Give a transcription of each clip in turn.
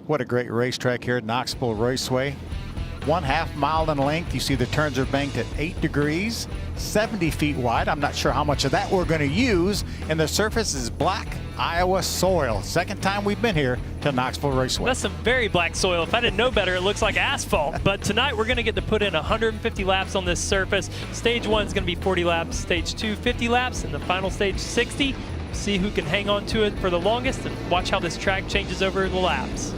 What a great racetrack here at Knoxville Raceway. 1/2 mile in length. You see the turns are banked at 8 degrees, 70 feet wide. I'm not sure how much of that we're going to use. And the surface is black Iowa soil. Second time we've been here to Knoxville Raceway. That's some very black soil. If I didn't know better, it looks like asphalt. But tonight we're going to get to put in 150 laps on this surface. Stage 1 is going to be 40 laps, stage 2 50 laps, and the final stage 60. See who can hang on to it for the longest and watch how this track changes over the laps.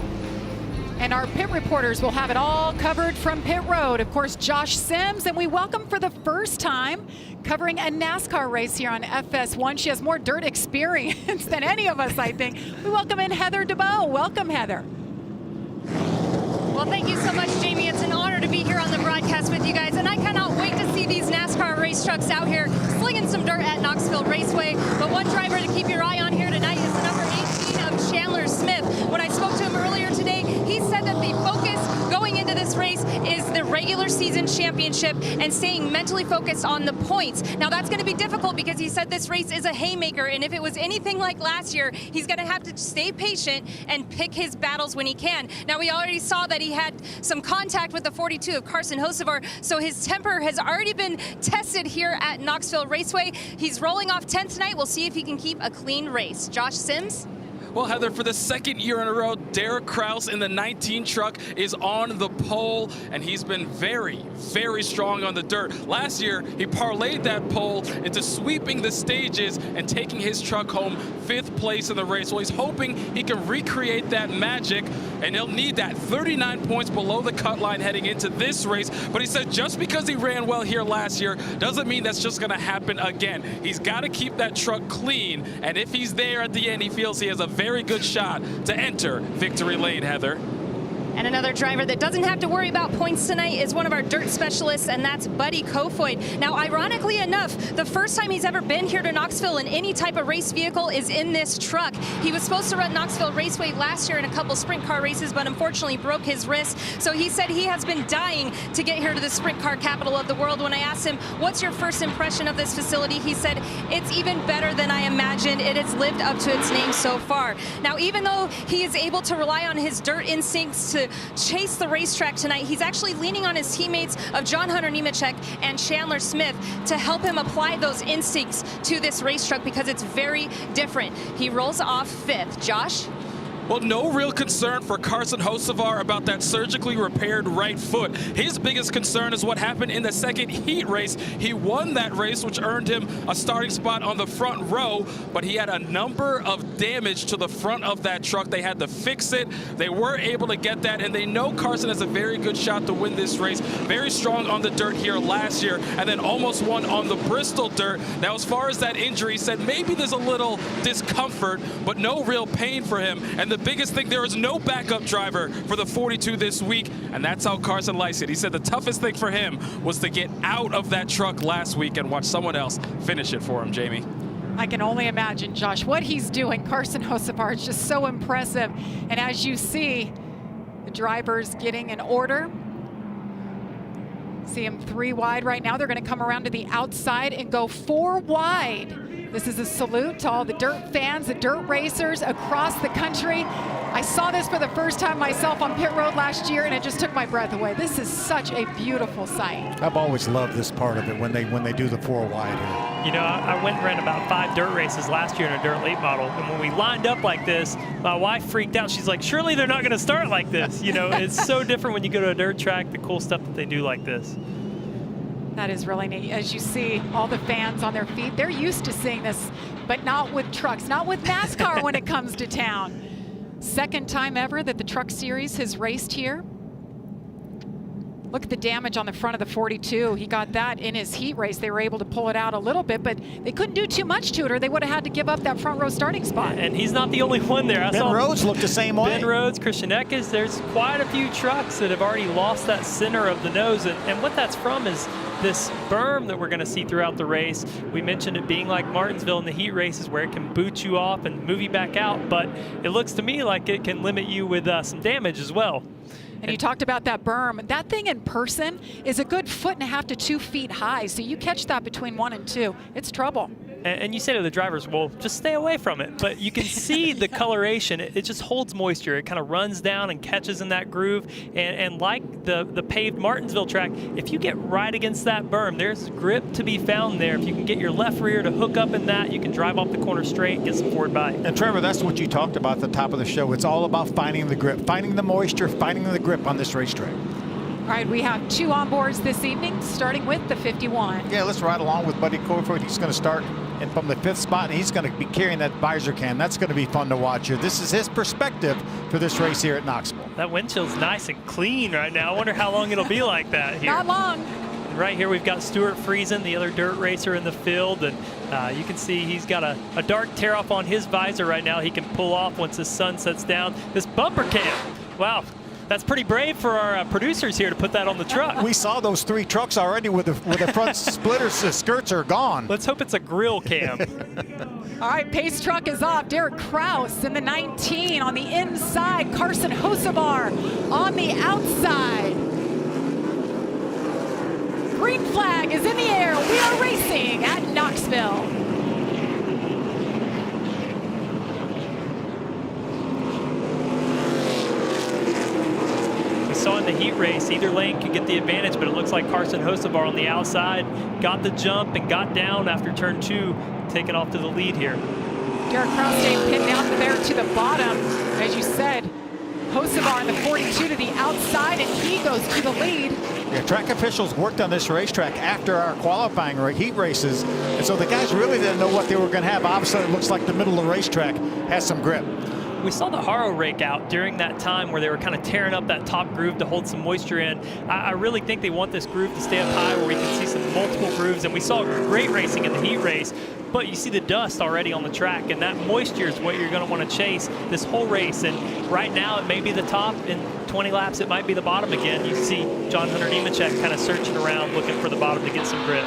And our pit reporters will have it all covered from pit road. Of course, Josh Sims, and we welcome for the first time covering a NASCAR race here on FS1. She has more dirt experience than any of us, I think. We welcome in Heather DeBow. Welcome, Heather. Well, thank you so much, Jamie. It's an honor to be here on the broadcast with you guys, and I cannot wait to see these NASCAR race trucks out here slinging some dirt at Knoxville Raceway. But one driver to keep your eye on here tonight is number 18 of Chandler Smith. When I spoke to him earlier today, he said that the focus going into this race is the regular season championship and staying mentally focused on the points. Now that's going to be difficult because he said this race is a haymaker, and if it was anything like last year, he's going to have to stay patient and pick his battles when he can. Now we already saw that he had some contact with the 42 of Carson Hocevar, so his temper has already been tested here at Knoxville Raceway. He's rolling off 10th tonight. We'll see if he can keep a clean race. Josh Sims? Well, Heather, for the second year in a row, Derek Kraus in the 19 truck is on the pole, and he's been very, very strong on the dirt. Last year, he parlayed that pole into sweeping the stages and taking his truck home 5th place in the race. Well, he's hoping he can recreate that magic, and he'll need that. 39 points below the cut line heading into this race. But he said just because he ran well here last year doesn't mean that's just going to happen again. He's got to keep that truck clean, and if he's there at the end, he feels he has a very good shot to enter victory lane, Heather. And another driver that doesn't have to worry about points tonight is one of our dirt specialists, and that's Buddy Kofoid. Now, ironically enough, the first time he's ever been here to Knoxville in any type of race vehicle is in this truck. He was supposed to run Knoxville Raceway last year in a couple sprint car races, but unfortunately broke his wrist. So he said he has been dying to get here to the sprint car capital of the world. When I asked him, what's your first impression of this facility? He said, it's even better than I imagined. It has lived up to its name so far. Now, even though he is able to rely on his dirt instincts to chase the racetrack tonight, he's actually leaning on his teammates of John Hunter Nemechek and Chandler Smith to help him apply those instincts to this race truck because it's very different. He rolls off 5th. Josh? Well, no real concern for Carson Hocevar about that surgically repaired right foot. His biggest concern is what happened in the second heat race. He won that race, which earned him a starting spot on the front row, but he had a number of damage to the front of that truck. They had to fix it. They were able to get that, and they know Carson has a very good shot to win this race. Very strong on the dirt here last year, and then almost won on the Bristol dirt. Now, as far as that injury, he said maybe there's a little discomfort, but no real pain for him. And the biggest thing, there is no backup driver for the 42 this week, and that's how Carson likes it. He said the toughest thing for him was to get out of that truck last week and watch someone else finish it for him, Jamie. I can only imagine, Josh, what he's doing. Carson Hocevar is just so impressive. And as you see, the drivers getting in order. See him 3 wide right now. They're going to come around to the outside and go 4 wide. This is a salute to all the dirt fans, the dirt racers across the country. I saw this for the first time myself on pit road last year, and it just took my breath away. This is such a beautiful sight. I've always loved this part of it when they do the 4 wide here. You know, I went and ran about 5 dirt races last year in a dirt late model, and when we lined up like this, my wife freaked out. She's like, surely they're not going to start like this. You know, it's so different when you go to a dirt track, the cool stuff that they do like this. That is really neat. As you see all the fans on their feet, they're used to seeing this, but not with trucks, not with NASCAR when it comes to town. Second time ever that the Truck Series has raced here. Look at the damage on the front of the 42. He got that in his heat race. They were able to pull it out a little bit, but they couldn't do too much to it, or they would have had to give up that front row starting spot. And he's not the only one there. Ben Rhodes looked the same way. Ben Rhodes, Christian Eckes, there's quite a few trucks that have already lost that center of the nose. And what that's from is this berm that we're going to see throughout the race. We mentioned it being like Martinsville in the heat races where it can boot you off and move you back out, but it looks to me like it can limit you with some damage as well. And you talked about that berm. That thing in person is a good 1.5 to 2 feet high. So you catch that between 1 and 2, it's trouble. And you say to the drivers, well, just stay away from it. But you can see the coloration. It just holds moisture. It kind of runs down and catches in that groove. And like the paved Martinsville track, if you get right against that berm, there's grip to be found there. If you can get your left rear to hook up in that, you can drive off the corner straight and get some forward bite. And Trevor, that's what you talked about at the top of the show. It's all about finding the grip, finding the moisture, finding the grip on this racetrack. All right, we have 2 onboards this evening, starting with the 51. Yeah, let's ride along with Buddy Kofoid. He's going to start and from the 5th spot, and he's going to be carrying that visor can. That's going to be fun to watch here. This is his perspective for this race here at Knoxville. That windshield's nice and clean right now. I wonder how long it'll be like that here. Not long. And right here we've got Stuart Friesen, the other dirt racer in the field, and you can see he's got a dark tear off on his visor right now. He can pull off once the sun sets down. This bumper cam, wow. That's pretty brave for our producers here to put that on the truck. We saw those 3 trucks already with the front splitters. The skirts are gone. Let's hope it's a grill cam. All right, pace truck is off. Derek Kraus in the 19 on the inside. Carson Hocevar on the outside. Green flag is in the air. We are racing at Knoxville. Saw in the heat race, either lane could get the advantage, but it looks like Carson Hocevar on the outside got the jump and got down after turn 2, taking off to the lead here. Derek Kraus staying pinned down there to the bottom. As you said, Hocevar in the 42 to the outside, and he goes to the lead. Yeah, track officials worked on this racetrack after our qualifying heat races, and so the guys really didn't know what they were going to have. Obviously, it looks like the middle of the racetrack has some grip. We saw the Haro rake out during that time where they were kind of tearing up that top groove to hold some moisture in. I really think they want this groove to stay up high where we can see some multiple grooves, and we saw great racing in the heat race, but you see the dust already on the track, and that moisture is what you're going to want to chase this whole race. And right now it may be the top, in 20 laps it might be the bottom again. You see John Hunter Nemechek kind of searching around looking for the bottom to get some grip.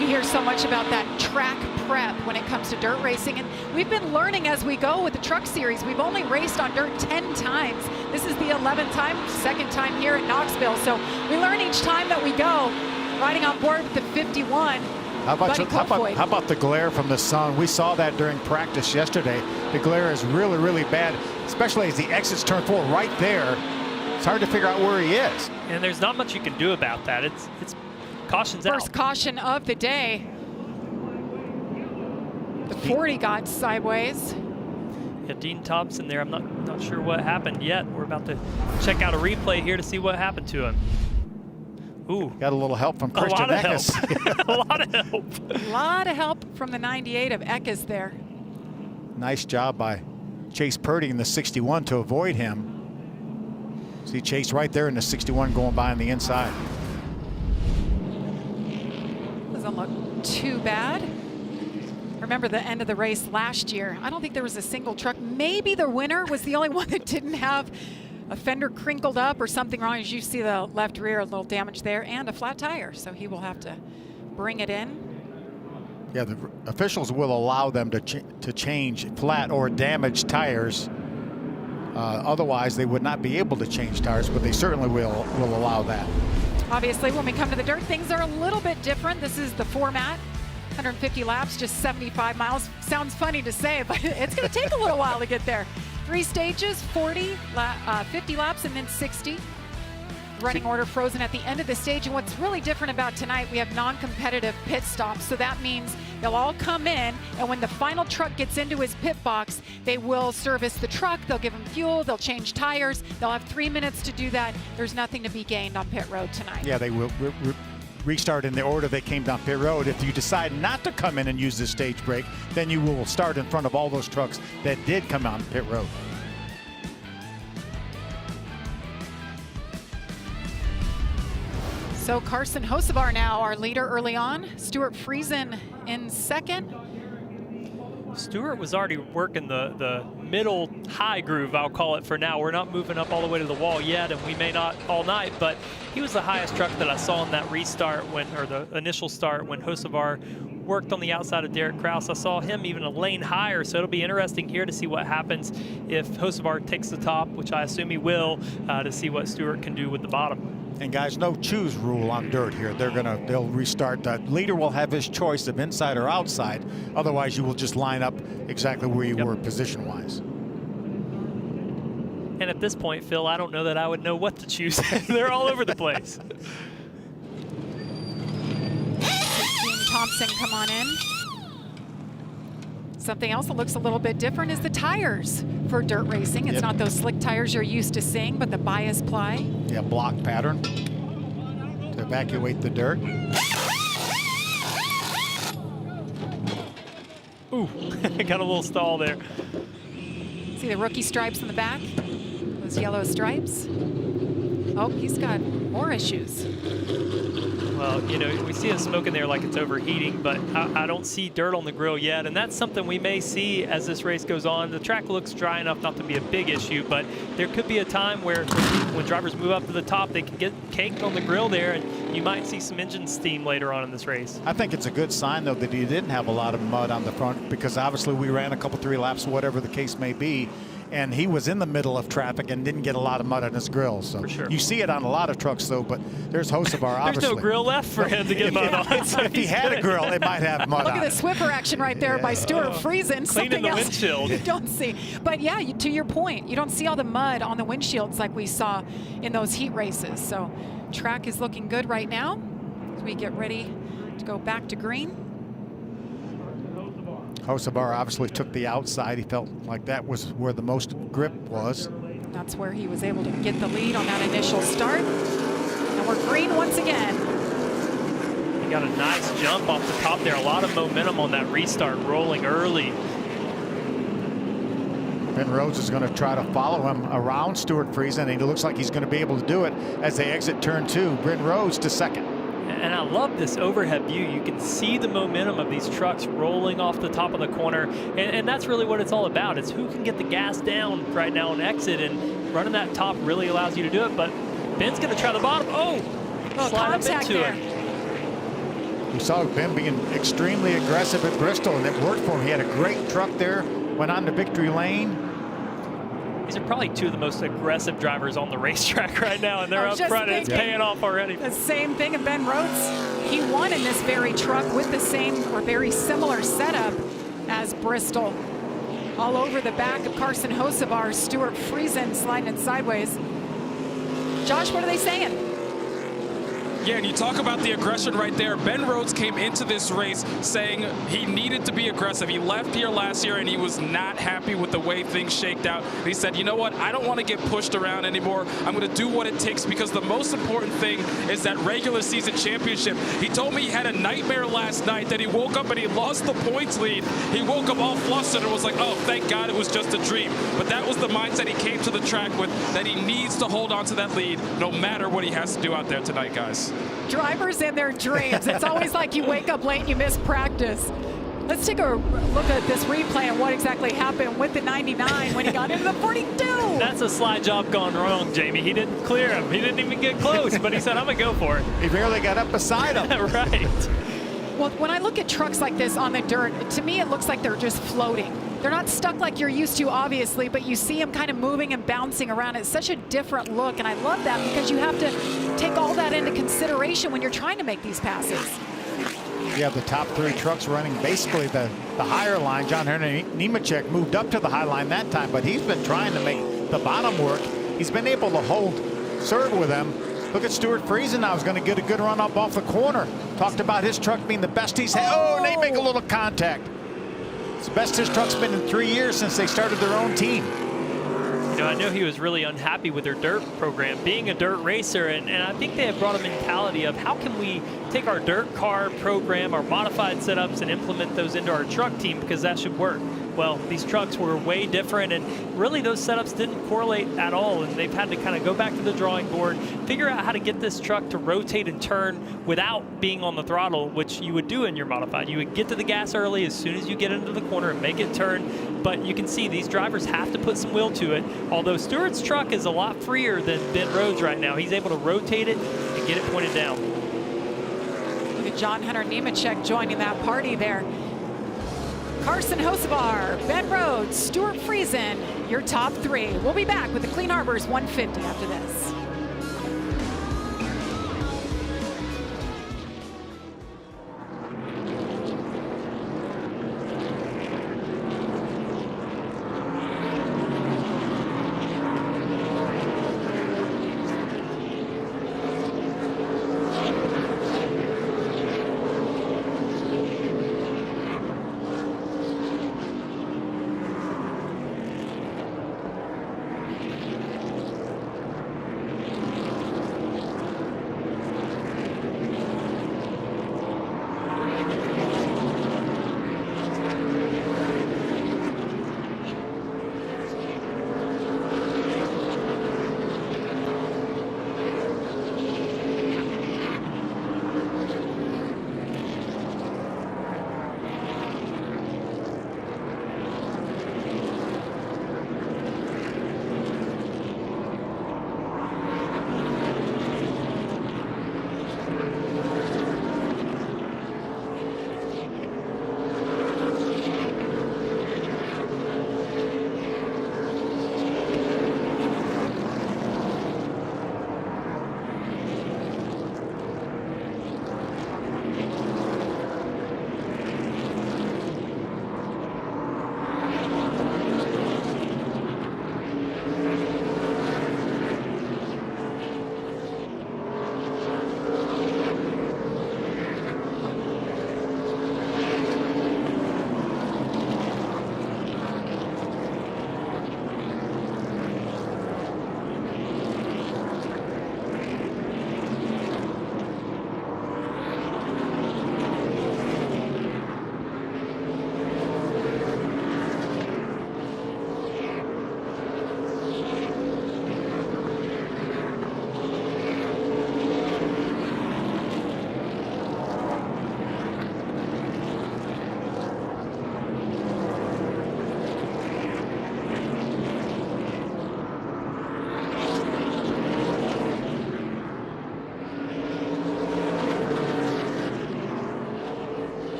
You hear so much about that track prep when it comes to dirt racing, and we've been learning as we go with the truck series. We've only raced on dirt 10 times. This is the 11th time, 2nd time here at Knoxville, so we learn each time that we go. Riding on board with the 51. How about the glare from the sun? We saw that during practice yesterday. The glare is really, really bad, especially as the exits turn 4 right there. It's hard to figure out where he is. And there's not much you can do about that. It's caution's out. First caution of the day. The 40 got sideways. Yeah, Dean Thompson there. I'm not sure what happened yet. We're about to check out a replay here to see what happened to him. Ooh. Got a little help from Christian Eckes. A lot of help. A lot of help from the 98 of Eckes there. Nice job by Chase Purdy in the 61 to avoid him. See Chase right there in the 61 going by on the inside. Doesn't look too bad. Remember the end of the race last year. I don't think there was a single truck. Maybe the winner was the only one that didn't have a fender crinkled up or something wrong. As you see the left rear, a little damage there, and a flat tire. So he will have to bring it in. Yeah, the officials will allow them to change flat or damaged tires. Otherwise, they would not be able to change tires, but they certainly will allow that. Obviously, when we come to the dirt, things are a little bit different. This is the format. 150 laps, just 75 miles. Sounds funny to say, but it's going to take a little while to get there. 3 stages, 50 laps, and then 60. Running order frozen at the end of the stage. And what's really different about tonight, we have non-competitive pit stops. So that means they'll all come in, and when the final truck gets into his pit box, they will service the truck. They'll give him fuel. They'll change tires. They'll have 3 minutes to do that. There's nothing to be gained on pit road tonight. Yeah, they will restart in the order they came down pit road. If you decide not to come in and use this stage break, then you will start in front of all those trucks that did come on pit road. So Carson Hocevar now our leader early on. Stuart Friesen in second. Stewart was already working the middle high groove, I'll call it for now. We're not moving up all the way to the wall yet, and we may not all night, but he was the highest truck that I saw in that restart or the initial start when Hocevar worked on the outside of Derek Kraus. I saw him even a lane higher, so it'll be interesting here to see what happens if Hocevar takes the top, which I assume he will, to see what Stewart can do with the bottom. And guys, no choose rule on dirt here. They'll restart. The leader will have his choice of inside or outside. Otherwise, you will just line up exactly where you were position-wise. And at this point, Phil, I don't know that I would know what to choose. They're all over the place. Dean Thompson come on in. Something else that looks a little bit different is the tires for dirt racing. It's not those slick tires you're used to seeing, but the bias ply. Yeah, block pattern to evacuate the dirt. Ooh, got a little stall there. See the rookie stripes in the back? Those yellow stripes. Oh, he's got more issues. Well, you know, we see it smoking there like it's overheating, but I don't see dirt on the grill yet, and that's something we may see as this race goes on. The track looks dry enough not to be a big issue, but there could be a time where when drivers move up to the top, they can get caked on the grill there, and you might see some engine steam later on in this race. I think it's a good sign, though, that he didn't have a lot of mud on the front, because obviously we ran a couple, 3 laps, whatever the case may be, and he was in the middle of traffic and didn't get a lot of mud on his grill. So for sure. You see it on a lot of trucks, though, but there's Hocevar, obviously. There's no grill left for him to get mud on. So if he had a grill, it might have mud on it. Look at the Swiffer action right there by Stuart Friesen. Cleaning the windshield. You don't see. But yeah, to your point, you don't see all the mud on the windshields like we saw in those heat races. So track is looking good right now as we get ready to go back to green. Hocevar obviously took the outside. He felt like that was where the most grip was. That's where he was able to get the lead on that initial start. And we're green once again. He got a nice jump off the top there. A lot of momentum on that restart, rolling early. Ben Rhodes is going to try to follow him around Stuart Friesen, and it looks like he's going to be able to do it as they exit turn 2. Ben Rhodes to second. And I love this overhead view. You can see the momentum of these trucks rolling off the top of the corner. And that's really what it's all about. It's who can get the gas down right now on exit, and running that top really allows you to do it. But Ben's going to try the bottom. Oh, slide up into it. We saw Ben being extremely aggressive at Bristol, and it worked for him. He had a great truck there, went on to victory lane. These are probably 2 of the most aggressive drivers on the racetrack right now, and they're up front, and it's paying off already. The same thing of Ben Rhodes. He won in this very truck with the same or very similar setup as Bristol. All over the back of Carson Hocevar, Stuart Friesen sliding it sideways. Josh, what are they saying? Yeah, and you talk about the aggression right there. Ben Rhodes came into this race saying he needed to be aggressive. He left here last year and he was not happy with the way things shaked out. He said, you know what, I don't want to get pushed around anymore. I'm going to do what it takes, because the most important thing is that regular season championship. He told me he had a nightmare last night that he woke up and he lost the points lead. He woke up all flustered and was like, oh, thank God it was just a dream. But that was the mindset he came to the track with, that he needs to hold on to that lead no matter what he has to do out there tonight, guys. Drivers and their dreams. It's always like you wake up late and you miss practice. Let's take a look at this replay and what exactly happened with the 99 when he got into the 42. That's a slide job gone wrong, Jamie. He didn't clear him. He didn't even get close, but he said, I'm going to go for it. He barely got up beside him. Right. Well, when I look at trucks like this on the dirt, to me it looks like they're just floating. They're not stuck like you're used to, obviously, but you see them kind of moving and bouncing around. It's such a different look, and I love that because you have to take all that into consideration when you're trying to make these passes. You have the top 3 trucks running basically the higher line. John Henry Nemechek moved up to the high line that time, but he's been trying to make the bottom work. He's been able to hold serve with them. Look at Stuart Friesen now. He's going to get a good run up off the corner. Talked about his truck being the best he's had. Oh, and they make a little contact. It's the best his truck's been in 3 years since they started their own team. You know, I know he was really unhappy with their dirt program, being a dirt racer, and I think they have brought a mentality of how can we take our dirt car program, our modified setups, and implement those into our truck team, because that should work. Well, these trucks were way different, and really those setups didn't correlate at all, and they've had to kind of go back to the drawing board, figure out how to get this truck to rotate and turn without being on the throttle, which you would do in your modified. You would get to the gas early as soon as you get into the corner and make it turn, but you can see these drivers have to put some will to it, although Stewart's truck is a lot freer than Ben Rhodes right now. He's able to rotate it and get it pointed down. Look Look at John Hunter Nemechek joining that party there. Carson Hocevar, Ben Rhodes, Stuart Friesen, your top 3. We'll be back with the Clean Harbors 150 after this.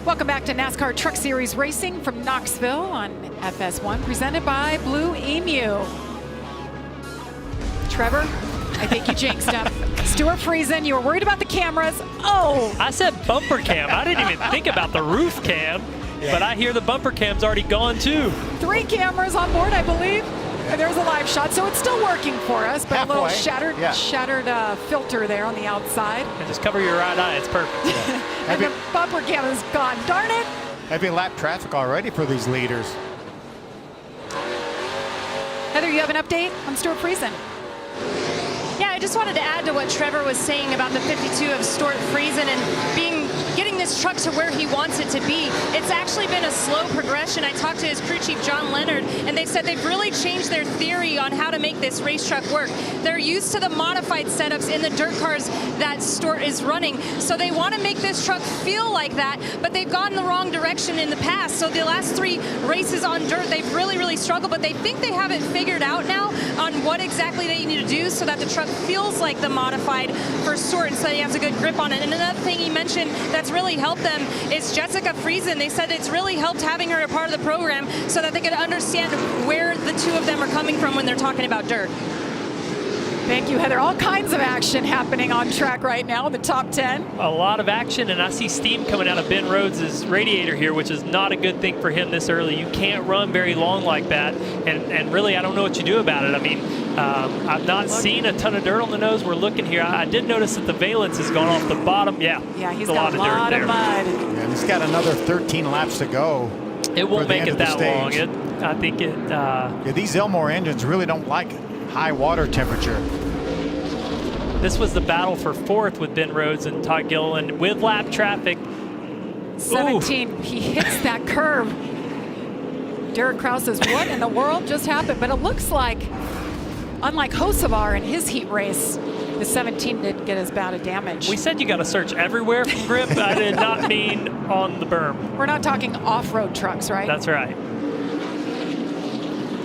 Welcome back to NASCAR Truck Series Racing from Knoxville on FS1, presented by Blue Emu. Trevor, I think you jinxed him. Stuart Friesen, you were worried about the cameras. Oh! I said bumper cam. I didn't even think about the roof cam, but I hear the bumper cam's already gone too. 3 cameras on board, I believe. And there's a live shot, so it's still working for us, but Halfway. a little shattered filter there on the outside. And just cover your right eye, it's perfect. And the bumper cam is gone. Darn it! Heavy lap traffic already for these leaders. Heather, you have an update on Stuart Friesen? Yeah, I just wanted to add to what Trevor was saying about the 52 of Stuart Friesen and getting this truck to where he wants it to be. It's actually been a slow progression. I talked to his crew chief, John Leonard, and they said they've really changed their theory on how to make this race truck work. They're used to the modified setups in the dirt cars that Stuart is running, so they want to make this truck feel like that, but they've gone the wrong direction in the past. So the last 3 races on dirt, they've really struggled, but they think they have it figured out now on what exactly they need to do so that the truck feels like the modified for Stuart, and so he has a good grip on it. And another thing he mentioned that's really helped them is Jessica Friesen. They said it's really helped having her a part of the program so that they could understand where the 2 of them are coming from when they're talking about dirt. Thank you, Heather. All kinds of action happening on track right now, the top 10. A lot of action, and I see steam coming out of Ben Rhodes' radiator here, which is not a good thing for him this early. You can't run very long like that, and really, I don't know what you do about it. I mean, I've not seen a ton of dirt on the nose. We're looking here. I did notice that the valence has gone off the bottom. Yeah, he's got a lot of mud. And he's got another 13 laps to go. It won't make it that long. I think it. Yeah, these Elmore engines really don't like high water temperature. This was the battle for 4th with Ben Rhodes and Todd Gilliland with lap traffic. 17, Ooh. He hits that curve. Derek Kraus says, what in the world just happened? But it looks like unlike Hocevar in his heat race, the 17 didn't get as bad a damage. We said you got to search everywhere for grip. I did not mean on the berm. We're not talking off-road trucks, right? That's right.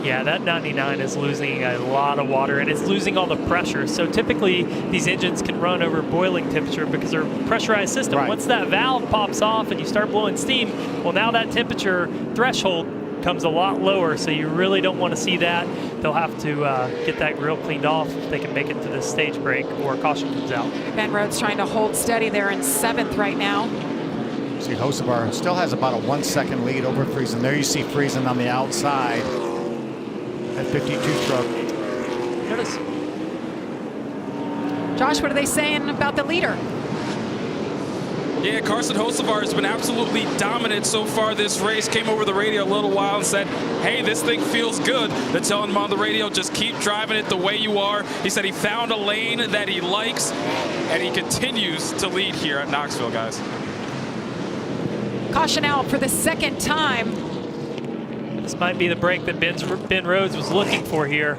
Yeah, that 99 is losing a lot of water, and it's losing all the pressure. So typically, these engines can run over boiling temperature because they're a pressurized system. Right. Once that valve pops off and you start blowing steam, well, now that temperature threshold comes a lot lower, so you really don't want to see that. They'll have to get that grill cleaned off if they can make it to the stage break or caution comes out. Ben Rhodes trying to hold steady there in 7th right now. See, Hocevar still has about a 1 second lead over Friesen. There you see Friesen on the outside. That 52 truck. Notice. Josh, what are they saying about the leader? Yeah, Carson Hocevar has been absolutely dominant so far this race. Came over the radio a little while and said, hey, this thing feels good. They're telling him on the radio, just keep driving it the way you are. He said he found a lane that he likes, and he continues to lead here at Knoxville, guys. Caution out for the 2nd time. This might be the break that Ben Rhodes was looking for here.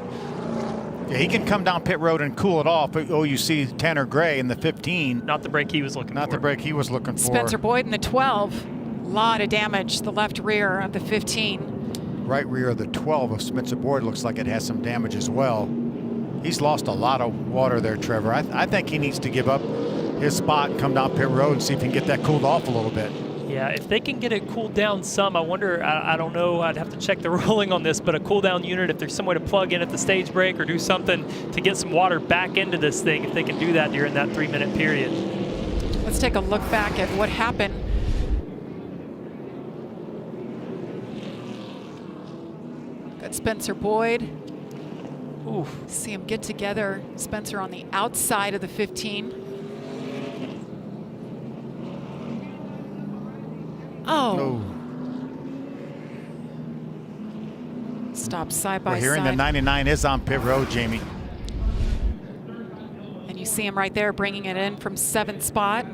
Yeah, he can come down pit road and cool it off. But, oh, you see Tanner Gray in the 15. Not the break he was looking for. Not the break he was looking for. Spencer Boyd in the 12. A lot of damage. The left rear of the 15. Right rear of the 12 of Spencer Boyd looks like it has some damage as well. He's lost a lot of water there, Trevor. I think he needs to give up his spot and come down pit road and see if he can get that cooled off a little bit. Yeah, if they can get it cooled down some, I wonder, I don't know, I'd have to check the ruling on this, but a cool down unit, if there's some way to plug in at the stage break or do something to get some water back into this thing, if they can do that during that 3-minute period. Let's take a look back at what happened. Got Spencer Boyd. Oof. See him get together. Spencer on the outside of the 15. Oh. Stop side by We're hearing side. the 99 is on pit road, Jamie. And you see him right there bringing it in from 7th spot.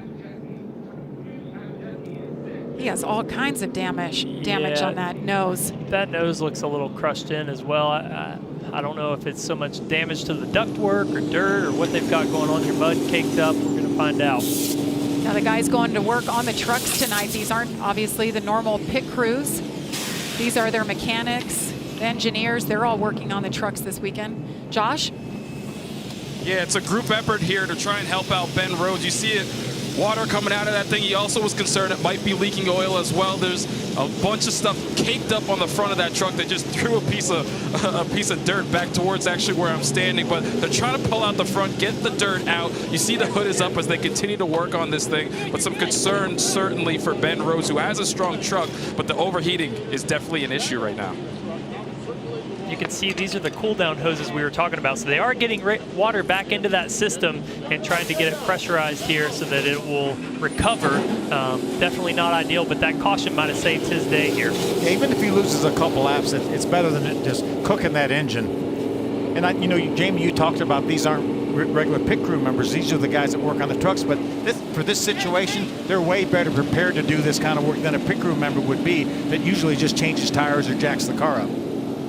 He has all kinds of damage Yeah. on that nose. That nose looks a little crushed in as well. I don't know if it's so much damage to the ductwork or dirt or what they've got going on here. Mud caked up. We're going to find out. Now the guys going to work on the trucks tonight. These aren't obviously the normal pit crews. These are their mechanics, the engineers. They're all working on the trucks this weekend. Josh? Yeah, it's a group effort here to try and help out Ben Rhodes. You see it, water coming out of that thing. He also was concerned it might be leaking oil as well. There's a bunch of stuff caked up on the front of that truck. They just threw a piece of dirt back towards actually where I'm standing, but they're trying to pull out the front, get the dirt out. You see the hood is up as they continue to work on this thing, but some concern certainly for Ben Rhodes, who has a strong truck, but the overheating is definitely an issue right now. You can see these are the cool down hoses we were talking about. So they are getting water back into that system and trying to get it pressurized here so that it will recover. Definitely not ideal, but that caution might have saved his day here. Yeah, even if he loses a couple laps, it's better than just cooking that engine. And you know, Jamie, you talked about these aren't regular pit crew members. These are the guys that work on the trucks. But for this situation, they're way better prepared to do this kind of work than a pit crew member would be that usually just changes tires or jacks the car up.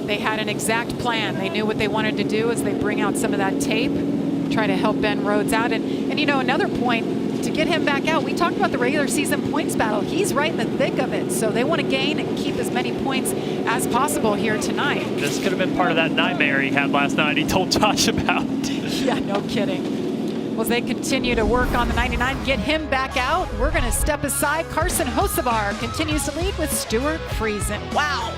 They had an exact plan. They knew what they wanted to do as they bring out some of that tape, try to help Ben Rhodes out. And you know, another point, to get him back out, we talked about the regular season points battle. He's right in the thick of it, so they want to gain and keep as many points as possible here tonight. This could have been part of that nightmare he had last night he told Josh about. Yeah, no kidding. Well, as they continue to work on the 99, get him back out, we're going to step aside. Carson Hocevar continues to lead with Stuart Friesen. Wow.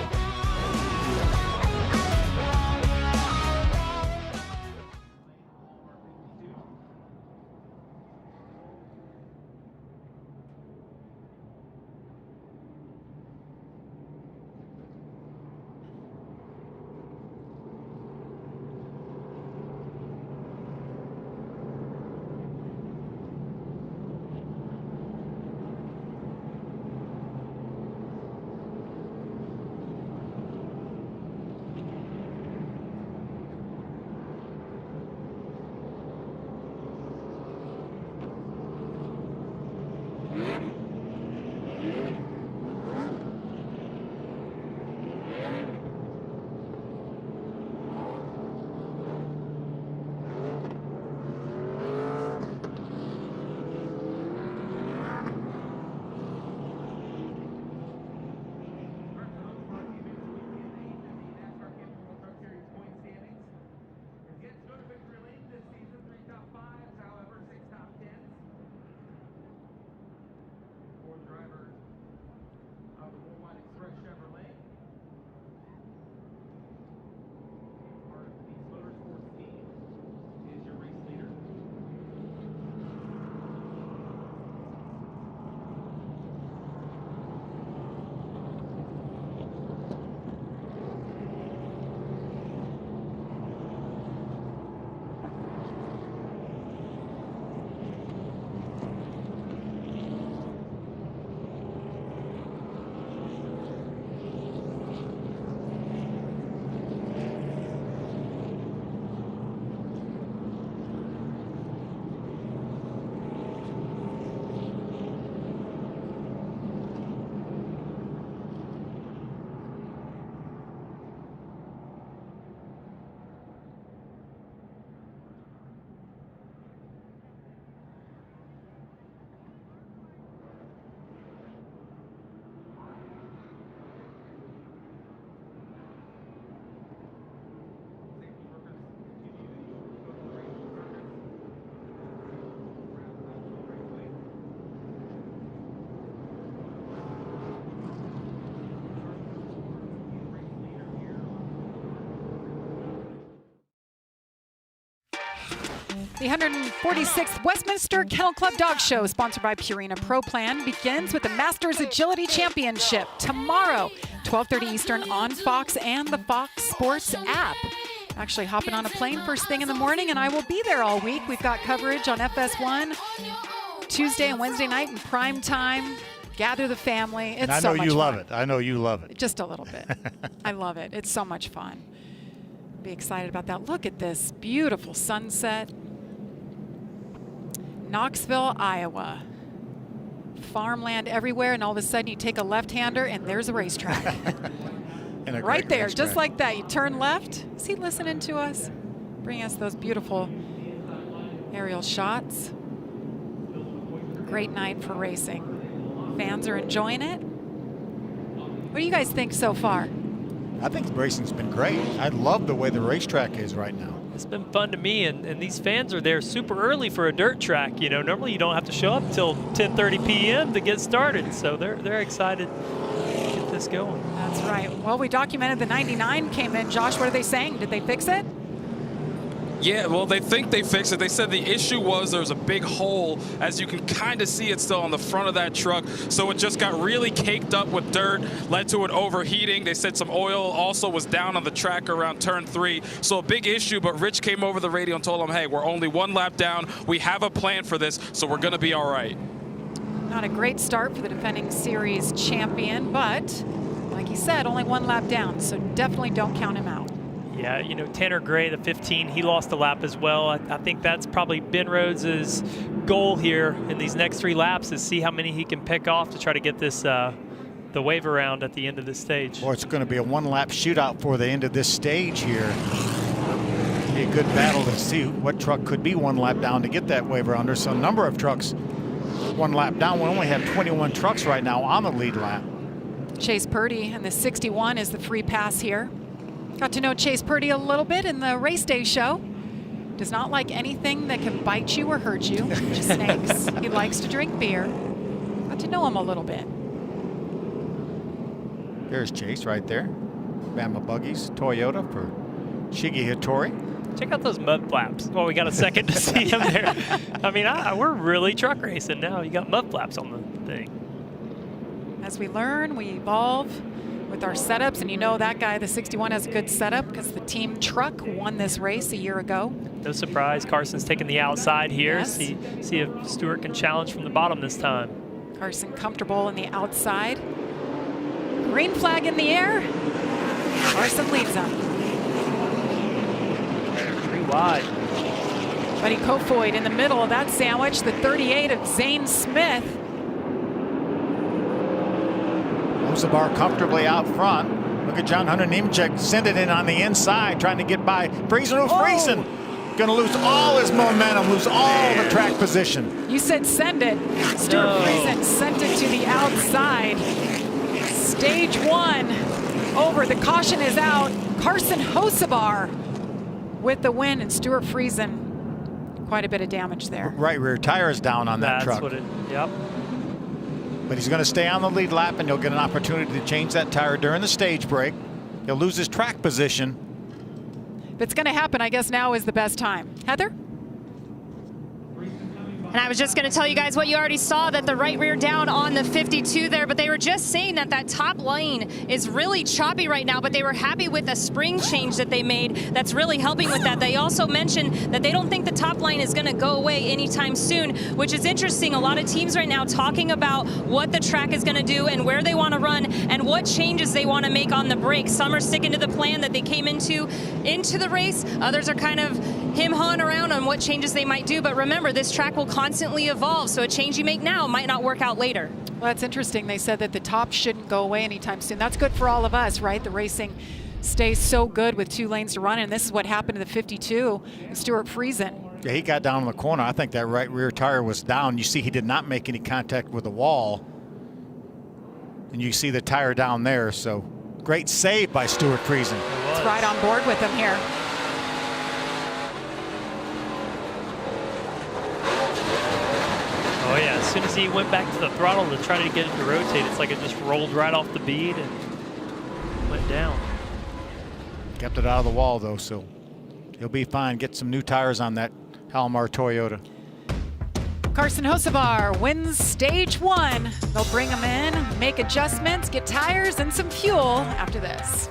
The 146th Westminster Kennel Club Dog Show, sponsored by Purina Pro Plan, begins with the Masters Agility Championship tomorrow, 12:30 Eastern on Fox and the Fox Sports app. Actually hopping on a plane first thing in the morning, and I will be there all week. We've got coverage on FS1 Tuesday and Wednesday night in prime time. Gather the family. It's so much fun. I know you love it. I know you love it. Just a little bit. I love it. It's so much fun. Be excited about that. Look at this beautiful sunset. Knoxville, Iowa. Farmland everywhere, and all of a sudden you take a left-hander and there's a racetrack. Right there, just like that. You turn left. Is he listening to us? Bring us those beautiful aerial shots. Great night for racing. Fans are enjoying it. What do you guys think so far? I think the racing's been great. I love the way the racetrack is right now. It's been fun to me, and these fans are there super early for a dirt track. You know, normally you don't have to show up until 10:30 p.m. to get started, so they're excited to get this going. That's right. Well, we documented the 99 came in. Josh, what are they saying? Did they fix it? Yeah, well, they think they fixed it. They said the issue was there was a big hole, as you can kind of see it still on the front of that truck. So it just got really caked up with dirt, led to it overheating. They said some oil also was down on the track around turn 3. So a big issue, but Rich came over the radio and told them, hey, we're only 1 lap down. We have a plan for this, so we're going to be all right. Not a great start for the defending series champion, but like he said, only 1 lap down, so definitely don't count him out. Yeah, you know, Tanner Gray, the 15, he lost a lap as well. I think that's probably Ben Rhodes' goal here in these next 3 laps, is see how many he can pick off to try to get this the wave around at the end of this stage. Boy, it's going to be a 1-lap shootout for the end of this stage here. It'll be a good battle to see what truck could be 1 lap down to get that wave arounder. So a number of trucks 1 lap down. We only have 21 trucks right now on the lead lap. Chase Purdy and the 61 is the free pass here. Got to know Chase Purdy a little bit in the race day show. Does not like anything that can bite you or hurt you, just snakes. He likes to drink beer. Got to know him a little bit. There's Chase right there. Bama Buggies, Toyota for Shigi Hattori. Check out those mud flaps. Well, we got a second to see him there. I mean, we're really truck racing now. You got mud flaps on the thing. As we learn, we evolve with our setups, and you know that guy, the 61, has a good setup because the team truck won this race a year ago. No surprise, Carson's taking the outside here. Yes. See if Stewart can challenge from the bottom this time. Carson comfortable in the outside. Green flag in the air. Carson leads them. 3 wide. Buddy Kofoid in the middle of that sandwich, the 38 of Zane Smith. Hocevar comfortably out front. Look at John Hunter Nemechek send it in on the inside, trying to get by Friesen. Oh, Friesen going to lose all his momentum, lose all the track position. You said send it. Stuart Friesen sent it to the outside. Stage 1 over. The caution is out. Carson Hocevar with the win, and Stuart Friesen, quite a bit of damage there. Right rear tire is down on that truck. That's what it, yep. But he's going to stay on the lead lap, and he'll get an opportunity to change that tire during the stage break. He'll lose his track position. If it's going to happen, I guess now is the best time. Heather? And I was just going to tell you guys what you already saw, that the right rear down on the 52 there, but they were just saying that that top lane is really choppy right now, but they were happy with the spring change that they made that's really helping with that. They also mentioned that they don't think the top line is going to go away anytime soon, which is interesting. A lot of teams right now talking about what the track is going to do and where they want to run and what changes they want to make on the brakes. Some are sticking to the plan that they came into the race. Others are kind of him-hawing around on what changes they might do, but remember, this track will constantly evolve, so a change you make now might not work out later. Well, that's interesting. They said that the top shouldn't go away anytime soon. That's good for all of us, right? The racing stays so good with 2 lanes to run, and this is what happened to the 52, Stuart Friesen. Yeah, he got down in the corner. I think that right rear tire was down. You see he did not make any contact with the wall. And you see the tire down there, so great save by Stuart Friesen. It's right on board with him here. Oh yeah, as soon as he went back to the throttle to try to get it to rotate, it's like it just rolled right off the bead and went down. Kept it out of the wall though, so he'll be fine. Get some new tires on that Halmar Toyota. Carson Hocevar wins stage 1. They'll bring him in, make adjustments, get tires and some fuel after this.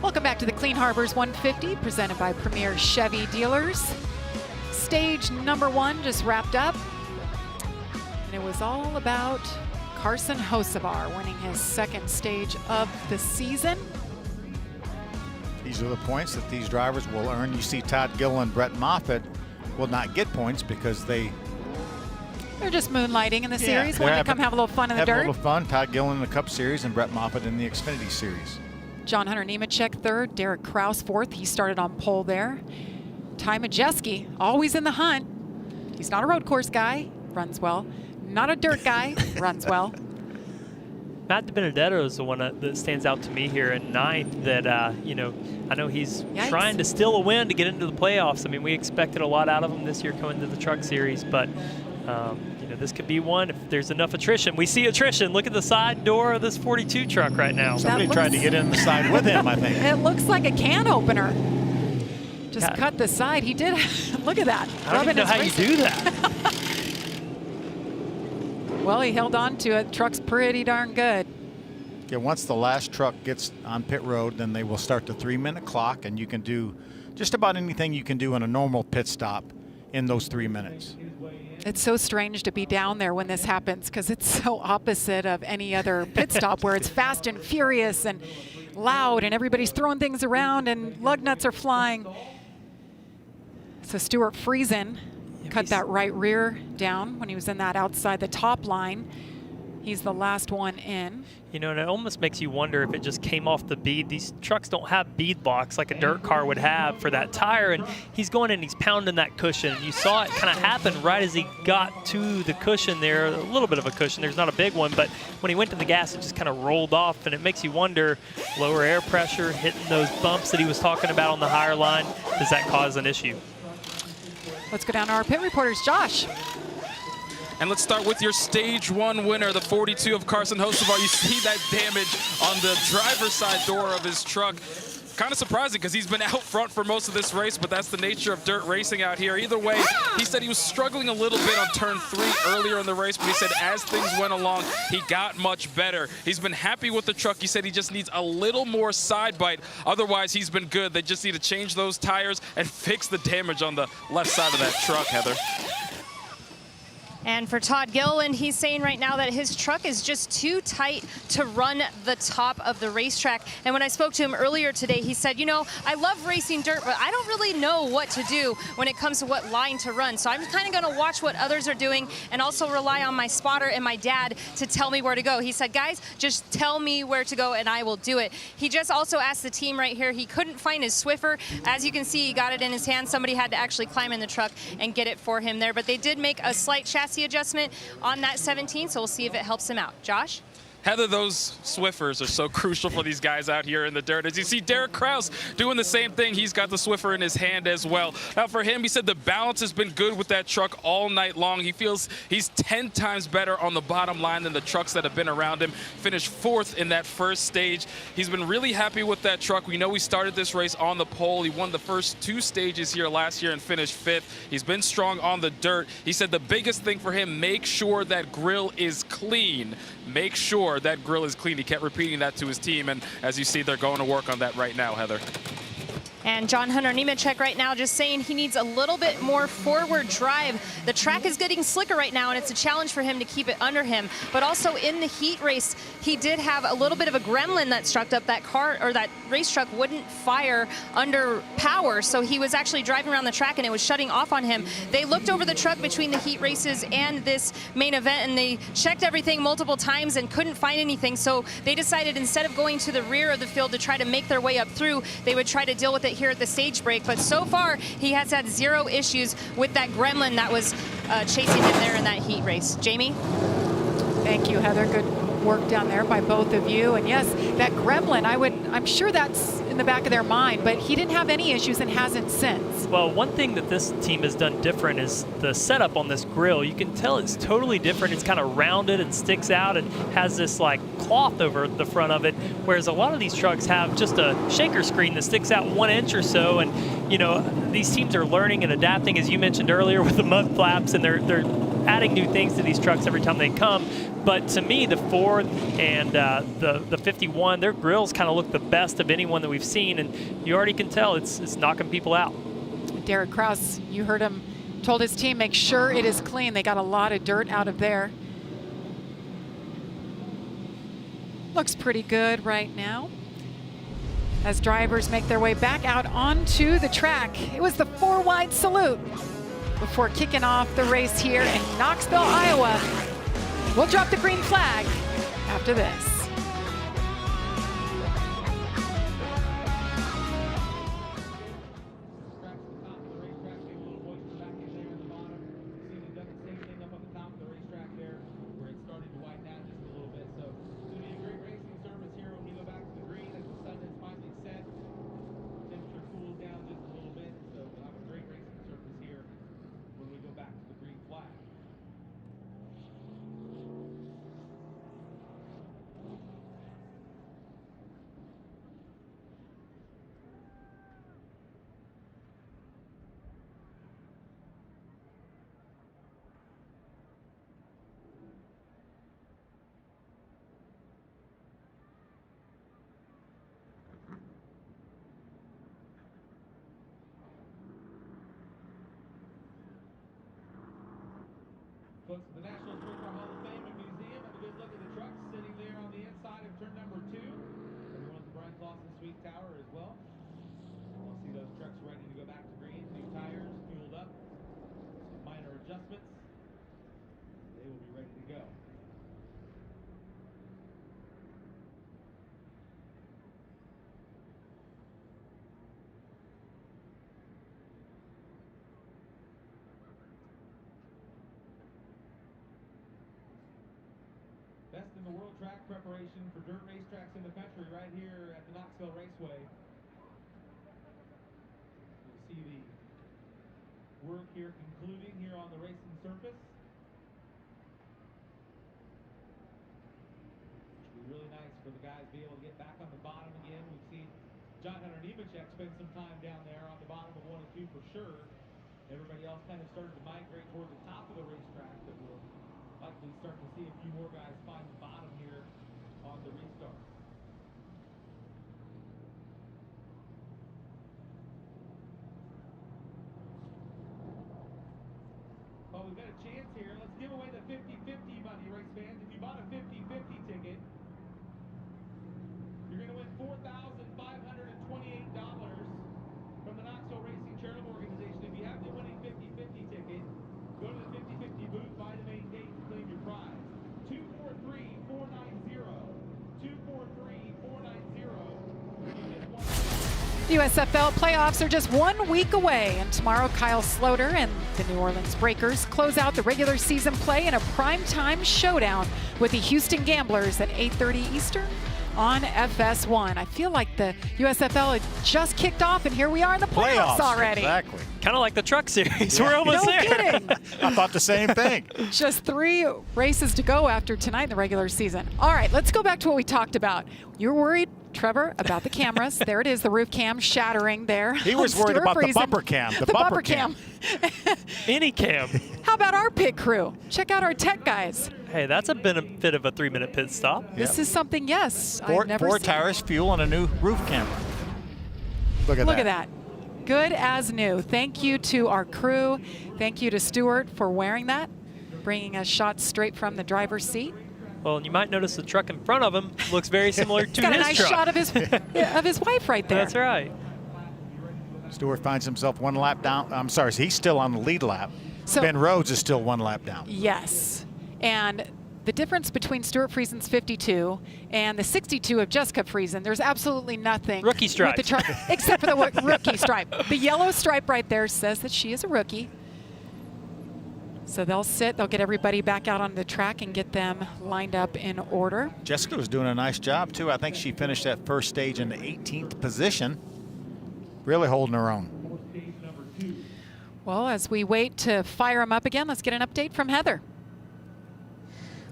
Welcome back to the Clean Harbors 150, presented by Premier Chevy Dealers. Stage number 1 just wrapped up, and it was all about Carson Hocevar winning his 2nd stage of the season. These are the points that these drivers will earn. You see Todd Gilliland, Brett Moffitt will not get points because they're just moonlighting in the series, they're wanting to come have a little fun in the dirt. A little fun. Todd Gilliland in the Cup Series and Brett Moffitt in the Xfinity Series. John Hunter Nemechek 3rd, Derek Kraus 4th. He started on pole there. Ty Majeski, always in the hunt. He's not a road course guy, runs well. Not a dirt guy, runs well. Matt DiBenedetto is the one that stands out to me here at 9th. That you know, I know he's trying to steal a win to get into the playoffs. I mean, we expected a lot out of him this year coming to the Truck Series, but you know, this could be one if there's enough attrition. We see attrition. Look at the side door of this 42 truck right now. Somebody tried to get in the side with him, I think. It looks like a can opener. Just cut the side. He did. Look at that. I don't even know how you do that. Well, he held on to it. Truck's pretty darn good. Yeah, once the last truck gets on pit road, then they will start the 3-minute clock, and you can do just about anything you can do in a normal pit stop in those 3 minutes. It's so strange to be down there when this happens because it's so opposite of any other pit stop where it's fast and furious and loud and everybody's throwing things around and lug nuts are flying. So Stuart Friesen cut that right rear down when he was in that outside the top line. He's the last one in. You know, and it almost makes you wonder if it just came off the bead. These trucks don't have bead locks like a dirt car would have for that tire, and he's going and he's pounding that cushion. You saw it kind of happen right as he got to the cushion there, a little bit of a cushion. There's not a big one, but when he went to the gas, it just kind of rolled off, and it makes you wonder, lower air pressure, hitting those bumps that he was talking about on the higher line, does that cause an issue? Let's go down to our pit reporters. Josh. And let's start with your stage 1 winner, the 42 of Carson Hocevar. You see that damage on the driver's side door of his truck. Kind of surprising because he's been out front for most of this race, but that's the nature of dirt racing out here. Either way, he said he was struggling a little bit on turn 3 earlier in the race, but he said as things went along, he got much better. He's been happy with the truck. He said he just needs a little more side bite. Otherwise, he's been good. They just need to change those tires and fix the damage on the left side of that truck, Heather. And for Todd Gilliland, he's saying right now that his truck is just too tight to run the top of the racetrack. And when I spoke to him earlier today, he said, you know, I love racing dirt, but I don't really know what to do when it comes to what line to run. So I'm kind of going to watch what others are doing and also rely on my spotter and my dad to tell me where to go. He said, guys, just tell me where to go and I will do it. He just also asked the team right here, he couldn't find his Swiffer. As you can see, he got it in his hand. Somebody had to actually climb in the truck and get it for him there. But they did make a slight chassis adjustment on that 17, so we'll see if it helps him out. Josh? Heather, those Swiffers are so crucial for these guys out here in the dirt. As you see Derek Kraus doing the same thing, he's got the Swiffer in his hand as well. Now for him, he said the balance has been good with that truck all night long. He feels he's 10 times better on the bottom line than the trucks that have been around him. Finished 4th in that first stage. He's been really happy with that truck. We know he started this race on the pole. He won the first 2 stages here last year and finished 5th. He's been strong on the dirt. He said the biggest thing for him, make sure that grill is clean. Make sure that grill is clean. He kept repeating that to his team, and as you see, they're going to work on that right now, Heather. And John Hunter Nemechek right now just saying he needs a little bit more forward drive. The track is getting slicker right now, and it's a challenge for him to keep it under him. But also in the heat race, he did have a little bit of a gremlin that struck up. That car, or that race truck, wouldn't fire under power, so he was actually driving around the track and it was shutting off on him. They looked over the truck between the heat races and this main event, and they checked everything multiple times and couldn't find anything. So they decided instead of going to the rear of the field to try to make their way up through, they would try to deal with it here at the stage break. But so far he has had 0 issues with that gremlin that was chasing him there in that heat race. Jamie? Thank you, Heather. Good work down there by both of you. And yes, that gremlin, I'm sure that's in the back of their mind, but he didn't have any issues and hasn't since. Well, one thing that this team has done different is the setup on this grill. You can tell it's totally different. It's kind of rounded and sticks out and has this like cloth over the front of it, whereas a lot of these trucks have just a shaker screen that sticks out 1 inch or so. And you know, these teams are learning and adapting, as you mentioned earlier, with the mud flaps, and they're adding new things to these trucks every time they come. But to me, the Ford and the 51, their grills kind of look the best of anyone that we've seen, and you already can tell it's knocking people out. Derek Kraus, you heard him, told his team, make sure it is clean. They got a lot of dirt out of there. Looks pretty good right now as drivers make their way back out onto the track. It was the 4-wide salute before kicking off the race here in Knoxville, Iowa. We'll drop the green flag after this. Folks, the National Sprint Car Hall of Fame and Museum, have a good look at the trucks sitting there on the inside of turn number 2. Everyone at the Brian Clausen Suite Tower as well. We'll see those trucks ready to go back to green. New tires, fueled up, some minor adjustments. They will be ready to go. Best in the world track preparation for dirt racetracks in the country right here at the Knoxville Raceway. You'll see the work here concluding here on the racing surface. be really nice for the guys to be able to get back on the bottom again. We've seen John Hunter Nemechek spend some time down there on the bottom of 1 and 2 for sure. Everybody else kind of started to migrate toward the top of the racetrack, but we'll likely start to see a few more guys find the bottom here on the restart. Well, we've got a chance here. Let's give away the 50-50 money, race fans. If you bought a 50-50 ticket, you're going to win $4,528 from the Knoxville Racing Charitable Organization. If you have the winning 50-50 ticket, go to the 50-50 booth, buy the main gate, and claim your prize. 243-490. 243-490. The USFL playoffs are just 1 week away, and tomorrow Kyle Sloter and the New Orleans Breakers close out the regular season play in a primetime showdown with the Houston Gamblers at 8:30 Eastern on FS1. I feel like the USFL had just kicked off, and here we are in the playoffs already. Exactly. Kind of like the truck series. Yeah. We're almost No there. kidding. I thought the same thing. Just 3 races to go after tonight in the regular season. All right, let's go back to what we talked about. You're worried, Trevor, about the cameras. There it is, the roof cam shattering there. He was worried about the bumper cam. The bumper cam. Any cam. How about our pit crew? Check out our tech guys. Hey, that's a bit of a 3-minute pit stop. This is something, yes, Four I've never seen. tires, fuel, and a new roof camera. Look at that. Good as new. Thank you to our crew. Thank you to Stuart for wearing that, bringing us shots straight from the driver's seat. Well, and you might notice the truck in front of him looks very similar to He's got his a nice truck. shot of his wife right there. That's right. Stewart finds himself 1 lap down. I'm sorry, he's still on the lead lap. So- Ben Rhodes is still 1 lap down. Yes. And the difference between Stuart Friesen's 52 and the 62 of Jessica Friesen, there's absolutely nothing. Rookie stripe. With the truck, except for the rookie stripe. The yellow stripe right there says that she is a rookie. So they'll get everybody back out on the track and get them lined up in order. Jessica was doing a nice job, too. I think she finished that first stage in the 18th position. Really holding her own. Well, as we wait to fire them up again, let's get an update from Heather.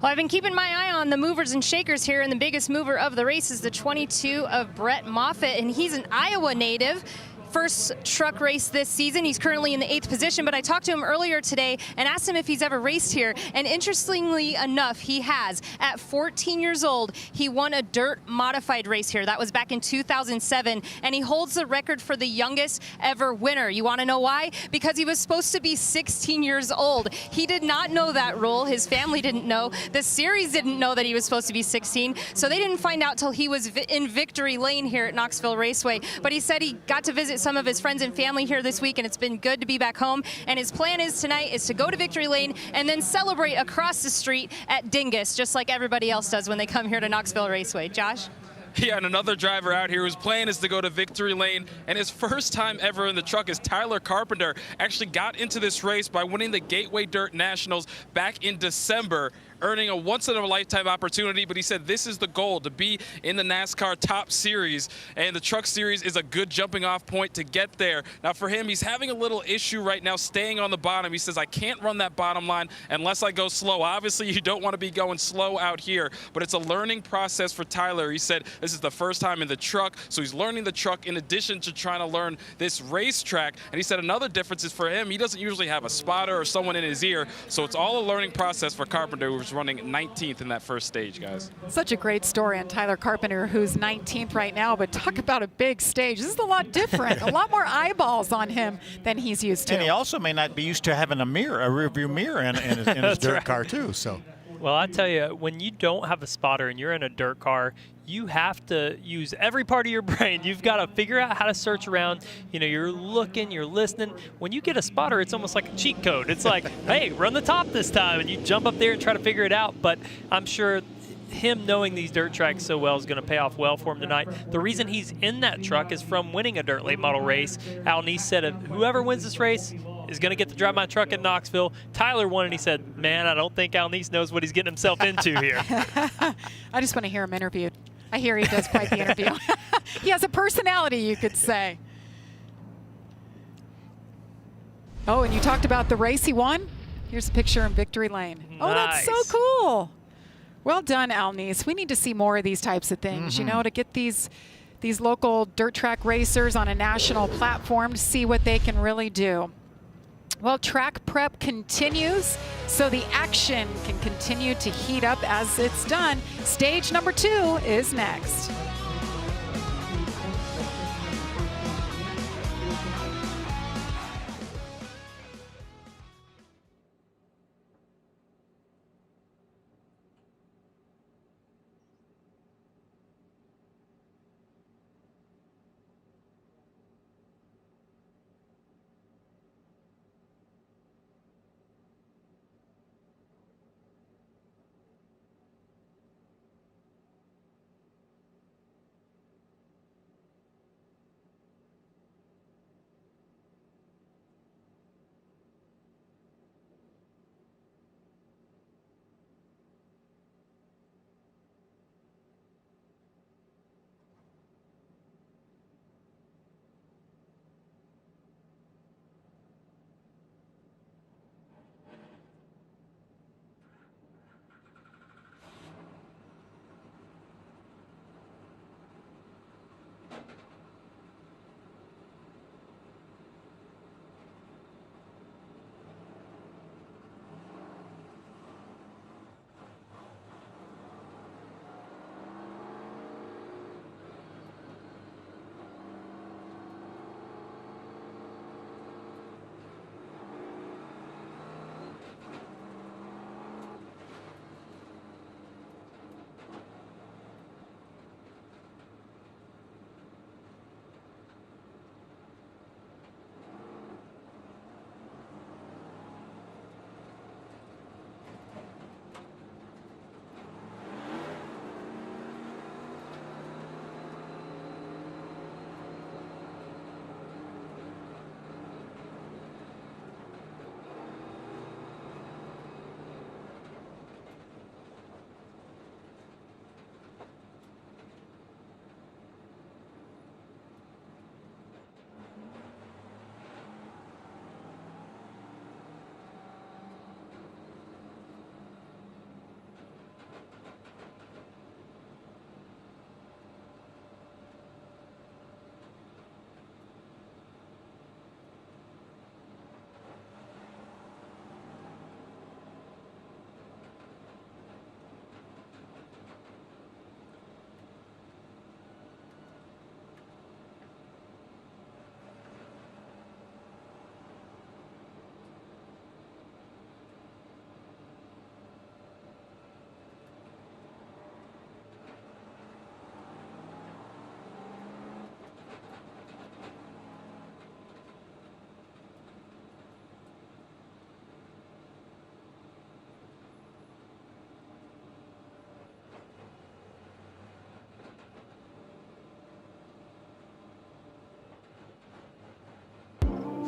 Well, I've been keeping my eye on the movers and shakers here, and the biggest mover of the race is the 22 of Brett Moffitt, and he's an Iowa native. First truck race this season. He's currently in the 8th position, but I talked to him earlier today and asked him if he's ever raced here, and interestingly enough, he has. At 14 years old, he won a dirt modified race here. That was back in 2007, and he holds the record for the youngest ever winner. You want to know why? Because he was supposed to be 16 years old. He did not know that rule. His family didn't know. The series didn't know that he was supposed to be 16, so they didn't find out till he was in victory lane here at Knoxville Raceway. But he said he got to visit some of his friends and family here this week, and it's been good to be back home. And his plan is tonight is to go to victory lane and then celebrate across the street at Dingus, just like everybody else does when they come here to Knoxville Raceway. Josh? Yeah, and another driver out here whose plan is to go to victory lane, and his first time ever in the truck is Tyler Carpenter. Actually got into this race by winning the Gateway Dirt Nationals back in December, earning a once-in-a-lifetime opportunity, but he said this is the goal, to be in the NASCAR Top Series, and the Truck Series is a good jumping-off point to get there. Now, for him, he's having a little issue right now staying on the bottom. He says, I can't run that bottom line unless I go slow. Obviously, you don't want to be going slow out here, but it's a learning process for Tyler. He said this is the first time in the truck, so he's learning the truck in addition to trying to learn this racetrack, and he said another difference is for him, he doesn't usually have a spotter or someone in his ear, so it's all a learning process for Carpenter, who's running 19th in that first stage, guys. Such a great story on Tyler Carpenter, who's 19th right now, but talk about a big stage. This is a lot different, a lot more eyeballs on him than he's used to. And he also may not be used to having a rearview mirror in his dirt right. car, too. So. Well, I tell you, when you don't have a spotter and you're in a dirt car, you have to use every part of your brain. You've got to figure out how to search around. You know, you're looking, you're listening. When you get a spotter, it's almost like a cheat code. It's like, hey, run the top this time, and you jump up there and try to figure it out. But I'm sure him knowing these dirt tracks so well is going to pay off well for him tonight. The reason he's in that truck is from winning a dirt late model race. Al Neese said, whoever wins this race is going to get to drive my truck in Knoxville. Tyler won, and he said, man, I don't think Al Neese knows what he's getting himself into here. I just want to hear him interviewed. I hear he does quite the interview. He has a personality, you could say. Oh, and you talked about the race he won? Here's a picture in victory lane. Oh, that's so Nice. cool. Well done, Alnice. We need to see more of these types of things, you know, to get these local dirt track racers on a national platform to see what they can really do. Well, track prep continues, so the action can continue to heat up as it's done. Stage number 2 is next.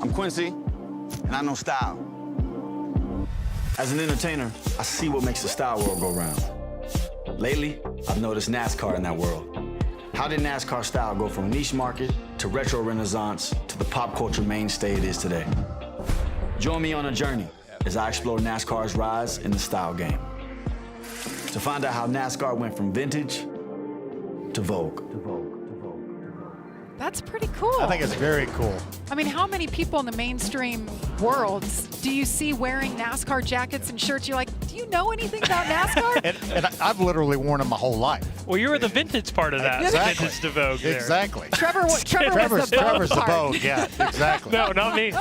I'm Quincy, and I know style. As an entertainer, I see what makes the style world go round. Lately, I've noticed NASCAR in that world. How did NASCAR style go from a niche market to retro renaissance to the pop culture mainstay it is today? Join me on a journey as I explore NASCAR's rise in the style game. To find out how NASCAR went from vintage to Vogue. That's pretty cool. I think it's very cool. I mean, how many people in the mainstream world do you see wearing NASCAR jackets and shirts? You're like, do you know anything about NASCAR? and I've literally worn them my whole life. Well, you were the vintage part of that. Exactly. Vintage to Vogue there. Exactly. Trevor's Trevor's the the Vogue Vogue, yeah, exactly. No, not me.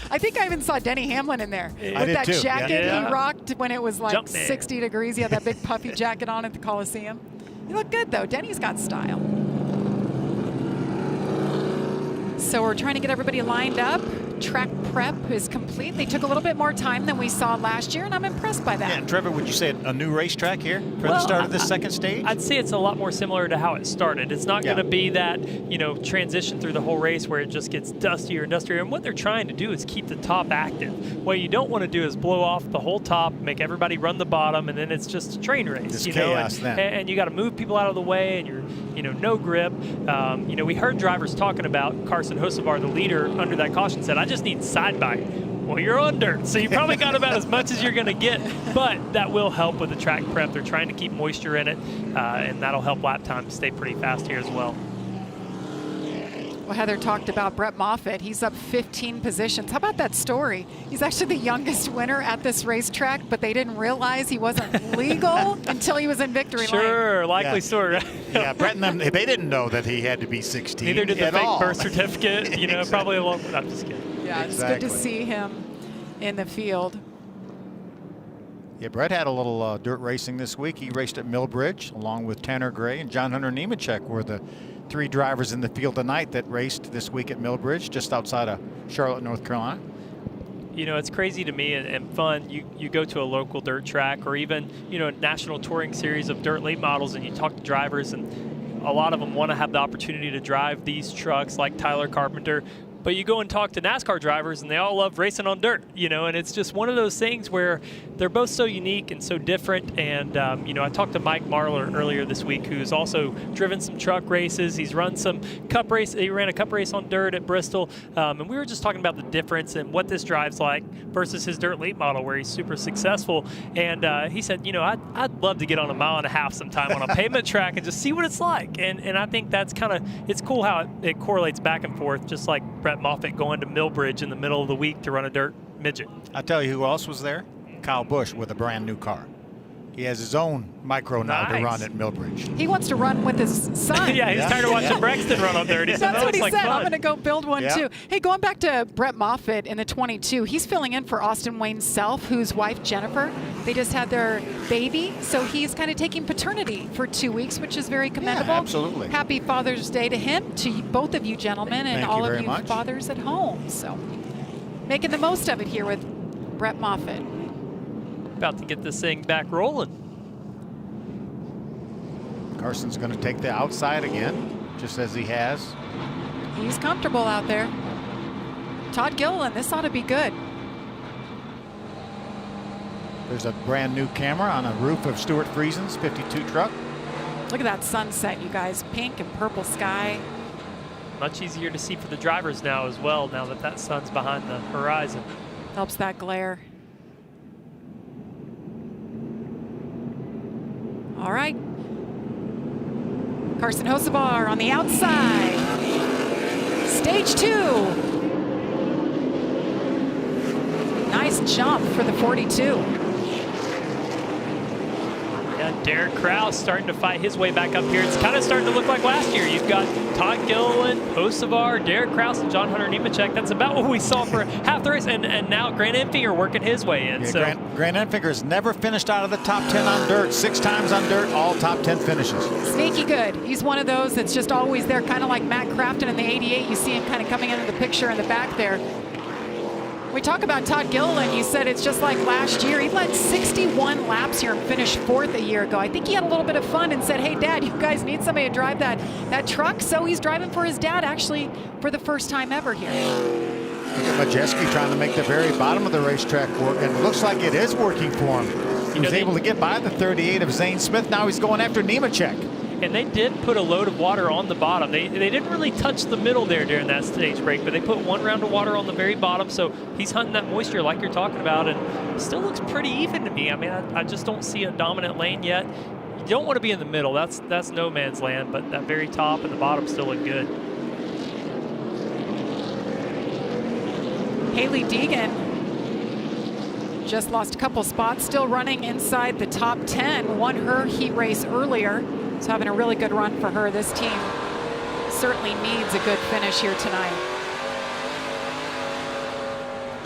I think I even saw Denny Hamlin in there I with did that too, yeah. jacket Yeah. he rocked when it was like Jump there. 60 degrees. He had that big puffy jacket on at the Coliseum. You look good, though. Denny's got style. So we're trying to get everybody lined up. Track prep is complete. They took a little bit more time than we saw last year, and I'm impressed by that. Yeah, and Trevor, would you say a new racetrack here for the start of this second stage? I'd say it's a lot more similar to how it started. It's not going to be that, transition through the whole race where it just gets dustier and dustier. And what they're trying to do is keep the top active. What you don't want to do is blow off the whole top, make everybody run the bottom, and then it's just a train race. It's chaos then. And you got to move people out of the way, and you're, no grip. We heard drivers talking about Carson Hocevar, the leader under that caution, said, I just need side bite. Well, you're on dirt, so you probably got about as much as you're going to get, but that will help with the track prep. They're trying to keep moisture in it, and that'll help lap time stay pretty fast here as well. Well, Heather talked about Brett Moffitt. He's up 15 positions. How about that story? He's actually the youngest winner at this racetrack, but they didn't realize he wasn't legal until he was in victory lane. Sure, likely story, right? Yeah, Brett and them, they didn't know that he had to be 16 Neither did the at fake all. birth certificate, you know, probably along with, I'm just kidding. Yeah, it's good to see him in the field. Yeah, Brett had a little dirt racing this week. He raced at Millbridge along with Tanner Gray and John Hunter Nemechek were the 3 drivers in the field tonight that raced this week at Millbridge, just outside of Charlotte, North Carolina. You know, it's crazy to me and fun. You go to a local dirt track or even, you know, a national touring series of dirt late models, and you talk to drivers, and a lot of them want to have the opportunity to drive these trucks like Tyler Carpenter. But you go and talk to NASCAR drivers, and they all love racing on dirt, you know, and it's just one of those things where they're both so unique and so different. And, you know, I talked to Mike Marlar earlier this week, who's also driven some truck races. He's run some cup race. He ran a cup race on dirt at Bristol. And we were just talking about the difference and what this drive's like versus his dirt late model, where he's super successful. And he said, you know, I'd love to get on a 1.5 miles sometime on a pavement track and just see what it's like. And I think that's kind of, it's cool how it correlates back and forth, just like Brett Moffitt going to Millbridge in the middle of the week to run a dirt midget. I'll tell you who else was there. Kyle Busch with a brand new car. He has his own micro now to run at Millbridge. He wants to run with his son. Yeah, he's tired of watching Braxton run on dirt. He said, That's what he like said. fun. I'm going to go build one too. Hey, going back to Brett Moffitt in the 22, he's filling in for Austin Wayne Self, whose wife Jennifer. They just had their baby, so he's kind of taking paternity for 2 weeks, which is very commendable. Yeah, absolutely. Happy Father's Day to him, to both of you gentlemen, and all of you fathers at home. So making the most of it here with Brett Moffitt. About to get this thing back rolling. Carson's going to take the outside again, just as he has. He's comfortable out there. Todd Gilliland, this ought to be good. There's a brand new camera on a roof of Stuart Friesen's 52 truck. Look at that sunset, you guys. Pink and purple sky. Much easier to see for the drivers now as well, now that that sun's behind the horizon. Helps that glare. All right. Carson Hocevar on the outside. Stage 2. Nice jump for the 42. Yeah, Derek Kraus starting to fight his way back up here. It's kind of starting to look like last year. You've got Todd Gilliland, Hocevar, Derek Kraus, and John Hunter Nemechek. That's about what we saw for half the race. And now Grant Enfinger working his way in. Yeah, so Grant Enfinger's never finished out of the top 10 on dirt. 6 times on dirt, all top 10 finishes. Sneaky good. He's one of those that's just always there, kind of like Matt Crafton in the 88. You see him kind of coming into the picture in the back there. We talk about Todd Gilliland. You said it's just like last year. He led 61 laps here and finished 4th a year ago. I think he had a little bit of fun and said, hey, Dad, you guys need somebody to drive that truck. So he's driving for his dad, actually, for the first time ever here. Look at Majeski trying to make the very bottom of the racetrack work, and it looks like it is working for him. He was able to get by the 38 of Zane Smith. Now he's going after Nemechek. And they did put a load of water on the bottom. They didn't really touch the middle there during that stage break, but they put 1 round of water on the very bottom, so he's hunting that moisture like you're talking about, and it still looks pretty even to me. I mean, I just don't see a dominant lane yet. You don't want to be in the middle. That's no man's land, but that very top and the bottom still look good. Haley Deegan just lost a couple spots, still running inside the top 10. Won her heat race earlier. So having a really good run for her. This team certainly needs a good finish here tonight.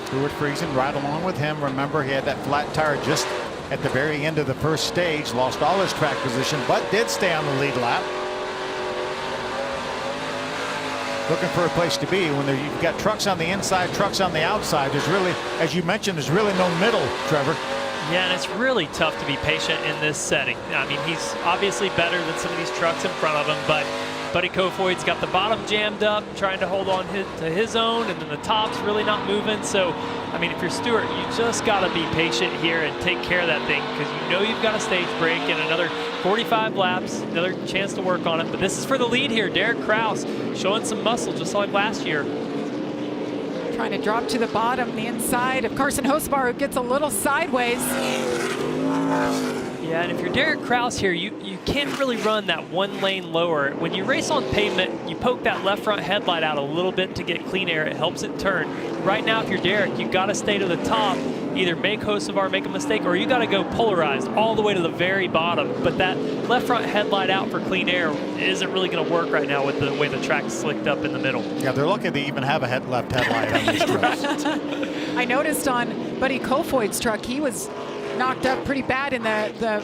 Stuart Friesen right along with him. Remember, he had that flat tire just at the very end of the first stage. Lost all his track position, but did stay on the lead lap. Looking for a place to be when you've got trucks on the inside, trucks on the outside. There's really, as you mentioned, there's really no middle, Trevor. Yeah, and it's really tough to be patient in this setting. I mean, he's obviously better than some of these trucks in front of him, but Buddy Kofoid's got the bottom jammed up, trying to hold on to his own, and then the top's really not moving. So, I mean, if you're Stewart, you just got to be patient here and take care of that thing, because you know you've got a stage break and another 45 laps, another chance to work on it. But this is for the lead here. Derek Kraus showing some muscle just like last year. Trying to drop to the bottom, the inside of Carson Hocevar, who gets a little sideways. Yeah, and if you're Derek Kraus here, you can't really run that one lane lower. When you race on pavement, you poke that left front headlight out a little bit to get clean air. It helps it turn. Right now, if you're Derek, you've got to stay to the top. Either make Hocevar make a mistake, or you got to go polarized all the way to the very bottom. But that left front headlight out for clean air isn't really going to work right now with the way the track's slicked up in the middle. Yeah, they're lucky they even have a left headlight on these trucks. I noticed on Buddy Kofoid's truck, he was knocked up pretty bad in the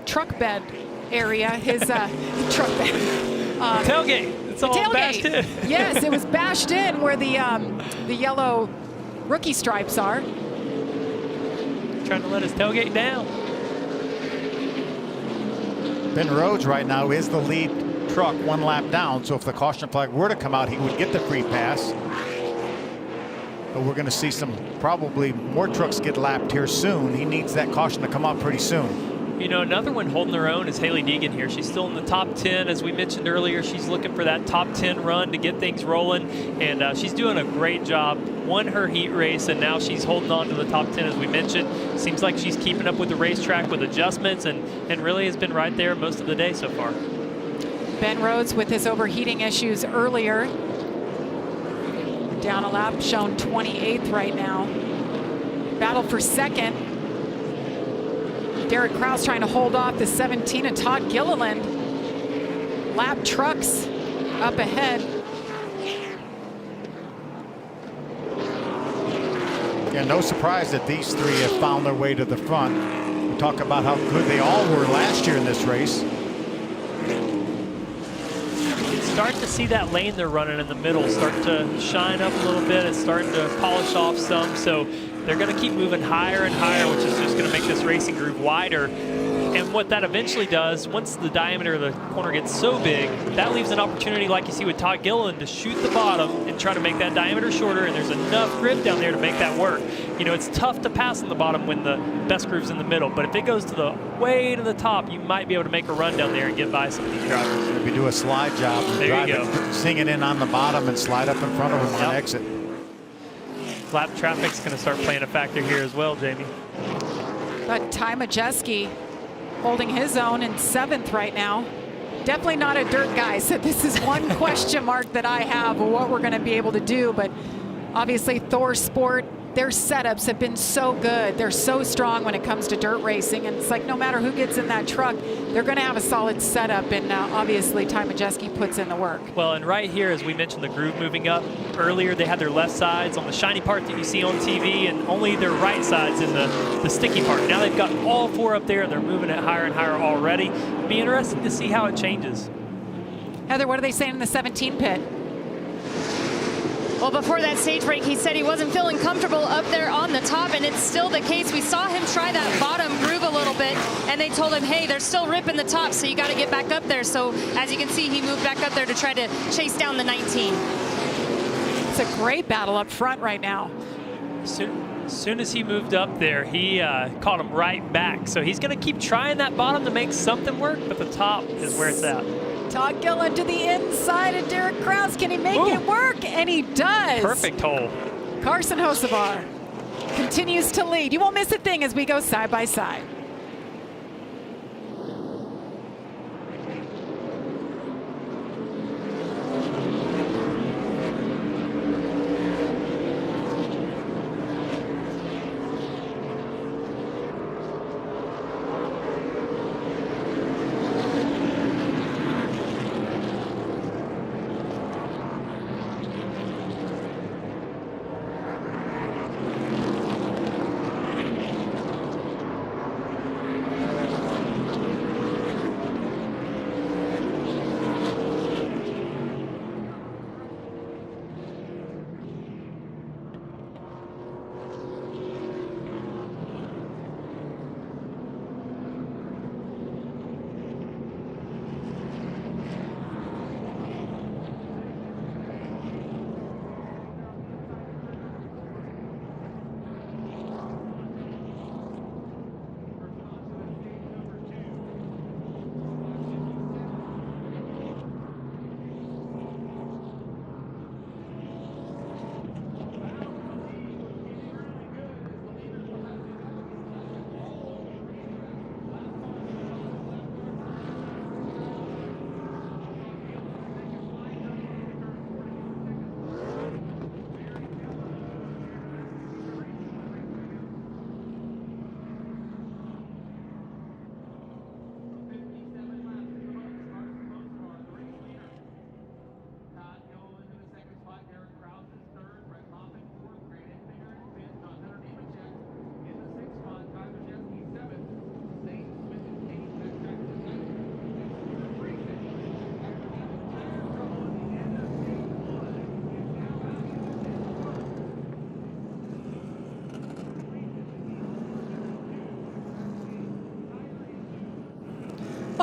truck bed area. His truck bed. Tailgate. It's all bashed in. Yes, it was bashed in where the yellow rookie stripes are. Trying to let his tailgate down. Ben Rhodes right now is the lead truck 1 lap down, so if the caution flag were to come out, he would get the free pass. But we're going to see probably more trucks get lapped here soon. He needs that caution to come out pretty soon. You know, another one holding their own is Haley Deegan here. She's still in the top 10. As we mentioned earlier, she's looking for that top 10 run to get things rolling, and she's doing a great job. Won her heat race, and now she's holding on to the top 10, as we mentioned. Seems like she's keeping up with the racetrack with adjustments, and really has been right there most of the day so far. Ben Rhodes with his overheating issues earlier. Down a lap, shown 28th right now. Battle for second. Derek Kraus trying to hold off the 17 and Todd Gilliland. Lap trucks up ahead. Yeah, no surprise that these three have found their way to the front. We talk about how good they all were last year in this race. You can start to see that lane they're running in the middle start to shine up a little bit. It's starting to polish off some, so they're going to keep moving higher and higher, which is just going to make this racing groove wider. And what that eventually does, once the diameter of the corner gets so big, that leaves an opportunity, like you see with Todd Gilliland, to shoot the bottom and try to make that diameter shorter, and there's enough grip down there to make that work. You know, it's tough to pass on the bottom when the best groove's in the middle, but if it goes to the way to the top, you might be able to make a run down there and get by some of these drivers. Maybe do a slide job and There you drive go. it, sing it in on the bottom and slide up in front of him on exit. Lap traffic's going to start playing a factor here as well, Jamie. But Ty Majeski holding his own in 7th right now. Definitely not a dirt guy, so this is one question mark that I have of what we're going to be able to do. But obviously Thor Sport, their setups have been so good. They're so strong when it comes to dirt racing, and it's like no matter who gets in that truck, they're going to have a solid setup, and obviously Ty Majeski puts in the work. Well, and right here, as we mentioned, the groove moving up. Earlier, they had their left sides on the shiny part that you see on TV, and only their right sides in the sticky part. Now they've got all 4 up there, and they're moving it higher and higher already. Be interesting to see how it changes. Heather, what are they saying in the 17 pit? Well, before that stage break, he said he wasn't feeling comfortable up there on the top, and it's still the case. We saw him try that bottom groove a little bit, and they told him, hey, there's still rip in the top, so you got to get back up there. So as you can see, he moved back up there to try to chase down the 19. It's a great battle up front right now. As soon as he moved up there, he caught him right back. So he's going to keep trying that bottom to make something work, but the top is where it's at. Todd Gilliland to the inside of Derek Kraus. Can he make it work? And he does. Perfect hole. Carson Hocevar continues to lead. You won't miss a thing as we go side by side.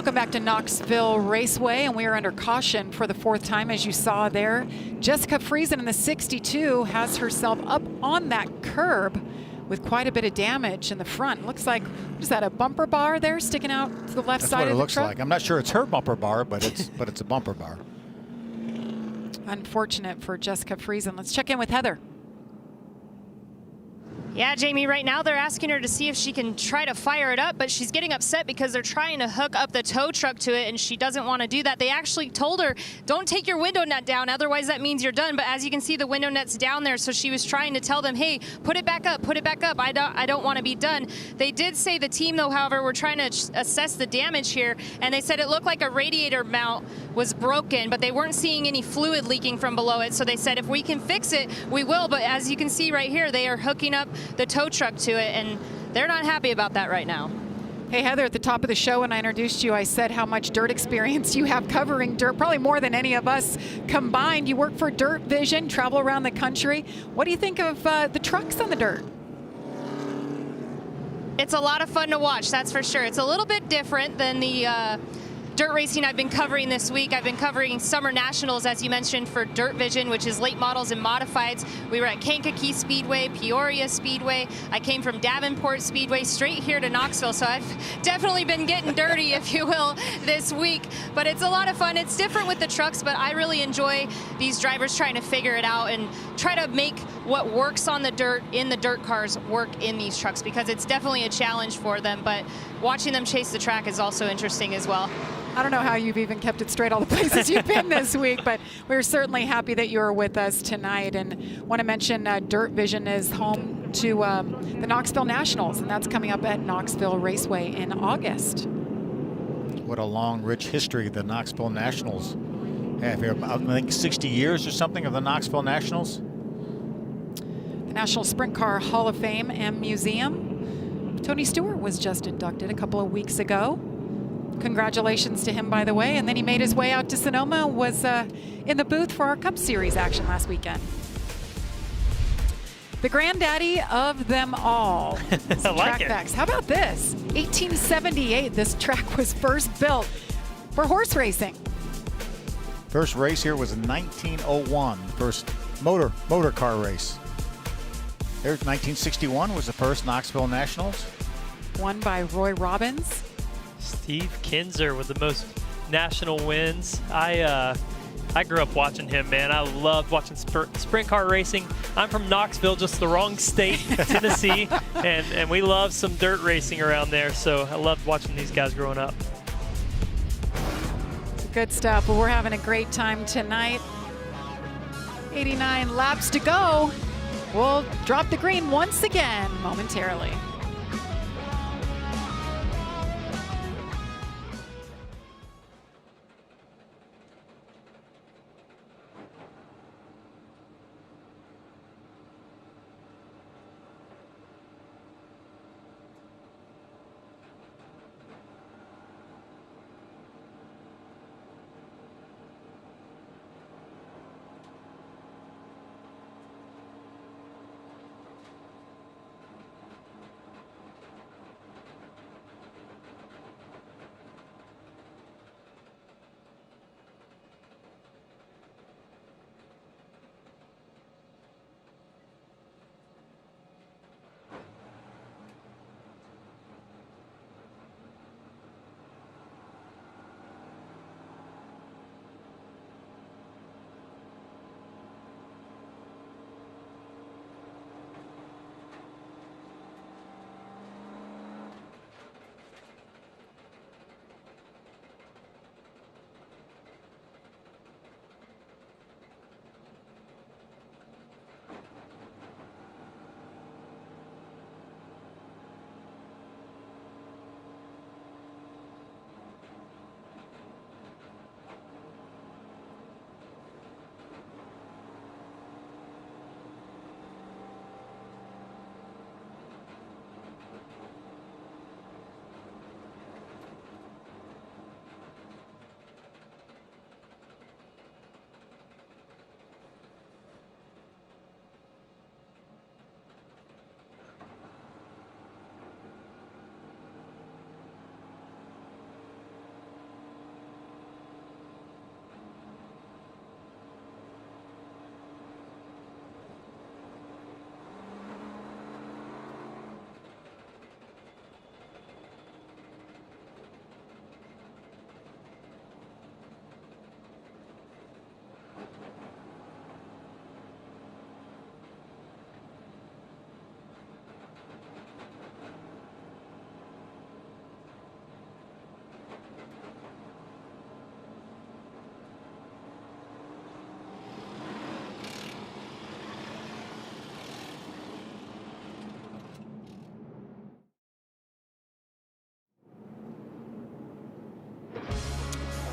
Welcome back to Knoxville Raceway, and we are under caution for the 4th time, as you saw there. Jessica Friesen in the 62 has herself up on that curb with quite a bit of damage in the front. Looks like, what is that, a bumper bar there sticking out to the left side of the truck? That's what it looks like. I'm not sure it's her bumper bar, but it's a bumper bar. Unfortunate for Jessica Friesen. Let's check in with Heather. Yeah, Jamie, right now they're asking her to see if she can try to fire it up, but she's getting upset because they're trying to hook up the tow truck to it, and she doesn't want to do that. They actually told her, don't take your window net down, otherwise that means you're done. But as you can see, the window net's down there, so she was trying to tell them, hey, put it back up, put it back up. I don't want to be done. They did say, the team, though, however, were trying to assess the damage here, and they said it looked like a radiator mount was broken, but they weren't seeing any fluid leaking from below it. So they said, if we can fix it, we will. But as you can see right here, they are hooking up the tow truck to it, and they're not happy about that right now. Hey, Heather, at the top of the show when I introduced you, I said how much dirt experience you have covering dirt, probably more than any of us combined. You work for Dirt Vision, travel around the country. What do you think of the trucks on the dirt? It's a lot of fun to watch, that's for sure. It's a little bit different than the dirt racing I've been covering this week. I've been covering Summer Nationals, as you mentioned, for Dirt Vision, which is late models and modifieds. We were at Kankakee Speedway, Peoria Speedway. I came from Davenport Speedway straight here to Knoxville, so I've definitely been getting dirty, if you will, this week. But it's a lot of fun. It's different with the trucks, but I really enjoy these drivers trying to figure it out and try to make what works on the dirt in the dirt cars work in these trucks, because it's definitely a challenge for them. But watching them chase the track is also interesting as well. I don't know how you've even kept it straight all the places you've been this week, but we're certainly happy that you're with us tonight. And want to mention Dirt Vision is home to the Knoxville Nationals, and that's coming up at Knoxville Raceway in August. What a long, rich history the Knoxville Nationals have here. I think 60 years or something of the Knoxville Nationals. The National Sprint Car Hall of Fame and Museum. Tony Stewart was just inducted a couple of weeks ago. Congratulations to him, by the way. And then he made his way out to Sonoma, was in the booth for our Cup Series action last weekend. The granddaddy of them all. I like track it. facts. How about this? 1878, this track was first built for horse racing. First race here was in 1901, first motor car race. There's 1961 was the first Knoxville Nationals. Won by Roy Robbins. Steve Kinzer with the most national wins. I grew up watching him, man. I loved watching sprint car racing. I'm from Knoxville, just the wrong state, Tennessee, and we love some dirt racing around there, so I loved watching these guys growing up. Good stuff. Well, we're having a great time tonight. 89 laps to go. We'll drop the green once again momentarily.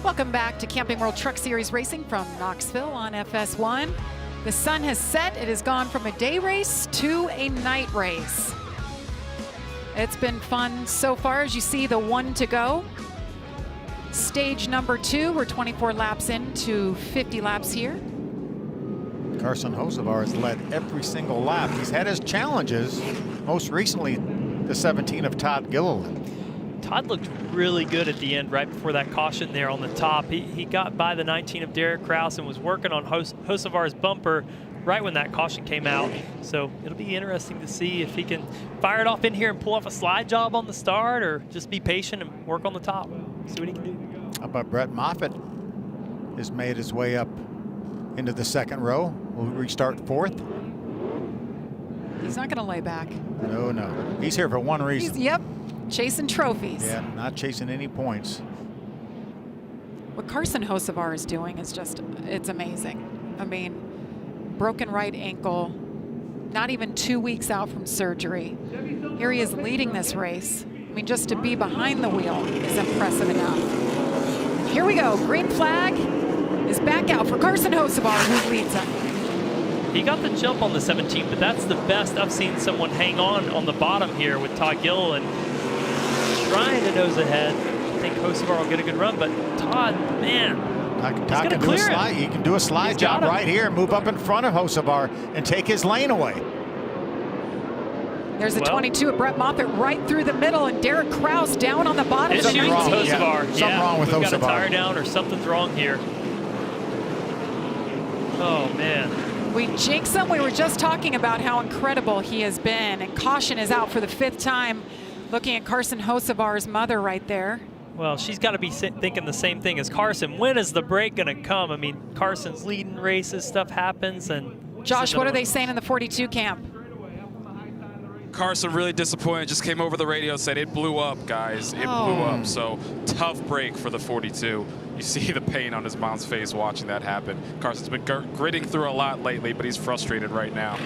Welcome back to Camping World Truck Series Racing from Knoxville on FS1. The sun has set. It has gone from a day race to a night race. It's been fun so far. As you see, the 1 to go. Stage number 2, we're 24 laps into 50 laps here. Carson Hocevar has led every single lap. He's had his challenges, most recently the 17 of Todd Gilliland. Todd looked really good at the end right before that caution there on the top. He got by the 19 of Derek Kraus and was working on Hocevar's bumper right when that caution came out. So it'll be interesting to see if he can fire it off in here and pull off a slide job on the start, or just be patient and work on the top. See what he can do. How about Brett Moffitt has made his way up into the second row. Will restart fourth. He's not going to lay back. No, no. He's here for one reason. Yep, chasing trophies. Yeah, not chasing any points. What Carson Hocevar is doing is just, it's amazing. I mean, broken right ankle, not even 2 weeks out from surgery. Here he is leading this race. I mean, just to be behind the wheel is impressive enough. Here we go, green flag is back out for Carson Hocevar, who leads him. He got the jump on the 17, but that's the best I've seen someone hang on the bottom here with Todd Gilliland trying to nose ahead. I think Hocevar will get a good run, but Todd, man, Todd can do a slide. He can do a slide job right here and move up in front of Hocevar and take his lane away. There's a 22 of Brett Moffitt right through the middle, and Derek Kraus down on the bottom of the 19. Hocevar. Yeah. Something wrong with Hocevar. We've got a tire down or something's wrong here. Oh, man. We jinx him. We were just talking about how incredible he has been, and caution is out for the 5th time. Looking at Carson Hocevar's mother right there. Well, she's got to be thinking the same thing as Carson. When is the break going to come? I mean, Carson's leading races, stuff happens, and Josh, what are they saying in the 42 camp? Carson really disappointed, just came over the radio, said it blew up, guys. It blew up. So tough break for the 42. You see the pain on his mom's face watching that happen. Carson's been gritting through a lot lately, but he's frustrated right now.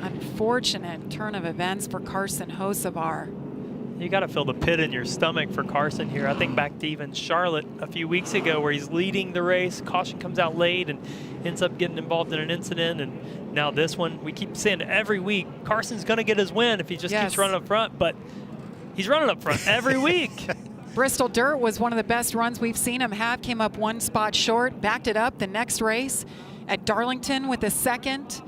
Unfortunate turn of events for Carson Hocevar. You got to feel the pit in your stomach for Carson here. I think back to even Charlotte a few weeks ago where he's leading the race. Caution comes out late and ends up getting involved in an incident. And now this one, we keep saying every week, Carson's going to get his win if he just keeps running up front. But he's running up front every week. Bristol Dirt was one of the best runs we've seen him have. Came up 1 spot short, backed it up the next race at Darlington with a 2nd.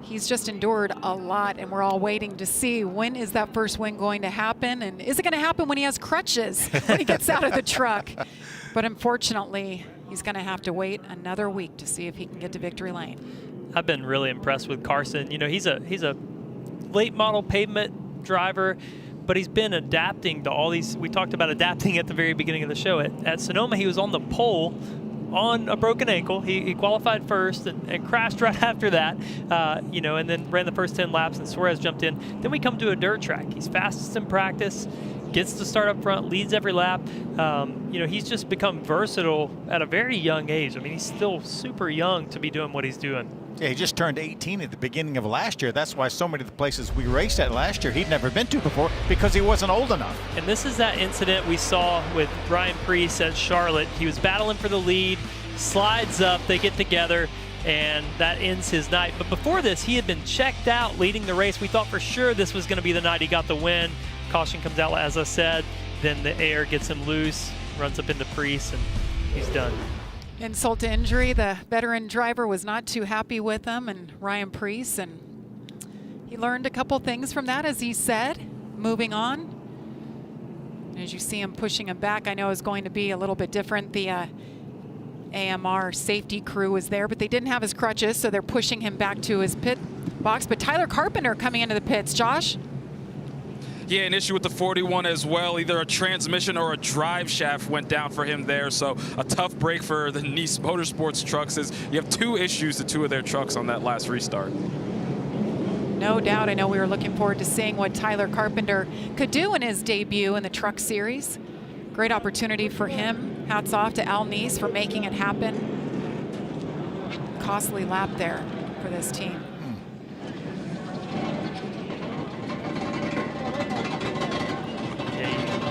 He's just endured a lot, and we're all waiting to see when is that first win going to happen, and is it going to happen when he has crutches when he gets out of the truck? But unfortunately, he's going to have to wait another week to see if he can get to victory lane. I've been really impressed with Carson. You know, he's a late model pavement driver, but he's been adapting to all these. We talked about adapting at the very beginning of the show. At Sonoma, he was on the pole on a broken ankle. He qualified first and crashed right after that, you know, and then ran the first 10 laps, and Suarez jumped in. Then we come to a dirt track. He's fastest in practice, gets to start up front, leads every lap. You know, he's just become versatile at a very young age. I mean, he's still super young to be doing what he's doing. Yeah, he just turned 18 at the beginning of last year. That's why so many of the places we raced at last year he'd never been to before, because he wasn't old enough. And this is that incident we saw with Ryan Preece at Charlotte. He was battling for the lead, slides up, they get together, and that ends his night. But before this, he had been checked out leading the race. We thought for sure this was going to be the night he got the win. Caution comes out, as I said. Then the air gets him loose, runs up into Preece, and he's done. Insult to injury, the veteran driver was not too happy with him, and Ryan Preece, and he learned a couple things from that, as he said, moving on. And as you see him pushing him back, I know is going to be a little bit different. The AMR safety crew was there, but they didn't have his crutches, so they're pushing him back to his pit box. But Tyler Carpenter coming into the pits. Josh? Yeah, an issue with the 41 as well. Either a transmission or a drive shaft went down for him there. So a tough break for the Nice Motorsports trucks is you have 2 issues to 2 of their trucks on that last restart. No doubt. I know we were looking forward to seeing what Tyler Carpenter could do in his debut in the Truck Series. Great opportunity for him. Hats off to Al Nice for making it happen. Costly lap there for this team.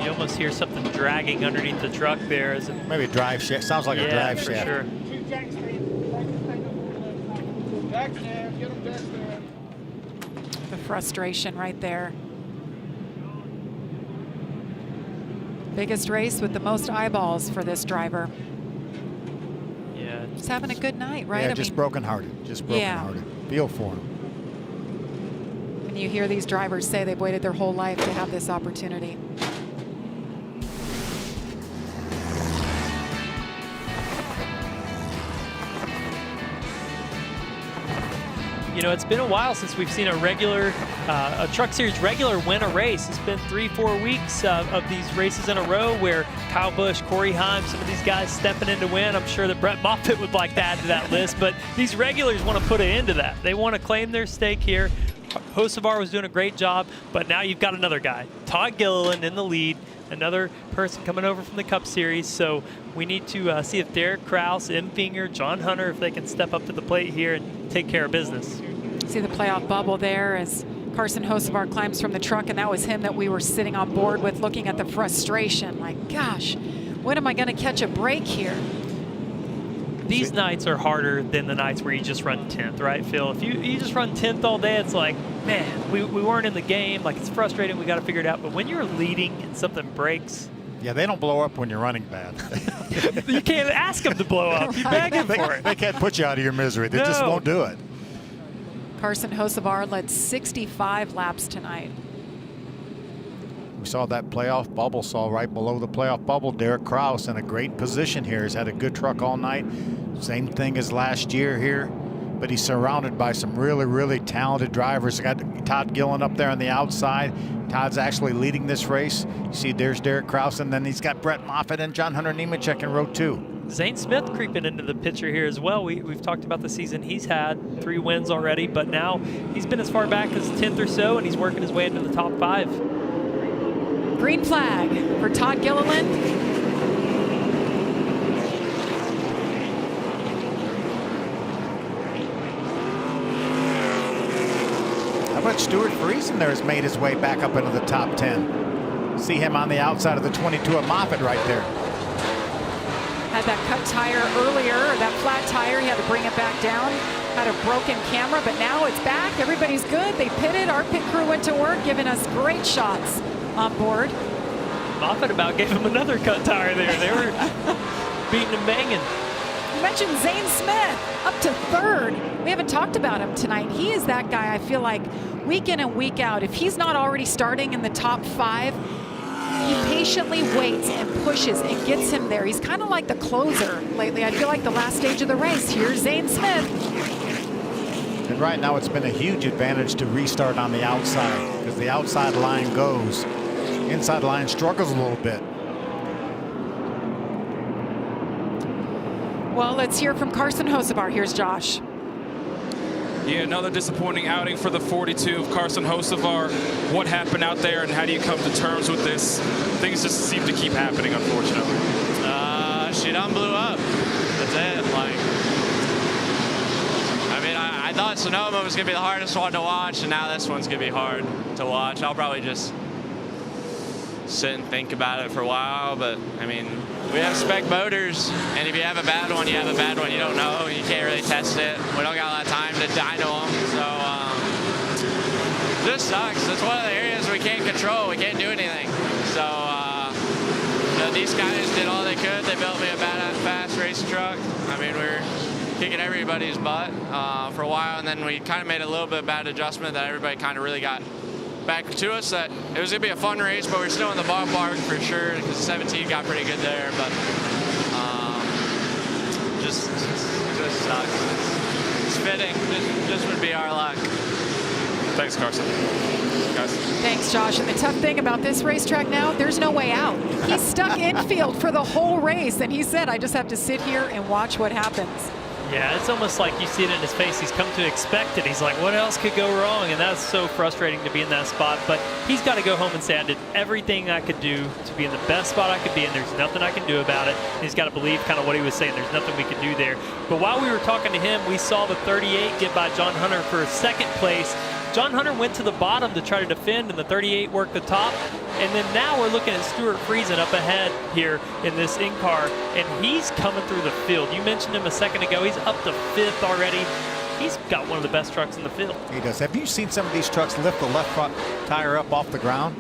You almost hear something dragging underneath the truck there. As it, Maybe a drive shaft. Sounds like a drive for shaft. sure. The frustration right there. Biggest race with the most eyeballs for this driver. Yeah. He's having a good night, right? Yeah, I just mean, brokenhearted. Just brokenhearted. Feel for him. when you hear these drivers say they've waited their whole life to have this opportunity. You know, it's been a while since we've seen a regular, a Truck Series regular win a race. It's been 3-4 weeks of these races in a row where Kyle Busch, Corey Heim, some of these guys stepping in to win. I'm sure that Brett Moffitt would like to add to that list, but these regulars want to put an end to that. They want to claim their stake here. Hocevar was doing a great job, but now you've got another guy, Todd Gilliland in the lead, another person coming over from the Cup Series. So we need to see if Derek Kraus, M. Finger, John Hunter, if they can step up to the plate here and take care of business. See the playoff bubble there as Carson Hocevar climbs from the truck, and that was him that we were sitting on board with, looking at the frustration. Like, gosh, when am I going to catch a break here? These nights are harder than the nights where you just run 10th, right, Phil? If you just run 10th all day, it's like, man, we weren't in the game. Like, it's frustrating. We got to figure it out. But when you're leading and something breaks, yeah, they don't blow up when you're running bad. you can't ask them to blow up. You're begging for it. They can't put you out of your misery. They just won't do it. Carson Hocevar led 65 laps tonight. We saw that playoff bubble, saw right below the playoff bubble, Derek Kraus in a great position here. He's had a good truck all night. Same thing as last year here, but he's surrounded by some really, really talented drivers. Got Todd Gilliland up there on the outside. Todd's actually leading this race. You see there's Derek Kraus, and then he's got Brett Moffitt and John Hunter Nemechek in row 2. Zane Smith creeping into the picture here as well. We've talked about the season he's had, 3 wins already, but now he's been as far back as 10th or so, and he's working his way into the top 5. Green flag for Todd Gilliland. How about Stuart Friesen there has made his way back up into the top 10. See him on the outside of the 22 at Moffitt right there. Had that cut tire earlier, or that flat tire, he had to bring it back down. Had a broken camera, but now it's back. Everybody's good. They pitted. Our pit crew went to work, giving us great shots on board. Moffitt about gave him another cut tire there. They were beating and banging. You mentioned Zane Smith up to 3rd. We haven't talked about him tonight. He is that guy, I feel like, week in and week out. If he's not already starting in the top 5, he patiently waits and pushes and gets him there. He's kind of like the closer lately. I feel like the last stage of the race. Here's Zane Smith. And right now it's been a huge advantage to restart on the outside because the outside line goes. Inside line struggles a little bit. Well, let's hear from Carson Hocevar. Here's Josh. Yeah, another disappointing outing for the 42 of Carson Hocevar. What happened out there, and how do you come to terms with this? Things just seem to keep happening, unfortunately. She done blew up. That's it. Like, I mean, I thought Sonoma was gonna be the hardest one to watch, and now this one's gonna be hard to watch. I'll probably just sit and think about it for a while, but I mean, we have spec motors, and if you have a bad one, you have a bad one. You don't know, you can't really test it. We don't got a lot of time to dyno them, so this sucks. It's one of the areas we can't control. We can't do anything. So you know, these guys did all they could. They built me a fast race truck. I mean, we were kicking everybody's butt for a while, and then we kind of made a little bit of bad adjustment that everybody kind of really got back to us, that it was going to be a fun race, but we're still in the ballpark for sure, because 17 got pretty good there, but just sucks. It's fitting. Just would be our luck. Thanks, Carson. Guys. Thanks, Josh. And the tough thing about this racetrack now, there's no way out. He's stuck infield for the whole race, and he said, I just have to sit here and watch what happens. Yeah, it's almost like you see it in his face. He's come to expect it. He's like, what else could go wrong? And that's so frustrating to be in that spot. But he's got to go home and say, I did everything I could do to be in the best spot I could be in. There's nothing I can do about it. And he's got to believe kind of what he was saying. There's nothing we could do there. But while we were talking to him, we saw the 38 get by John Hunter for 2nd place. John Hunter went to the bottom to try to defend, and the 38 worked the top. And then now we're looking at Stuart Friesen up ahead here in this in-car, and he's coming through the field. You mentioned him a second ago. He's up to 5th already. He's got one of the best trucks in the field. He does. Have you seen some of these trucks lift the left front tire up off the ground?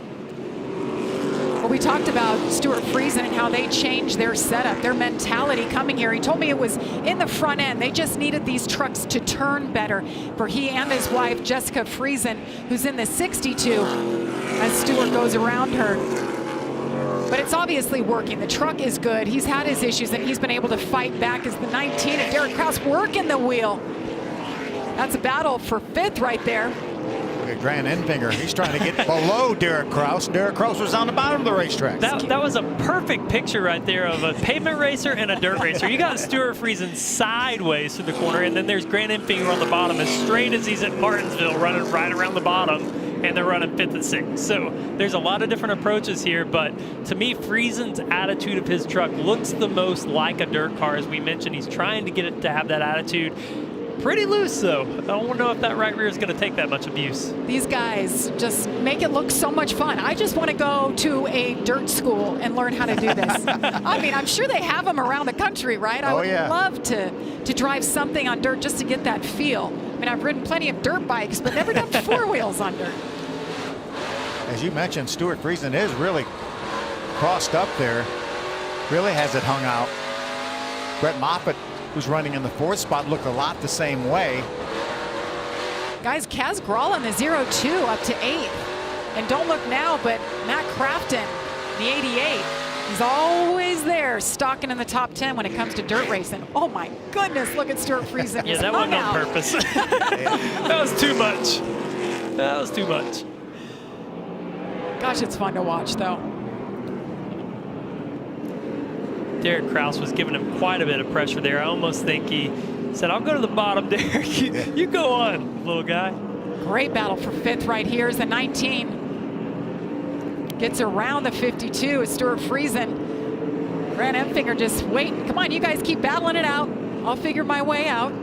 Well, we talked about Stuart Friesen and how they changed their setup, their mentality coming here. He told me it was in the front end. They just needed these trucks to turn better for he and his wife, Jessica Friesen, who's in the 62, as Stuart goes around her. But it's obviously working. The truck is good. He's had his issues, and he's been able to fight back as the 19 and Derek Kraus working the wheel. That's a battle for 5th right there. Look at Grant Enfinger. He's trying to get below Derek Kraus. Derek Kraus was on the bottom of the racetrack. That was a perfect picture right there of a pavement racer and a dirt racer. You got Stuart Friesen sideways through the corner, and then there's Grant Enfinger on the bottom, as straight as he's at Martinsville, running right around the bottom, and they're running 5th and 6th. So there's a lot of different approaches here, but to me, Friesen's attitude of his truck looks the most like a dirt car. As we mentioned, he's trying to get it to have that attitude. Pretty loose, though. I don't know if that right rear is going to take that much abuse. These guys just make it look so much fun. I just want to go to a dirt school and learn how to do this. I mean, I'm sure they have them around the country, right? I would love to drive something on dirt just to get that feel. I mean, I've ridden plenty of dirt bikes, but never done 4 wheels on dirt. As you mentioned, Stuart Friesen is really crossed up there. Really has it hung out. Brett Moffitt, who's running in the 4th spot, looked a lot the same way. Guys, Kaz Gralla in the 02 up to 8th. And don't look now, but Matt Crafton, the 88, he's always there, stalking in the top 10 when it comes to dirt racing. Oh my goodness, look at Stuart Friesen. Yeah, that wasn't on purpose. That was too much. That was too much. Gosh, it's fun to watch, though. Derek Kraus was giving him quite a bit of pressure there. I almost think he said, I'll go to the bottom, Derek. You go on, little guy. Great battle for 5th right here as the 19 gets around the 52 as Stuart Friesen. Grant Enfinger just waiting. Come on, you guys keep battling it out. I'll figure my way out.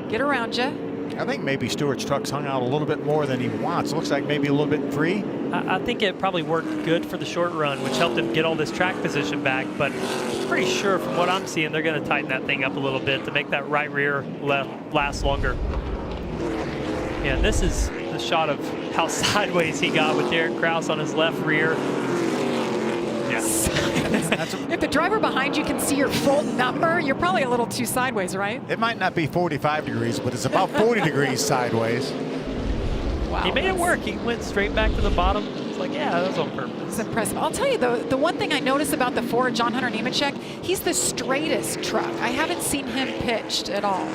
Get around you. I think maybe Stuart's truck's hung out a little bit more than he wants. Looks like maybe a little bit free. I think it probably worked good for the short run, which helped him get all this track position back. But I'm pretty sure from what I'm seeing, they're going to tighten that thing up a little bit to make that right rear last longer. Yeah, this is the shot of how sideways he got with Derek Kraus on his left rear. Yeah. If the driver behind you can see your full number, you're probably a little too sideways, right? It might not be 45 degrees, but it's about 40 degrees sideways. Wow. He made it work. He went straight back to the bottom. It's like, yeah, that was on purpose. It's impressive. I'll tell you, the one thing I noticed about the Ford John Hunter Nemechek, he's the straightest truck. I haven't seen him pitched at all,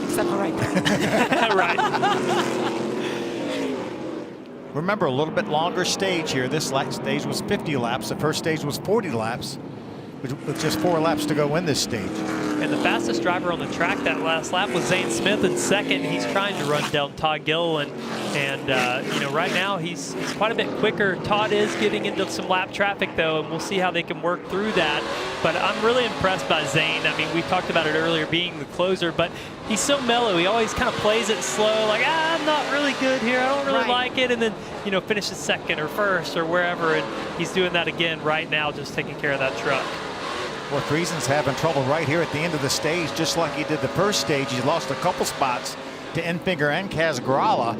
except for right there. Right. Remember, a little bit longer stage here. This stage was 50 laps. The first stage was 40 laps, with just 4 laps to go in this stage. And the fastest driver on the track that last lap was Zane Smith in second. He's trying to run down Todd Gilliland. And you know, right now he's quite a bit quicker. Todd is getting into some lap traffic, though, and we'll see how they can work through that. But I'm really impressed by Zane. I mean, we talked about it earlier, being the closer, but he's so mellow. He always kind of plays it slow, like, I'm not really good here. I don't really like it. And then, you know, finishes second or first or wherever. And he's doing that again right now, just taking care of that truck. Well, Friesen's having trouble right here at the end of the stage, just like he did the first stage. He lost a couple spots to Enfinger and Kaz Gralla.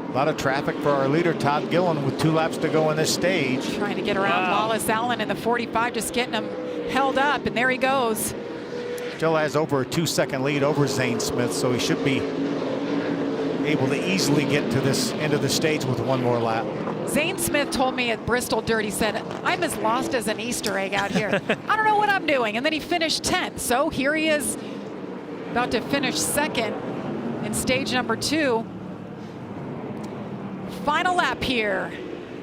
A lot of traffic for our leader, Todd Gilliland, with 2 laps to go in this stage. Trying to get around Wallace Allen in the 45, just getting him held up, and there he goes. Still has over a 2-second lead over Zane Smith, so he should be able to easily get to this end of the stage with 1 more lap. Zane Smith told me at Bristol Dirt, he said, I'm as lost as an Easter egg out here. I don't know what I'm doing. And then he finished 10th. So here he is about to finish second in stage number 2. Final lap here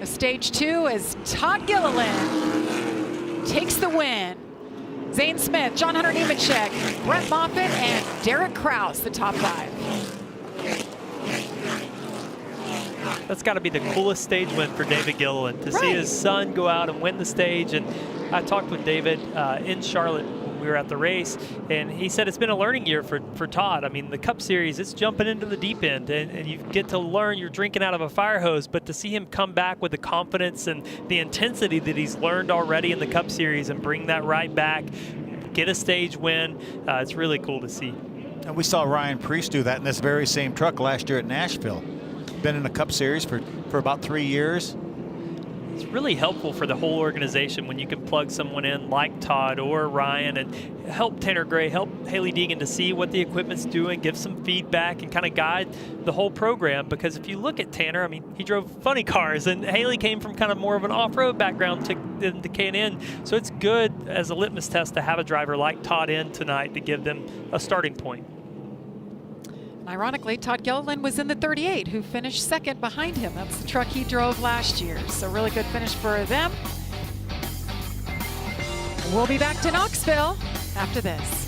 of stage 2 as Todd Gilliland takes the win. Zane Smith, John Hunter Nemechek, Brett Moffitt, and Derek Kraus, the top 5. That's got to be the coolest stage win for David Gilliland, to see his son go out and win the stage. And I talked with David in Charlotte when we were at the race, and he said it's been a learning year for Todd. I mean, the Cup Series, it's jumping into the deep end, and you get to learn. You're drinking out of a fire hose, but to see him come back with the confidence and the intensity that he's learned already in the Cup Series and bring that right back, get a stage win, it's really cool to see. And we saw Ryan Preece do that in this very same truck last year at Nashville. Been in the Cup Series for about 3 years. It's really helpful for the whole organization when you can plug someone in like Todd or Ryan and help Tanner Gray, help Haley Deegan to see what the equipment's doing, give some feedback, and kind of guide the whole program. Because if you look at Tanner, I mean, he drove funny cars, and Haley came from kind of more of an off-road background to K&N. So it's good as a litmus test to have a driver like Todd in tonight to give them a starting point. Ironically, Todd Gilliland was in the 38, who finished second behind him. That's the truck he drove last year. So really good finish for them. We'll be back to Knoxville after this.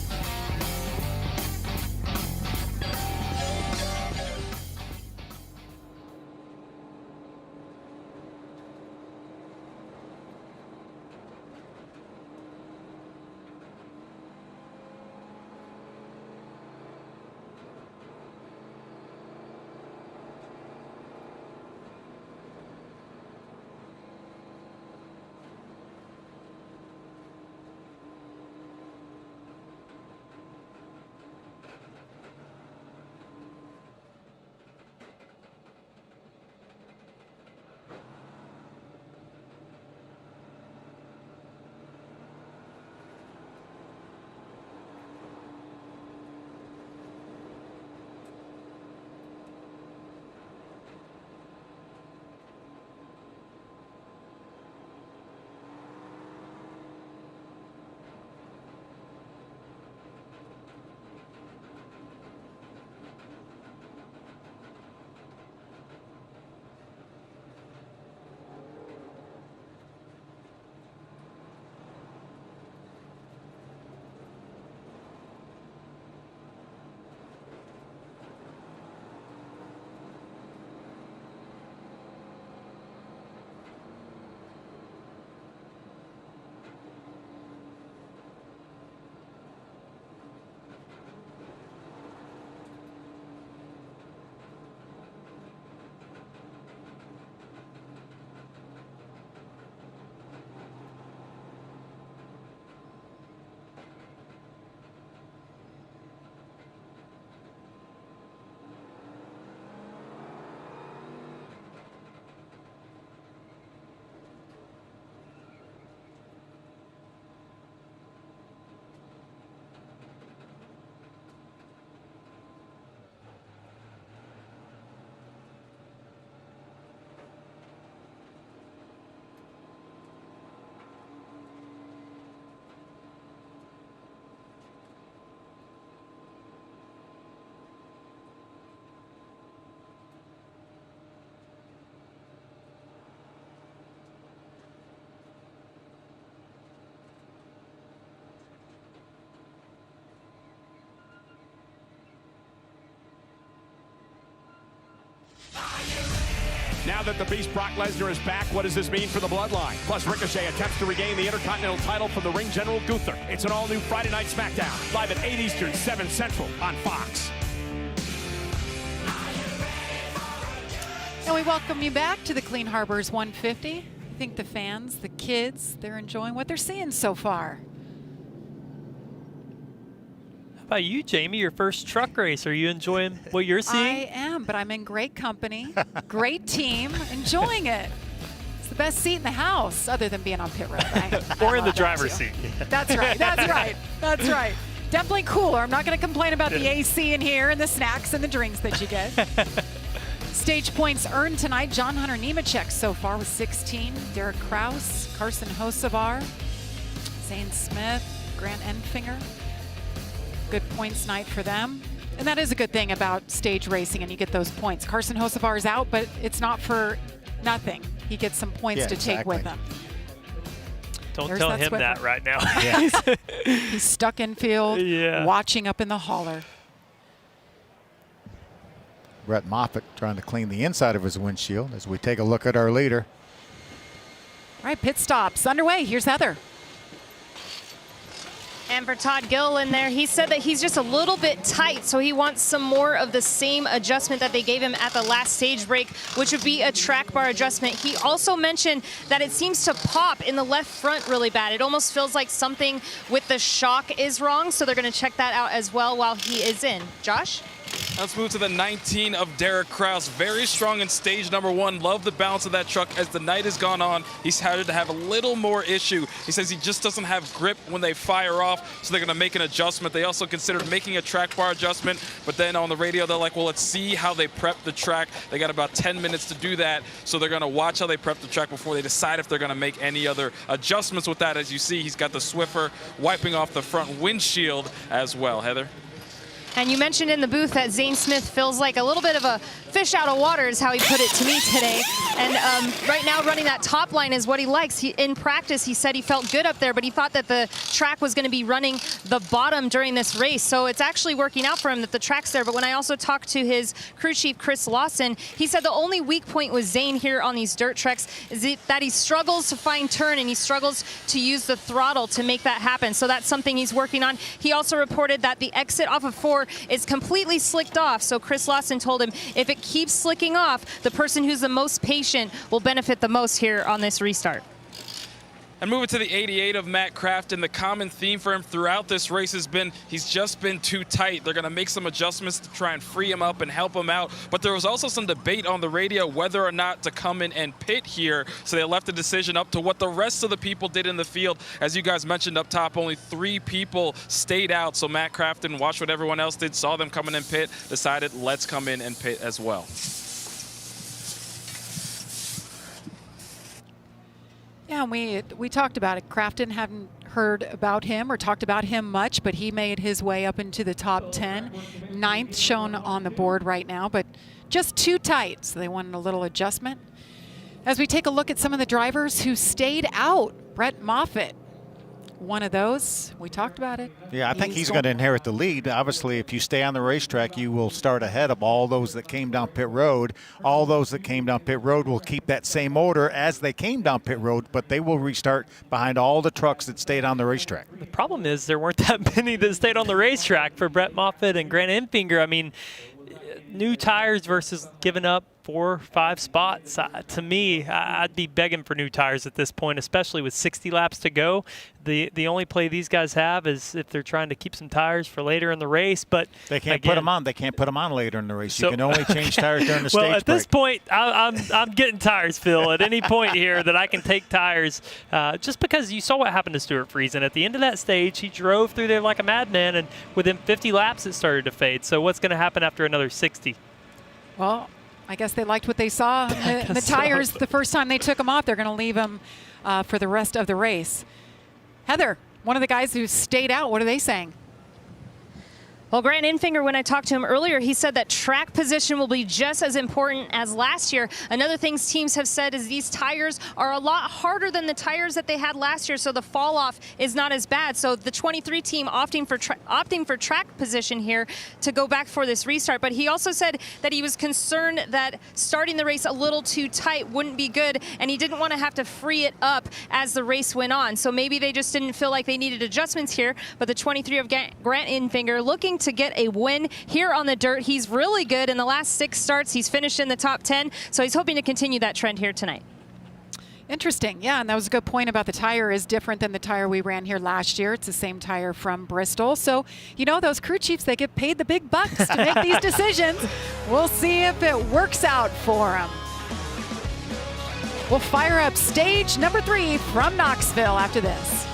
Now that the Beast Brock Lesnar is back, what does this mean for the Bloodline? Plus, Ricochet attempts to regain the Intercontinental title from the ring general Gunther. It's an all-new Friday Night SmackDown, live at 8 Eastern, 7 Central on Fox. And we welcome you back to the Clean Harbors 150. I think the fans, the kids, they're enjoying what they're seeing so far. How about you, Jamie? Your first truck race. Are you enjoying what you're seeing? I am, but I'm in great company, great team, enjoying it. It's the best seat in the house, other than being on pit road. Or in the driver's seat. That's right. That's right. That's right. Definitely cooler. I'm not going to complain about the AC in here and the snacks and the drinks that you get. Stage points earned tonight. John Hunter Nemechek so far with 16. Derek Kraus, Carson Hocevar, Zane Smith, Grant Enfinger. Good points night for them. And that is a good thing about stage racing, and you get those points. Carson Hocevar is out, but it's not for nothing. He gets some points to take with him. Don't tell him that right now. Yeah. He's stuck in field, watching up in the hauler. Brett Moffitt trying to clean the inside of his windshield as we take a look at our leader. All right, pit stops underway. Here's Heather. And for Todd Gilliland there, he said that he's just a little bit tight, so he wants some more of the same adjustment that they gave him at the last stage break, which would be a track bar adjustment. He also mentioned that it seems to pop in the left front really bad. It almost feels like something with the shock is wrong, so they're going to check that out as well while he is in. Josh? Let's move to the 19 of Derek Kraus. Very strong in stage number 1. Love the balance of that truck. As the night has gone on, he's started to have a little more issue. He says he just doesn't have grip when they fire off, so they're going to make an adjustment. They also considered making a track bar adjustment, but then on the radio, they're like, well, let's see how they prep the track. They got about 10 minutes to do that, so they're going to watch how they prep the track before they decide if they're going to make any other adjustments with that. As you see, he's got the Swiffer wiping off the front windshield as well. Heather? And you mentioned in the booth that Zane Smith feels like a little bit of a fish out of water is how he put it to me today. And right now running that top line is what he likes. In practice, he said he felt good up there, but he thought that the track was going to be running the bottom during this race. So it's actually working out for him that the track's there. But when I also talked to his crew chief, Chris Lawson, he said the only weak point with Zane here on these dirt tracks is that he struggles to find turn and he struggles to use the throttle to make that happen. So that's something he's working on. He also reported that the exit off of 4 is completely slicked off. So Chris Lawson told him if it keeps slicking off, the person who's the most patient will benefit the most here on this restart. And moving to the 88 of Matt Crafton, the common theme for him throughout this race has been he's just been too tight. They're going to make some adjustments to try and free him up and help him out. But there was also some debate on the radio whether or not to come in and pit here. So they left the decision up to what the rest of the people did in the field. As you guys mentioned up top, only 3 people stayed out. So Matt Crafton watched what everyone else did, saw them coming in pit, decided let's come in and pit as well. Yeah, we talked about it. Crafton hadn't heard about him or talked about him much, but he made his way up into the top 10. 9th shown on the board right now, but just too tight, so they wanted a little adjustment. As we take a look at some of the drivers who stayed out, Brett Moffitt, one of those. We talked about it. Yeah, I think he's going to inherit the lead. Obviously, if you stay on the racetrack, you will start ahead of all those that came down pit road. All those that came down pit road will keep that same order as they came down pit road, but they will restart behind all the trucks that stayed on the racetrack. The problem is there weren't that many that stayed on the racetrack for Brett Moffitt and Grant Enfinger. I mean, new tires versus giving up 4 or 5 spots. To me, I'd be begging for new tires at this point, especially with 60 laps to go. The only play these guys have is if they're trying to keep some tires for later in the race. But they can't put them on. They can't put them on later in the race. So, you can only change tires during the stage break. Well, at this point, I'm getting tires, Phil. At any point here that I can take tires, just because you saw what happened to Stuart Friesen. At the end of that stage, he drove through there like a madman, and within 50 laps, it started to fade. So what's going to happen after another 60? Well, I guess they liked what they saw in the tires the first time they took them off. They're going to leave them for the rest of the race. Heather, one of the guys who stayed out, what are they saying? Well, Grant Enfinger, when I talked to him earlier, he said that track position will be just as important as last year. Another thing teams have said is these tires are a lot harder than the tires that they had last year, so the fall off is not as bad. So the 23 team opting for track position here to go back for this restart. But he also said that he was concerned that starting the race a little too tight wouldn't be good, and he didn't want to have to free it up as the race went on. So maybe they just didn't feel like they needed adjustments here. But the 23 of Grant Enfinger looking to get a win here on the dirt. He's really good. In the last 6 starts, he's finished in the top 10, so he's hoping to continue that trend here tonight. Interesting. Yeah, and that was a good point about the tire is different than the tire we ran here last year. It's the same tire from Bristol. So, you know, those crew chiefs, they get paid the big bucks to make these decisions. We'll see if it works out for them. We'll fire up stage number 3 from Knoxville after this.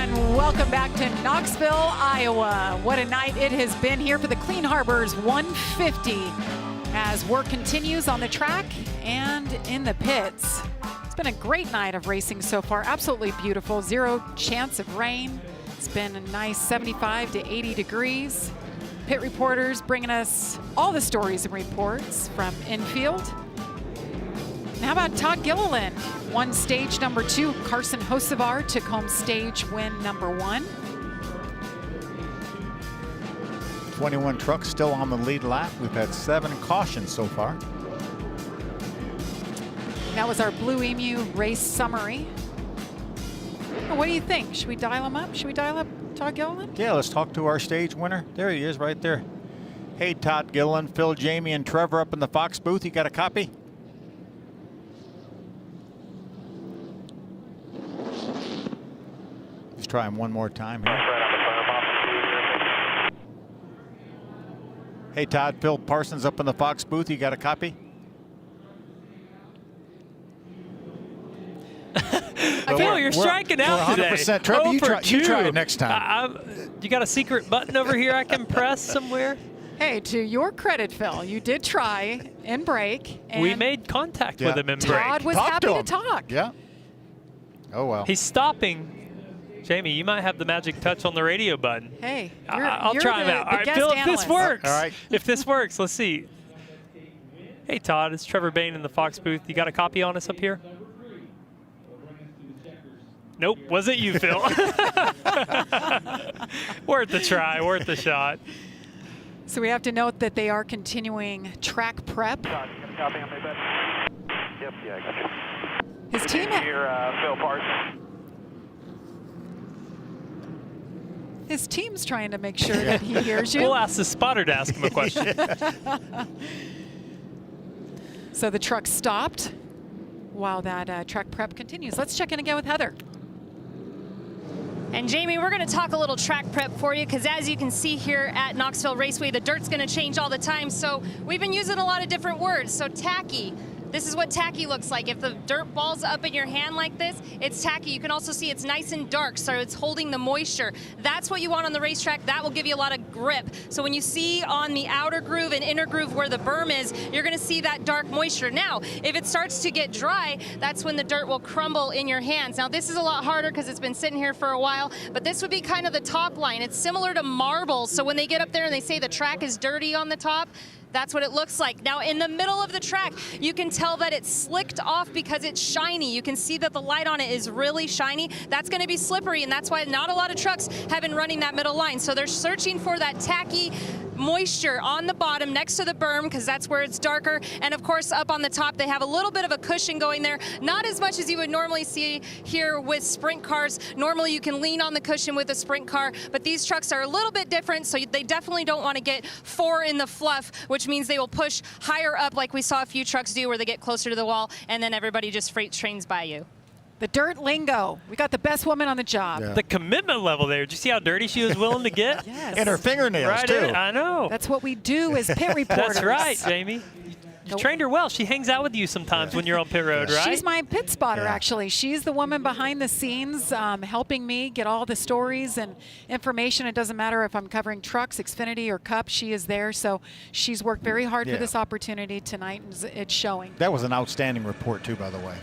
And welcome back to Knoxville, Iowa. What a night it has been here for the Clean Harbors 150 as work continues on the track and in the pits. It's been a great night of racing so far. Absolutely beautiful. Zero chance of rain. It's been a nice 75 to 80 degrees. Pit reporters bringing us all the stories and reports from infield. And how about Todd Gilliland? Won stage number 2. Carson Hocevar took home stage win number 1. 21 trucks still on the lead lap. We've had 7 cautions so far. That was our Blue Emu race summary. Well, what do you think? Should we dial him up? Should we dial up Todd Gilliland? Yeah, let's talk to our stage winner. There he is right there. Hey, Todd Gilliland, Phil, Jamie, and Trevor up in the Fox booth. You got a copy? Let's try him one more time here. Hey, Todd, Phil Parsons up in the Fox booth. You got a copy? Phil, you're striking out today. 100%. Trevor, you try it next time. You got a secret button over here I can press somewhere? Hey, to your credit, Phil, you did try and brake. And we made contact with him in break. Todd was happy to talk. Yeah. Oh, well. He's stopping. Jamie, you might have the magic touch on the radio button. Hey, I'll try him out. All right, Phil, if this works. All right. If this works, let's see. Hey, Todd, it's Trevor Bain in the Fox booth. You got a copy on us up here? Nope, wasn't you, Phil. Worth the try, worth the shot. So we have to note that they are continuing track prep. Todd, you got a copy on me, bud? Yep, yeah, I got you. His team. Here, Phil Parsons. His team's trying to make sure that he hears you. We'll ask the spotter to ask him a question. So the truck stopped while that track prep continues. Let's check in again with Heather. And Jamie, we're going to talk a little track prep for you because as you can see here at Knoxville Raceway, the dirt's going to change all the time. So we've been using a lot of different words. So tacky. This is what tacky looks like. If the dirt ball's up in your hand like this, it's tacky. You can also see it's nice and dark, so it's holding the moisture. That's what you want on the racetrack. That will give you a lot of grip. So when you see on the outer groove and inner groove where the berm is, you're gonna see that dark moisture. Now, if it starts to get dry, that's when the dirt will crumble in your hands. Now, this is a lot harder because it's been sitting here for a while, but this would be kind of the top line. It's similar to marbles, so when they get up there and they say the track is dirty on the top, that's what it looks like. Now, in the middle of the track, you can tell that it's slicked off because it's shiny. You can see that the light on it is really shiny. That's going to be slippery, and that's why not a lot of trucks have been running that middle line. So they're searching for that tacky moisture on the bottom next to the berm because that's where it's darker. And of course, up on the top, they have a little bit of a cushion going there. Not as much as you would normally see here with sprint cars. Normally, you can lean on the cushion with a sprint car, but these trucks are a little bit different, so they definitely don't want to get 4 in the fluff, which means they will push higher up like we saw a few trucks do where they get closer to the wall and then everybody just freight trains by you. The dirt lingo. We got the best woman on the job. Yeah. The commitment level there. Did you see how dirty she was willing to get? Yes. And her fingernails, Right too. I know. That's what we do as pit reporters. That's right, Jamie. You trained her well. She hangs out with you sometimes when you're on pit road, right? She's my pit spotter, Yeah. actually. She's the woman behind the scenes helping me get all the stories and information. It doesn't matter if I'm covering trucks, Xfinity, or Cup. She is there. So she's worked very hard for Yeah. this opportunity tonight, and it's showing. That was an outstanding report, too, by the way.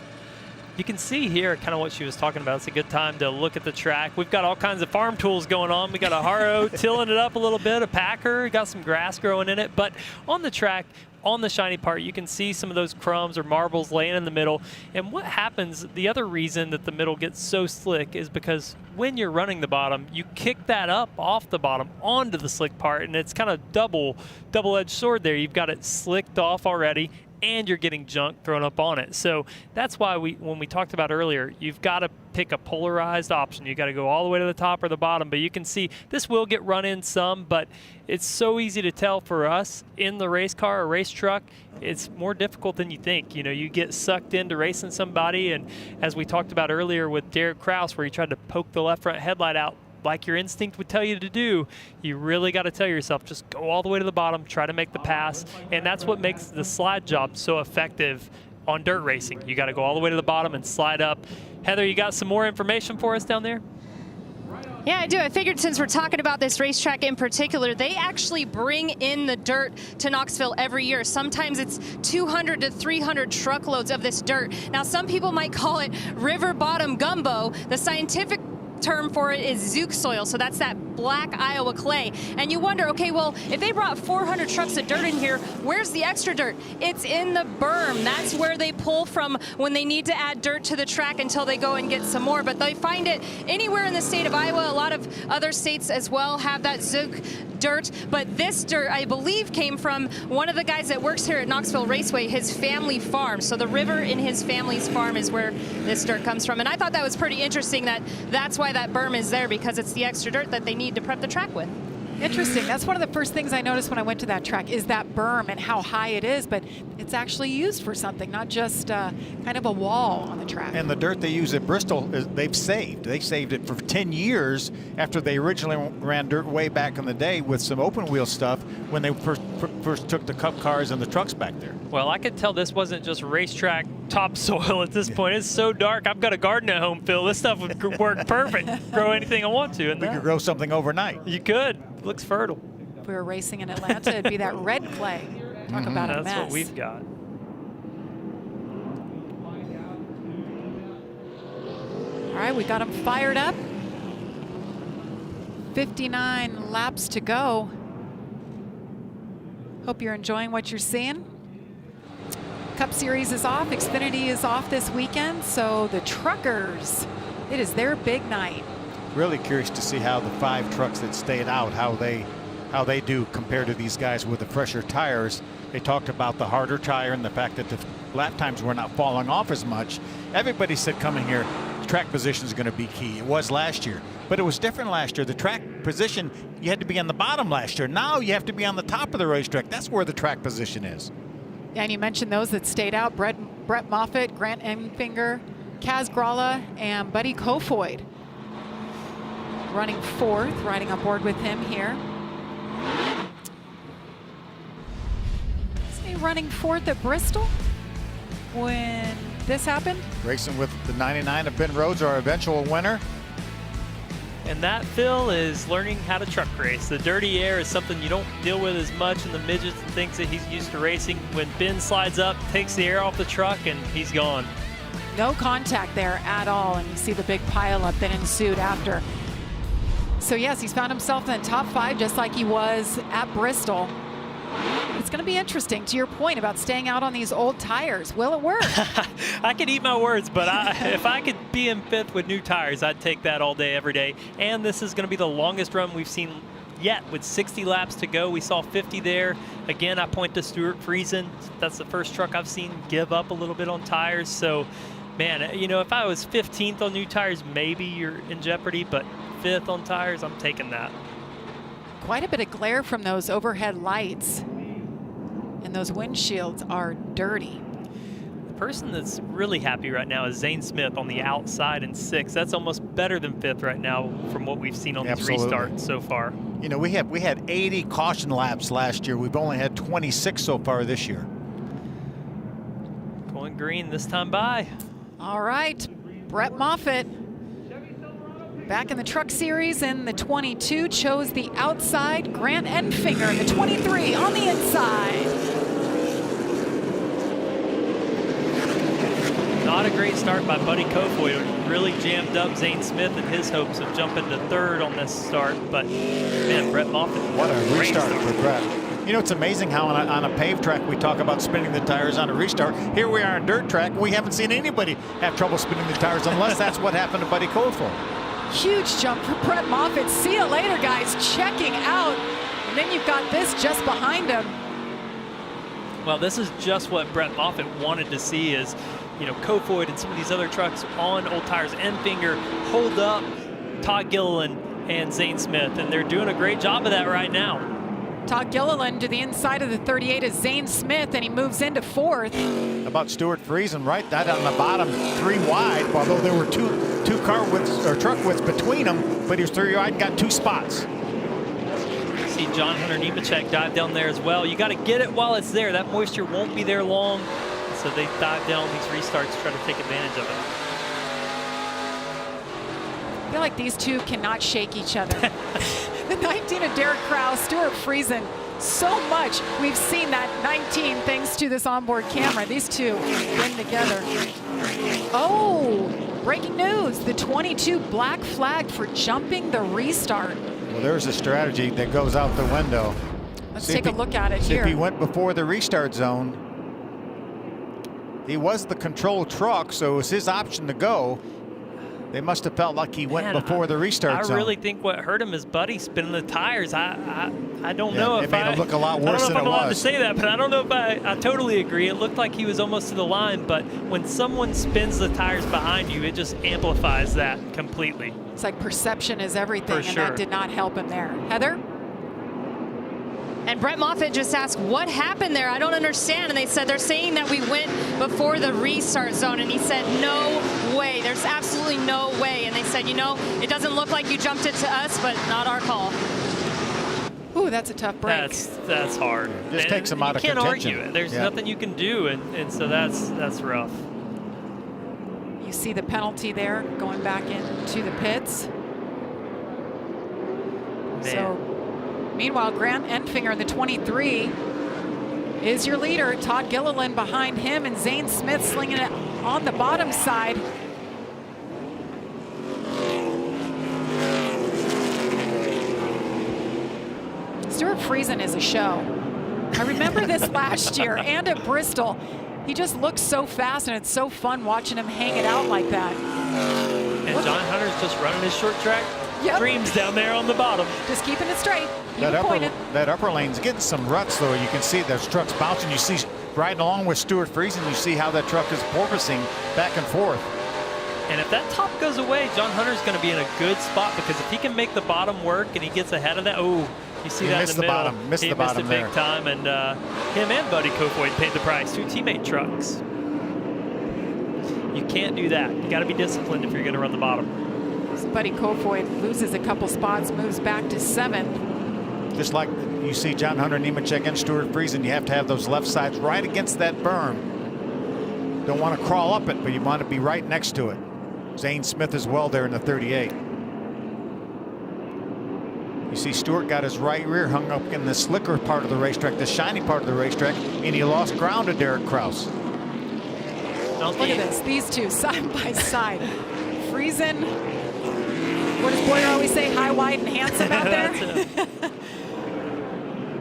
You can see here kind of what she was talking about. It's a good time to look at the track. We've got all kinds of farm tools going on. We got a harrow tilling it up a little bit, a packer, got some grass growing in it. But on the track, on the shiny part, you can see some of those crumbs or marbles laying in the middle. And what happens, the other reason that the middle gets so slick is because when you're running the bottom, you kick that up off the bottom onto the slick part, and it's kind of double-edged sword there. You've got it slicked off already, and you're getting junk thrown up on it. So that's why when we talked about earlier, you've got to pick a polarized option. You got to go all the way to the top or the bottom, but you can see this will get run in some, but it's so easy to tell for us in the race car or race truck. It's more difficult than you think. You know, you get sucked into racing somebody, and as we talked about earlier with Derek Kraus, where he tried to poke the left front headlight out like your instinct would tell you to do, you really got to tell yourself, just go all the way to the bottom, try to make the pass, and that's what makes the slide job so effective on dirt racing. You got to go all the way to the bottom and slide up. Heather, you got some more information for us down there? Yeah, I do. I figured since we're talking about this racetrack in particular, they actually bring in the dirt to Knoxville every year. Sometimes it's 200 to 300 truckloads of this dirt. Now, some people might call it river bottom gumbo. The scientific term for it is zook soil, so that's that black Iowa clay. And you wonder, okay, well, if they brought 400 trucks of dirt in here, where's the extra dirt? It's in the berm. That's where they pull from when they need to add dirt to the track until they go and get some more. But they find it anywhere in the state of Iowa. A lot of other states as well have that zook dirt, but this dirt, I believe, came from one of the guys that works here at Knoxville Raceway, his family farm. So the river in his family's farm is where this dirt comes from. And I thought that was pretty interesting that that's why that berm is there, because it's the extra dirt that they need to prep the track with. Interesting. That's one of the first things I noticed when I went to that track is that berm and how high it is, but it's actually used for something, not just kind of a wall on the track. And the dirt they use at Bristol, they've saved. They saved it for 10 years after they originally ran dirt way back in the day with some open wheel stuff when they first took the Cup cars and the trucks back there. Well, I could tell this wasn't just racetrack topsoil at this point. It's so dark. I've got a garden at home, Phil. This stuff would work perfect. Grow anything I want to. We could grow something overnight. You could. Looks fertile. If we were racing in Atlanta, it'd be that red clay. Talk about a mess. That's what we've got. All right, we got them fired up. 59 laps to go. Hope you're enjoying what you're seeing. Cup Series is off. Xfinity is off this weekend. So the truckers, it is their big night. Really curious to see how the 5 trucks that stayed out, how they do compared to these guys with the fresher tires. They talked about the harder tire and the fact that the lap times were not falling off as much. Everybody said coming here, track position is going to be key. It was last year, but it was different last year. The track position, you had to be on the bottom last year. Now you have to be on the top of the racetrack. That's where the track position is. Yeah, and you mentioned those that stayed out. Brett Moffitt, Grant Enfinger, Kaz Gralla, and Buddy Kofoid running 4th, riding aboard with him here. Isn't he running 4th at Bristol when this happened? Racing with the 99 of Ben Rhodes, our eventual winner. And that, Phil, is learning how to truck race. The dirty air is something you don't deal with as much in the midgets and things that he's used to racing. When Ben slides up, takes the air off the truck, and he's gone. No contact there at all, and you see the big pileup that ensued after. So yes, he's found himself in the top 5 just like he was at Bristol. It's going to be interesting, to your point about staying out on these old tires. Will it work? I could eat my words, but if I could be in 5th with new tires, I'd take that all day, every day. And this is going to be the longest run we've seen yet with 60 laps to go. We saw 50 there. Again, I point to Stuart Friesen. That's the first truck I've seen give up a little bit on tires. So, man, you know, if I was 15th on new tires, maybe you're in jeopardy, but 5th on tires, I'm taking that. Quite a bit of glare from those overhead lights, and those windshields are dirty. The person that's really happy right now is Zane Smith on the outside in 6th. That's almost better than 5th right now from what we've seen on these restarts so far. You know, we had 80 caution laps last year. We've only had 26 so far this year. Going green this time by. All right, Brett Moffitt, back in the Truck Series in the 22, chose the outside. Grant Enfinger in the 23 on the inside. Not a great start by Buddy Kofoid. It really jammed up Zane Smith and his hopes of jumping to 3rd on this start. But, man, Brett Moffitt. What a restart for Brett. You know, it's amazing how on a paved track we talk about spinning the tires on a restart. Here we are on dirt track. We haven't seen anybody have trouble spinning the tires unless that's what happened to Buddy Kofoid. Huge jump for Brett Moffitt. See you later, guys. Checking out. And then you've got this just behind him. Well, this is just what Brett Moffitt wanted to see is, you know, Kofoid and some of these other trucks on old tires. Enfinger hold up Todd Gilliland and Zane Smith, and they're doing a great job of that right now. Todd Gilliland to the inside of the 38 is Zane Smith, and he moves into 4th. How about Stuart Friesen, right? That on the bottom, 3 wide, although there were two car widths or truck widths between them, but he was 3 wide and got 2 spots. See John Hunter Nemechek dive down there as well. You got to get it while it's there. That moisture won't be there long, so they dive down these restarts, try to take advantage of it. feel like these two cannot shake each other. The 19 of Derek Kraus, Stuart Friesen. So much we've seen that 19 thanks to this onboard camera. These two been together. Oh, breaking news. The 22 black flagged for jumping the restart. Well, there's a strategy that goes out the window. Let's take a look at it see here. if he went before the restart zone. He was the control truck, so it was his option to go. They must have felt like he went before the restart zone. I really think what hurt him is Buddy spinning the tires. I don't know if it made him look a lot worse I don't know if I'm allowed was. to say that, but I don't know if I totally agree. It looked like he was almost to the line, but when someone spins the tires behind you, it just amplifies that completely. It's like perception is everything, For and sure. that did not help him there. Heather? And Brett Moffitt just asked, what happened there? I don't understand. And they said, they're saying that we went before the restart zone. And he said, no way. There's absolutely no way. And they said, you know, it doesn't look like you jumped it to us, but not our call. Ooh, that's a tough break. That's hard. Just takes him out of contention. You can't contention. argue it. There's nothing you can do, and so that's rough. You see the penalty there going back into the pits. Man. So, meanwhile, Grant Enfinger in the 23 is your leader. Todd Gilliland behind him, and Zane Smith slinging it on the bottom side. Stuart Friesen is a show. I remember this last year and at Bristol. He just looks so fast, and it's so fun watching him hang it out like that. And John Hunter's just running his short track dreams down there on the bottom. Just keeping it straight. That upper lane's getting some ruts, though. You can see those trucks bouncing. You see riding along with Stuart Friesen, you see how that truck is porpoising back and forth. And if that top goes away, John Hunter's going to be in a good spot, because if he can make the bottom work and he gets ahead of that, you see that in the middle. Missed the bottom it big time, and him and Buddy Kofoid paid the price. Two teammate trucks. You can't do that. You got to be disciplined if you're going to run the bottom. So Buddy Kofoid loses a couple spots, moves back to 7th. Just like you see John Hunter, Nemechek, and Stuart Friesen, you have to have those left sides right against that berm. Don't want to crawl up it, but you want to be right next to it. Zane Smith as well there in the 38. You see Stewart got his right rear hung up in the slicker part of the racetrack, the shiny part of the racetrack, and he lost ground to Derek Kraus. Look at this, these two side by side. Friesen, what does Boyer always say, high, wide, and handsome out there?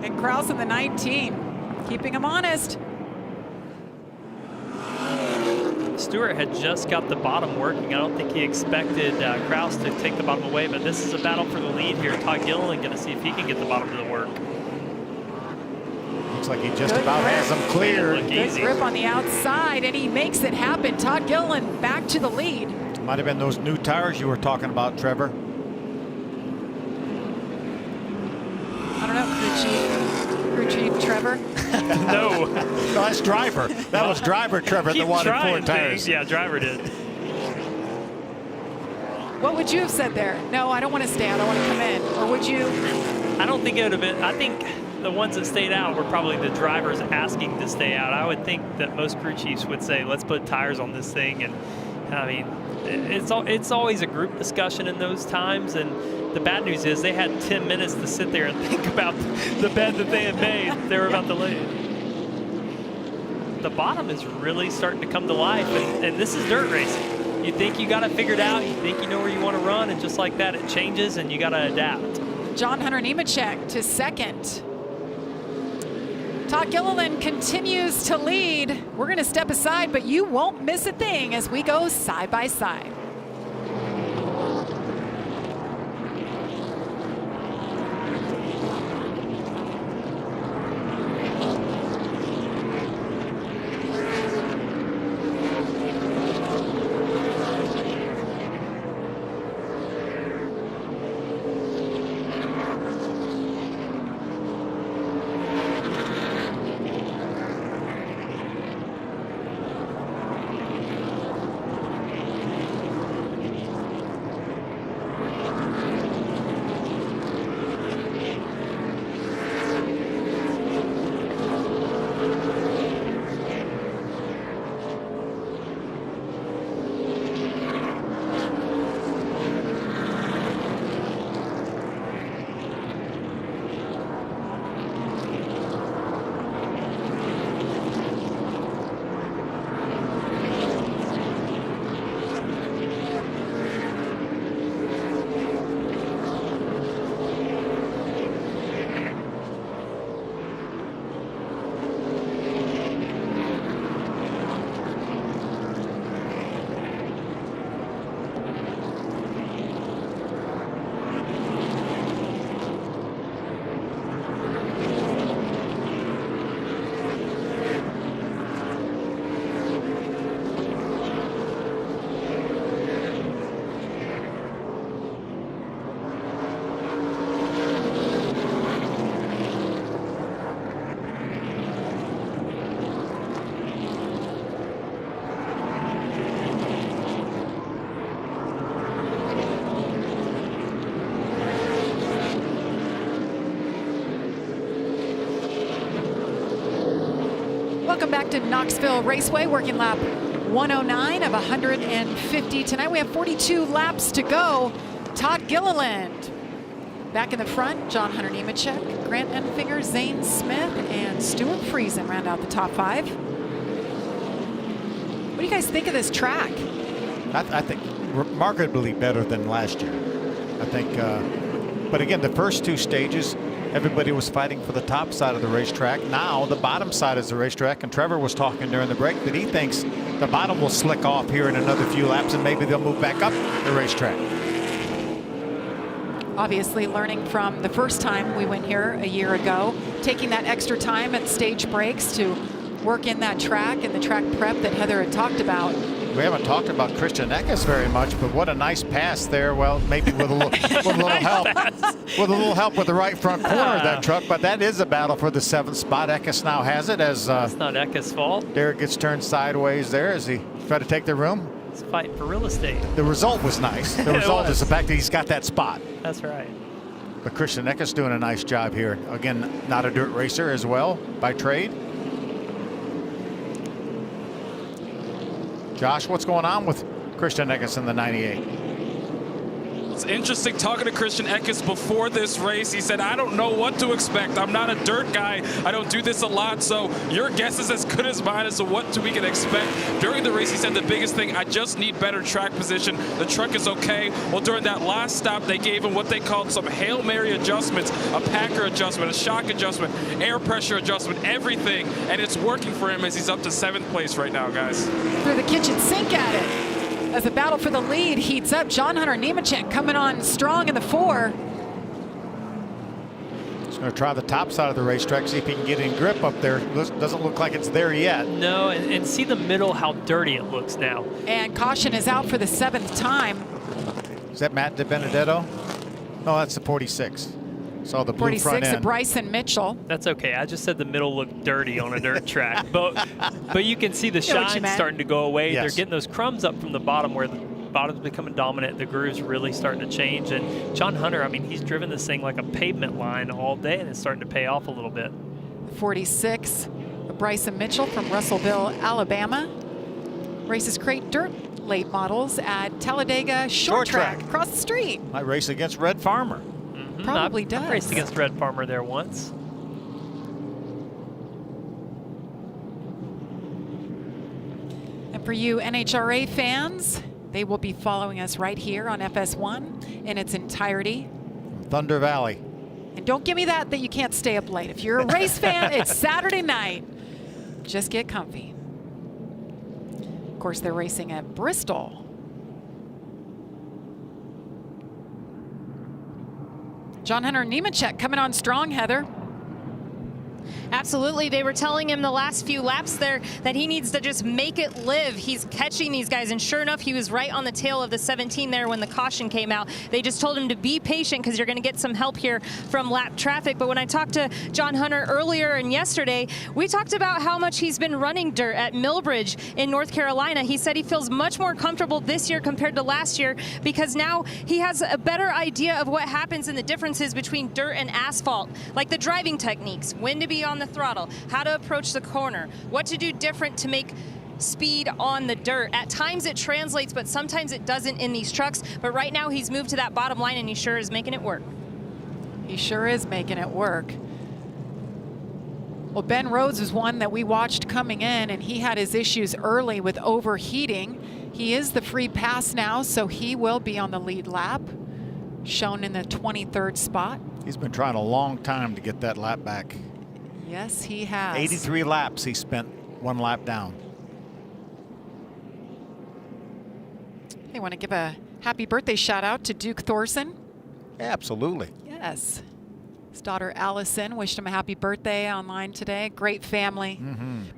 And Kraus in the 19, keeping him honest. Stewart had just got the bottom working. I don't think he expected Kraus to take the bottom away, but this is a battle for the lead here. Todd Gilliland going to see if he can get the bottom to the work. Looks like he just about has them cleared. Good grip on the outside, and he makes it happen. Todd Gilliland back to the lead. Might have been those new tires you were talking about, Trevor. I don't know, crew chief Trevor. No, that's driver. That was driver Trevor that wanted 4 tires. Yeah, driver did. What would you have said there? No, I don't want to stay out. I want to come in. Or would you? I don't think it would have been. I think the ones that stayed out were probably the drivers asking to stay out. I would think that most crew chiefs would say, let's put tires on this thing. And I mean, it's always a group discussion in those times. And the bad news is they had 10 minutes to sit there and think about the bed that they had made. They were about to lay. The bottom is really starting to come to life, and this is dirt racing. You think you got it figured out, you think you know where you want to run, and just like that, it changes, and you got to adapt. John Hunter Nemechek to 2nd. Todd Gilliland continues to lead. We're going to step aside, but you won't miss a thing as we go side by side. Welcome back to Knoxville Raceway, working lap 109 of 150. Tonight we have 42 laps to go. Todd Gilliland back in the front. John Hunter Nemechek, Grant Enfinger, Zane Smith, and Stuart Friesen round out the top 5. What do you guys think of this track? I think remarkably better than last year. I think, but again, the first 2 stages, everybody was fighting for the top side of the racetrack. Now the bottom side is the racetrack, and Trevor was talking during the break that he thinks the bottom will slick off here in another few laps, and maybe they'll move back up the racetrack. Obviously learning from the first time we went here a year ago, taking that extra time at stage breaks to work in that track and the track prep that Heather had talked about. We haven't talked about Christian Eckes very much, but what a nice pass there. Well, maybe with a little, help. With a little help with the right front corner of that truck, but that is a battle for the 7th spot. Eckes now has it as it's not Eckes' fault. Derek gets turned sideways there as he tried to take the room. He's fighting for real estate. The result was nice. The result is the fact that he's got that spot. That's right. But Christian Eckes doing a nice job here. Again, not a dirt racer as well by trade. Josh, what's going on with Christian Eckes in the 98? It's interesting talking to Christian Eckes before this race. He said, I don't know what to expect. I'm not a dirt guy. I don't do this a lot. So your guess is as good as mine as to what we can expect. During the race, he said the biggest thing, I just need better track position. The truck is okay. Well, during that last stop, they gave him what they called some Hail Mary adjustments, a packer adjustment, a shock adjustment, air pressure adjustment, everything. And it's working for him as he's up to 7th place right now, guys. Through the kitchen sink at it. As the battle for the lead heats up, John Hunter Nemechek coming on strong in the 4. He's going to try the top side of the racetrack, see if he can get in grip up there. Doesn't look like it's there yet. No, and see the middle, how dirty it looks now. And caution is out for the 7th time. Is that Matt DiBenedetto? No, that's the 46. Saw the blue 46 front end. of Bryson Mitchell. That's okay. I just said the middle looked dirty on a dirt track, but you can see the shine starting to go away. Yes. They're getting those crumbs up from the bottom where the bottom's becoming dominant. The groove's really starting to change. And John Hunter, I mean, he's driven this thing like a pavement line all day, and it's starting to pay off a little bit. 46 of Bryson Mitchell from Russellville, Alabama. Races crate dirt late models at Talladega Short Track across the street. Might race against Red Farmer. Probably does. I've raced against Red Farmer there once. And for you NHRA fans, they will be following us right here on FS1 in its entirety. Thunder Valley. And don't give me that you can't stay up late. If you're a race fan, it's Saturday night. Just get comfy. Of course, they're racing at Bristol. John Hunter Nemechek coming on strong, Heather. Absolutely. They were telling him the last few laps there that he needs to just make it live. He's catching these guys, and sure enough, he was right on the tail of the 17 there when the caution came out. They just told him to be patient because you're going to get some help here from lap traffic. But when I talked to John Hunter earlier and yesterday, we talked about how much he's been running dirt at Millbridge in North Carolina. He said he feels much more comfortable this year compared to last year because now he has a better idea of what happens in the differences between dirt and asphalt, like the driving techniques, when to be on the throttle, how to approach the corner, what to do different to make speed on the dirt. At times it translates, but sometimes it doesn't in these trucks. But right now he's moved to that bottom line, and he sure is making it work. He sure is making it work. Well, Ben Rhodes was one that we watched coming in, and he had his issues early with overheating. He is the free pass now, so he will be on the lead lap, shown in the 23rd spot. He's been trying a long time to get that lap back. Yes, he has. 83 laps he spent, 1 lap down. They want to give a happy birthday shout out to Duke Thorson. Absolutely. Yes. His daughter Allison wished him a happy birthday online today. Great family.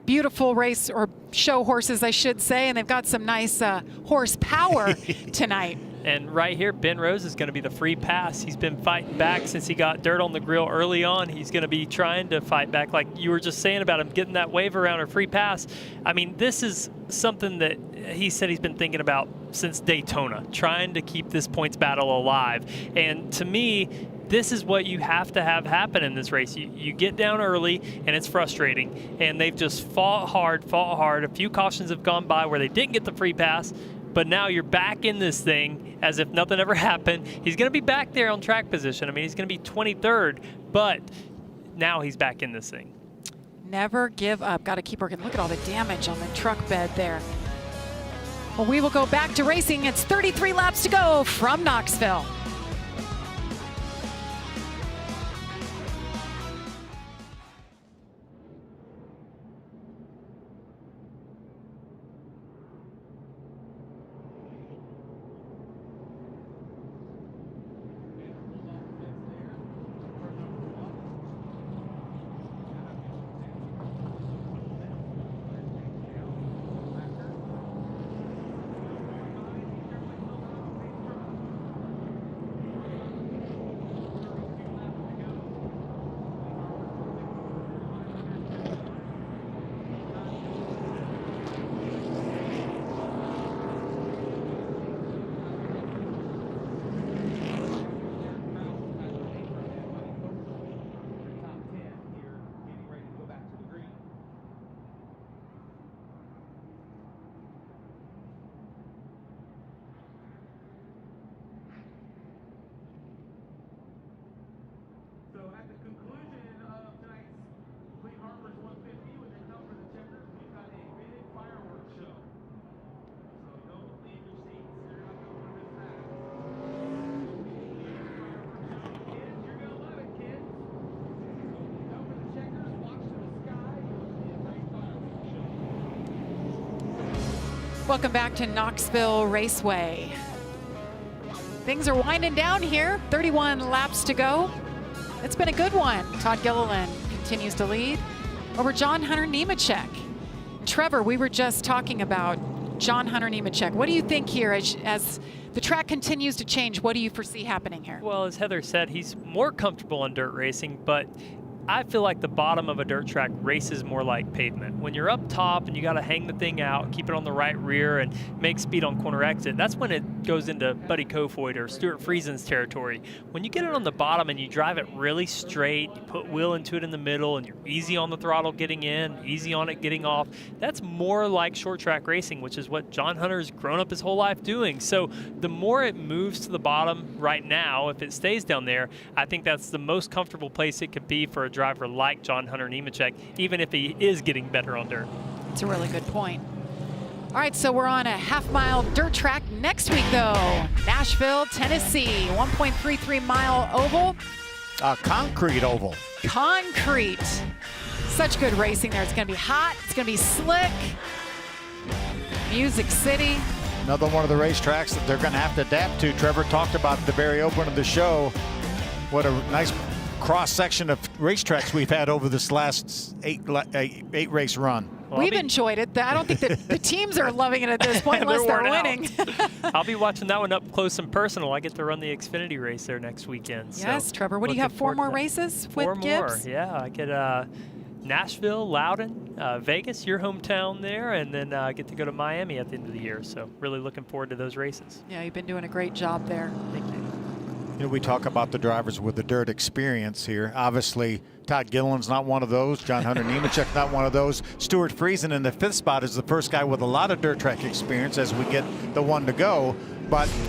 Beautiful race, or show horses, I should say, and they've got some nice horsepower tonight. And right here, Ben Rose is going to be the free pass. He's been fighting back since he got dirt on the grill early on. He's going to be trying to fight back, like you were just saying about him getting that wave around or free pass. I mean, this is something that he said he's been thinking about since Daytona, trying to keep this points battle alive. And to me, this is what you have to have happen in this race. You get down early, and it's frustrating. And they've just fought hard. A few cautions have gone by where they didn't get the free pass. But now you're back in this thing as if nothing ever happened. He's going to be back there on track position. I mean, he's going to be 23rd, but now he's back in this thing. Never give up. Got to keep working. Look at all the damage on the truck bed there. Well, we will go back to racing. It's 33 laps to go from Knoxville. Welcome back to Knoxville Raceway. Things are winding down here. 31 laps to go. It's been a good one. Todd Gilliland continues to lead over John Hunter Nemechek. Trevor, we were just talking about John Hunter Nemechek. What do you think here as the track continues to change? What do you foresee happening here? Well, as Heather said, he's more comfortable in dirt racing, but I feel like the bottom of a dirt track races more like pavement. When you're up top and you got to hang the thing out, keep it on the right rear, and make speed on corner exit, that's when it goes into Buddy Kofoid or Stuart Friesen's territory. When you get it on the bottom and you drive it really straight, you put wheel into it in the middle, and you're easy on the throttle getting in, easy on it getting off, that's more like short track racing, which is what John Hunter's grown up his whole life doing. So the more it moves to the bottom right now, if it stays down there, I think that's the most comfortable place it could be for a driver like John Hunter Nemechek, even if he is getting better on dirt. That's a really good point. All right, so we're on a half-mile dirt track next week, though. Nashville, Tennessee, 1.33-mile oval. Concrete oval. Concrete. Such good racing there. It's going to be hot. It's going to be slick. Music City. Another one of the racetracks that they're going to have to adapt to. Trevor talked about at the very open of the show. What a nice cross-section of racetracks we've had over this last eight race run. Well, We've enjoyed it. I don't think that the teams are loving it at this point unless they're winning. I'll be watching that one up close and personal. I get to run the Xfinity race there next weekend. Yes, so Trevor. What do you have, 4 more races with Gibbs? Four more, yeah. I get Nashville, Loudon, Vegas, your hometown there, and then get to go to Miami at the end of the year. So really looking forward to those races. Yeah, you've been doing a great job there. Thank you. You know, we talk about the drivers with the dirt experience here. Obviously, Todd Gilliland's not one of those. John Hunter Nemechek not one of those. Stuart Friesen in the 5th spot is the first guy with a lot of dirt track experience as we get the one to go.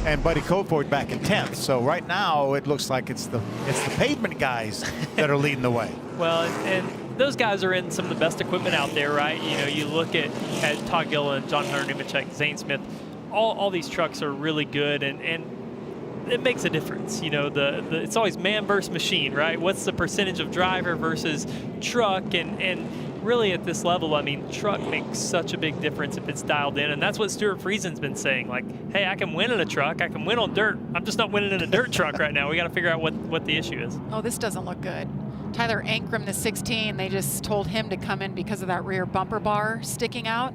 And Buddy Kofoid back in 10th. So right now it looks like it's the pavement guys that are leading the way. Well, and those guys are in some of the best equipment out there, right? You know, you look at Todd Gilliland, John Hunter Nemechek, Zane Smith. All these trucks are really good, and it makes a difference. You know, it's always man versus machine, right? What's the percentage of driver versus truck? And really at this level, I mean, truck makes such a big difference if it's dialed in. And that's what Stuart Friesen's been saying. Like, hey, I can win in a truck. I can win on dirt. I'm just not winning in a dirt truck right now. We got to figure out what the issue is. Oh, this doesn't look good. Tyler Ankrum, the 16, they just told him to come in because of that rear bumper bar sticking out.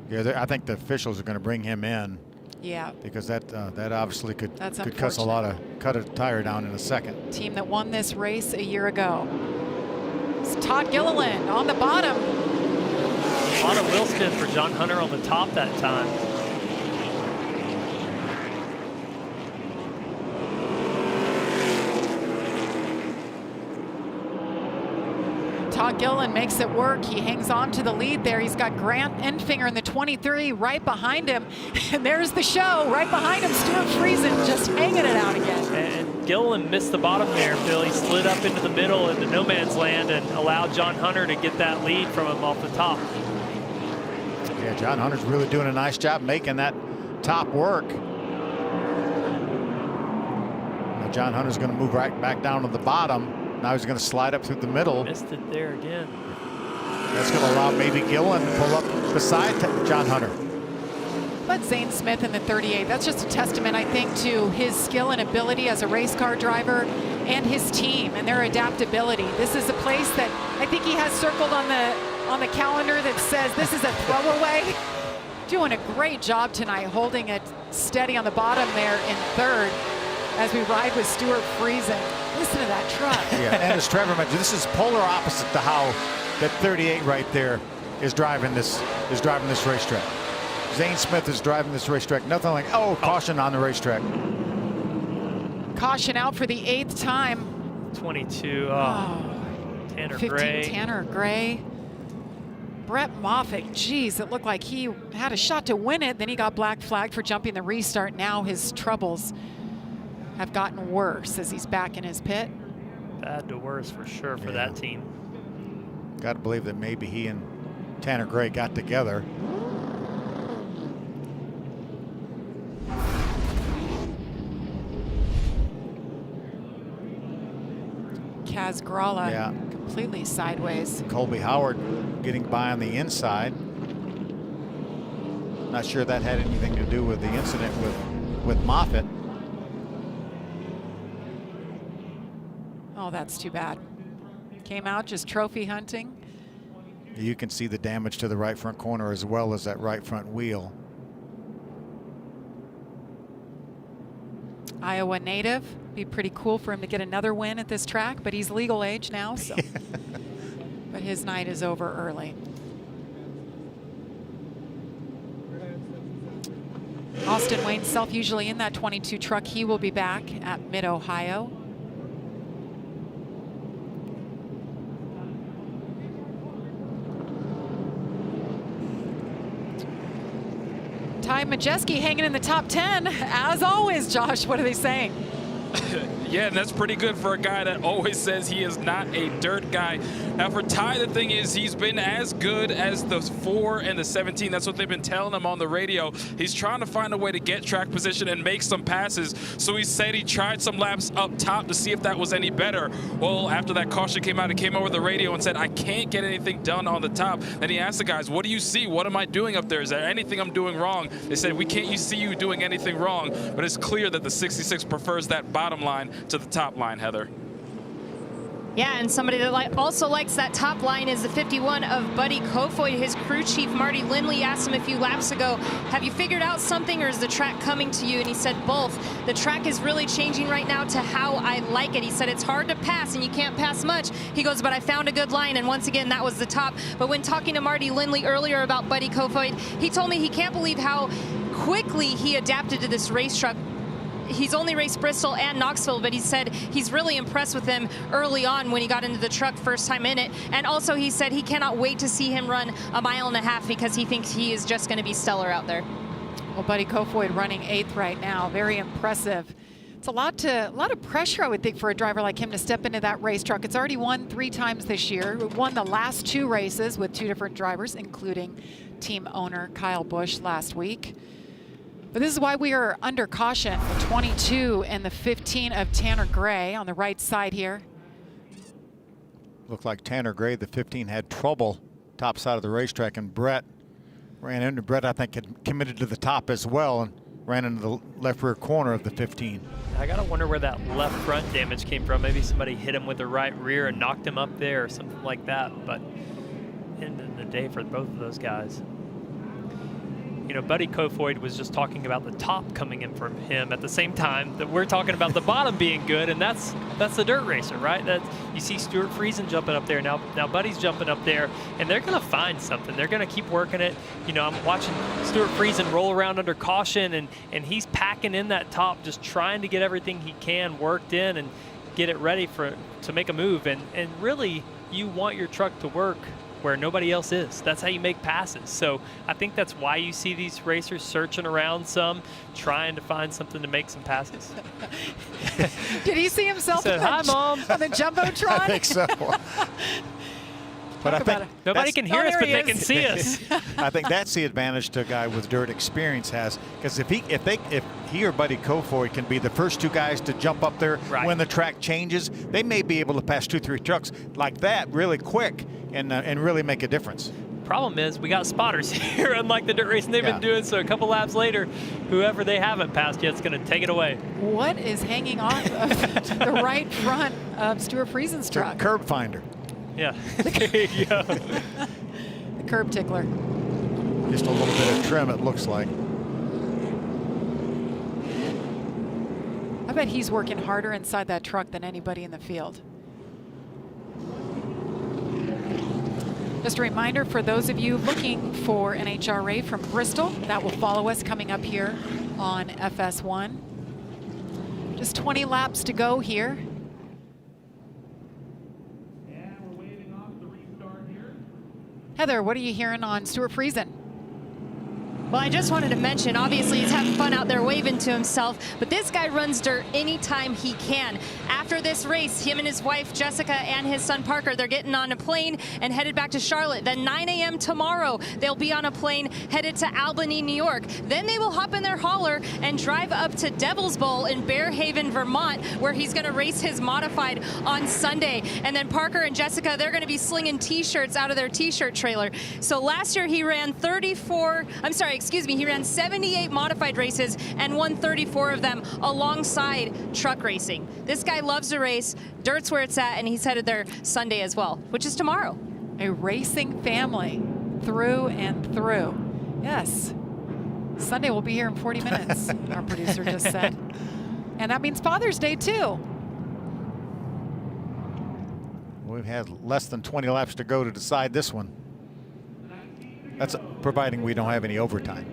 Yeah, I think the officials are going to bring him in. Yeah. Because that obviously could That's cut a tire down in a second. Team that won this race a year ago. It's Todd Gilliland on the bottom. A lot of wheel spin for John Hunter on the top that time. Todd Gilliland makes it work. He hangs on to the lead there. He's got Grant Enfinger in the 23 right behind him. And there's the show. Right behind him, Stuart Friesen just hanging it out again. And Gilliland missed the bottom there, Phil. He slid up into the middle into no man's land and allowed John Hunter to get that lead from him off the top. Yeah, John Hunter's really doing a nice job making that top work. Now John Hunter's going to move right back down to the bottom. Now he's going to slide up through the middle. Missed it there again. That's going to allow maybe Gilliland to pull up beside John Hunter. But Zane Smith in the 38, that's just a testament, I think, to his skill and ability as a race car driver and his team and their adaptability. This is a place that I think he has circled on the calendar that says this is a throwaway. Doing a great job tonight, holding it steady on the bottom there in third as we ride with Stuart Friesen. Listen to that truck. Yeah, and as Trevor mentioned, this is polar opposite to how that 38 right there is driving this racetrack. Zane Smith is driving this racetrack. Nothing like, oh, caution on the racetrack. Caution out for the 8th time. 22. Tanner 15, Gray. Tanner Gray. Brett Moffitt, geez, it looked like he had a shot to win it. Then he got black flagged for jumping the restart. Now his troubles have gotten worse as he's back in his pit. Bad to worse for sure for that team. Got to believe that maybe he and Tanner Gray got together. Kaz Gralla completely sideways. Colby Howard getting by on the inside. Not sure that had anything to do with the incident with Moffitt. Oh, that's too bad. Came out just trophy hunting. You can see the damage to the right front corner as well as that right front wheel. Iowa native. Be pretty cool for him to get another win at this track, but he's legal age now, so. But his night is over early. Austin Wayne Self usually in that 22 truck. He will be back at Mid-Ohio. Ty Majeski hanging in the top 10. As always, Josh, what are they saying? Yeah, and that's pretty good for a guy that always says he is not a dirt guy. Now for Ty, the thing is he's been as good as the 4 and the 17. That's what they've been telling him on the radio. He's trying to find a way to get track position and make some passes. So he said he tried some laps up top to see if that was any better. Well, after that caution came out, he came over the radio and said, I can't get anything done on the top. Then he asked the guys, what do you see? What am I doing up there? Is there anything I'm doing wrong? They said, we can't see you doing anything wrong. But it's clear that the 66 prefers that bottom line to the top line, Heather. Yeah, and somebody that also likes that top line is the 51 of Buddy Kofoid. His crew chief, Marty Lindley, asked him a few laps ago, have you figured out something or is the track coming to you? And he said both. The track is really changing right now to how I like it. He said it's hard to pass and you can't pass much. He goes, but I found a good line, and once again, that was the top. But when talking to Marty Lindley earlier about Buddy Kofoid, he told me he can't believe how quickly he adapted to this race truck. He's only raced Bristol and Knoxville, but he said he's really impressed with him early on when he got into the truck first time in it. And also he said he cannot wait to see him run a 1.5 miles because he thinks he is just going to be stellar out there. Well, Buddy Kofoid running 8th right now. Very impressive. It's a lot of pressure, I would think, for a driver like him to step into that race truck. It's already won 3 times this year. It won the last 2 races with 2 different drivers, including team owner Kyle Busch last week. But this is why we are under caution. The 22 and the 15 of Tanner Gray on the right side here. Looked like Tanner Gray, the 15, had trouble top side of the racetrack, and Brett ran into Brett. I think had committed to the top as well and ran into the left rear corner of the 15. I gotta wonder where that left front damage came from. Maybe somebody hit him with the right rear and knocked him up there or something like that. But end of the day for both of those guys. You know, Buddy Kofoid was just talking about the top coming in from him at the same time that we're talking about the bottom being good, and that's the dirt racer, right? That you see Stuart Friesen jumping up there now. Now Buddy's jumping up there, and they're going to find something. They're going to keep working it. You know, I'm watching Stuart Friesen roll around under caution, and he's packing in that top, just trying to get everything he can worked in and get it ready to make a move. And really, you want your truck to work where nobody else is. That's how you make passes. So I think that's why you see these racers searching around some, trying to find something to make some passes. Did he see himself He said, "Hi, Mom." on the Jumbotron? I think so. But I think nobody can hear us, but they can see us. I think that's the advantage to a guy with dirt experience has, because if he or Buddy Kofoid can be the first two guys to jump up there when the track changes, they may be able to pass 2-3 trucks like that really quick and really make a difference. Problem is, we got spotters here, unlike the dirt racing they've been doing. So a couple laps later, whoever they haven't passed yet is going to take it away. What is hanging off of the right front of Stuart Friesen's truck? Curb finder. Yeah, there you go. The curb tickler. Just a little bit of trim, it looks like. I bet he's working harder inside that truck than anybody in the field. Just a reminder for those of you looking for NHRA from Bristol, that will follow us coming up here on FS1. Just 20 laps to go here. Heather, what are you hearing on Stuart Friesen? Well, I just wanted to mention, obviously he's having fun out there waving to himself, but this guy runs dirt anytime he can. After this race, him and his wife, Jessica, and his son, Parker, they're getting on a plane and headed back to Charlotte. Then 9 a.m. tomorrow, they'll be on a plane headed to Albany, New York. Then they will hop in their hauler and drive up to Devil's Bowl in Bear Haven, Vermont, where he's going to race his modified on Sunday. And then Parker and Jessica, they're going to be slinging T-shirts out of their T-shirt trailer. So last year he ran he ran 78 modified races and won 34 of them alongside truck racing. This guy loves to race. Dirt's where it's at, and he's headed there Sunday as well, which is tomorrow. A racing family through and through. Yes. Sunday will be here in 40 minutes, our producer just said. And that means Father's Day, too. We've had less than 20 laps to go to decide this one. That's providing we don't have any overtime.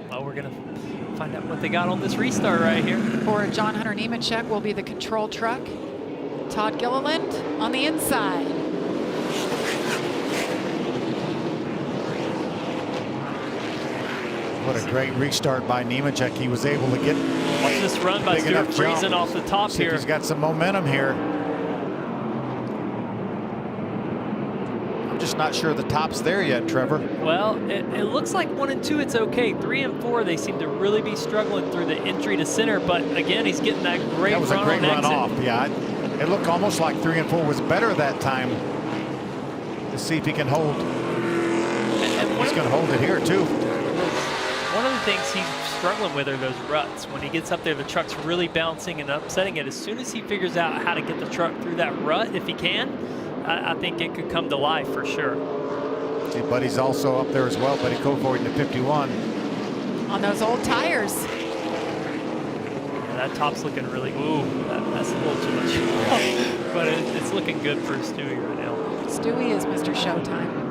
Well, we're going to find out what they got on this restart right here. For John Hunter Nemechek will be the control truck. Todd Gilliland on the inside. What a great restart by Nemechek. He was able to get Watch this run by Stuart Friesen off the top here. He's got some momentum here. Just not sure the top's there yet, Trevor. Well, it looks like 1 and 2 it's okay. 3 and 4 they seem to really be struggling through the entry to center, but again he's getting that great run. That was a great run off. Yeah, it looked almost like 3 and 4 was better that time. Let's see if he can hold. He's going to hold it here too. One of the things he's struggling with are those ruts. When he gets up there, the truck's really bouncing and upsetting it. As soon as he figures out how to get the truck through that rut, if he can, I think it could come to life for sure. See, Buddy's also up there as well. Buddy Kofoid in the 51. On those old tires. Yeah, that top's looking really, that's a little too much. But it's looking good for Stewie right now. Stewie is Mr. Showtime.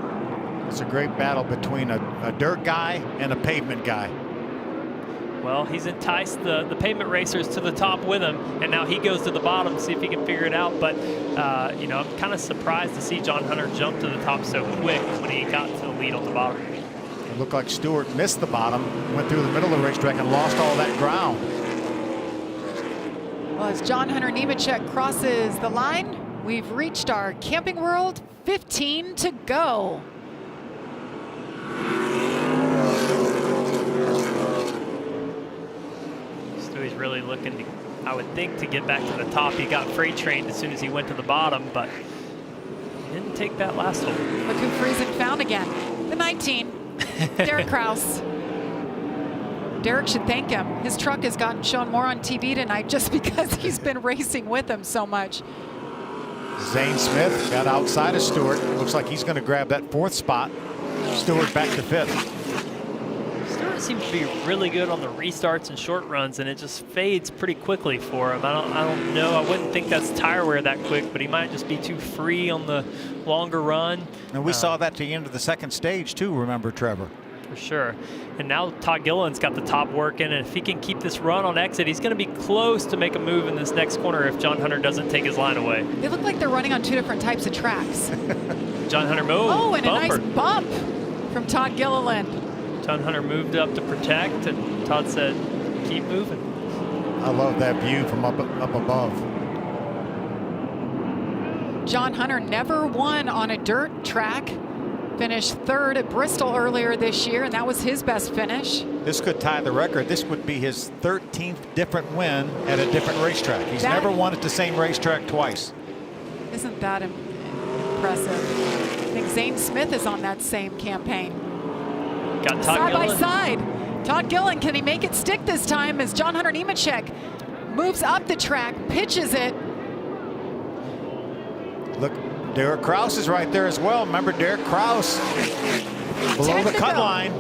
It's a great battle between a dirt guy and a pavement guy. Well, he's enticed the pavement racers to the top with him, and now he goes to the bottom to see if he can figure it out. But, you know, I'm kind of surprised to see John Hunter jump to the top so quick when he got to the lead on the bottom. It looked like Stewart missed the bottom, went through the middle of the racetrack and lost all that ground. Well, as John Hunter Nemechek crosses the line, we've reached our Camping World 15 to go. Stewie's really looking to, I would think, to get back to the top. He got freight trained as soon as he went to the bottom, but he didn't take that last hole. Look who Friesen found again. The 19, Derek Kraus. Derek should thank him. His truck has gotten shown more on TV tonight just because he's been racing with him so much. Zane Smith got outside of Stewart. Looks like he's going to grab that 4th spot. Stewart back to 5th. car seems to be really good on the restarts and short runs, and it just fades pretty quickly for him. I don't know. I wouldn't think that's tire wear that quick, but he might just be too free on the longer run. And we saw that at the end of the second stage too, remember, Trevor? For sure. And now Todd Gilliland's got the top working, and if he can keep this run on exit, he's going to be close to make a move in this next corner if John Hunter doesn't take his line away. They look like they're running on 2 different types of tracks. John Hunter moved. Oh, and bumper. a nice bump from Todd Gilliland. John Hunter moved up to protect, and Todd said, keep moving. I love that view from up above. John Hunter never won on a dirt track. Finished 3rd at Bristol earlier this year, and that was his best finish. This could tie the record. This would be his 13th different win at a different racetrack. He's never won at the same racetrack twice. Isn't that impressive? I think Zane Smith is on that same campaign. Got Todd side Gilliland. by side. Todd Gilliland, can he make it stick this time as John Hunter Nemechek moves up the track, pitches it. Look, Derek Kraus is right there as well. Remember Derek Kraus below the cut line.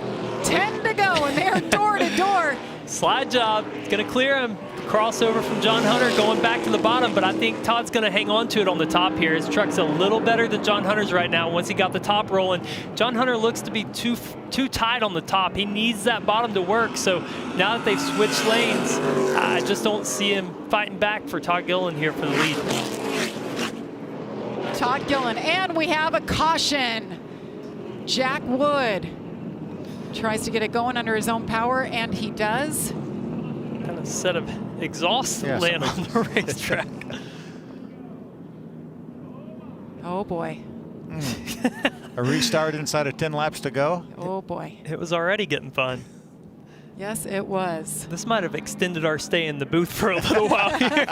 10 to go, and they're door to door. Slide job. It's going to clear him. Crossover from John Hunter going back to the bottom, but I think Todd's going to hang on to it on the top here. His truck's a little better than John Hunter's right now once he got the top rolling. John Hunter looks to be too tight on the top. He needs that bottom to work, so now that they've switched lanes, I just don't see him fighting back for Todd Gilliland here for the lead. Todd Gilliland, and we have a caution. Jack Wood tries to get it going under his own power, and he does. Kind of set of exhaust land on the racetrack. Oh boy. A restart inside of 10 laps to go. Oh boy. It was already getting fun. Yes, it was. This might have extended our stay in the booth for a little while here.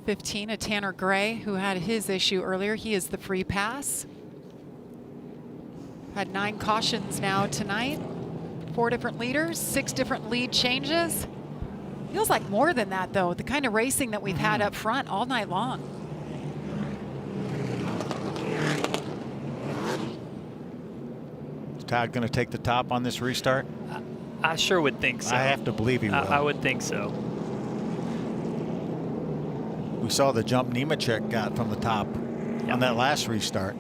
A Tanner Gray, who had his issue earlier. He is the free pass. Had 9 cautions now tonight. 4 different leaders, 6 different lead changes. Feels like more than that, though. The kind of racing that we've had up front all night long. Is Todd going to take the top on this restart? I sure would think so. I have to believe he will. I would think so. We saw the jump Nemechek got from the top on that last restart.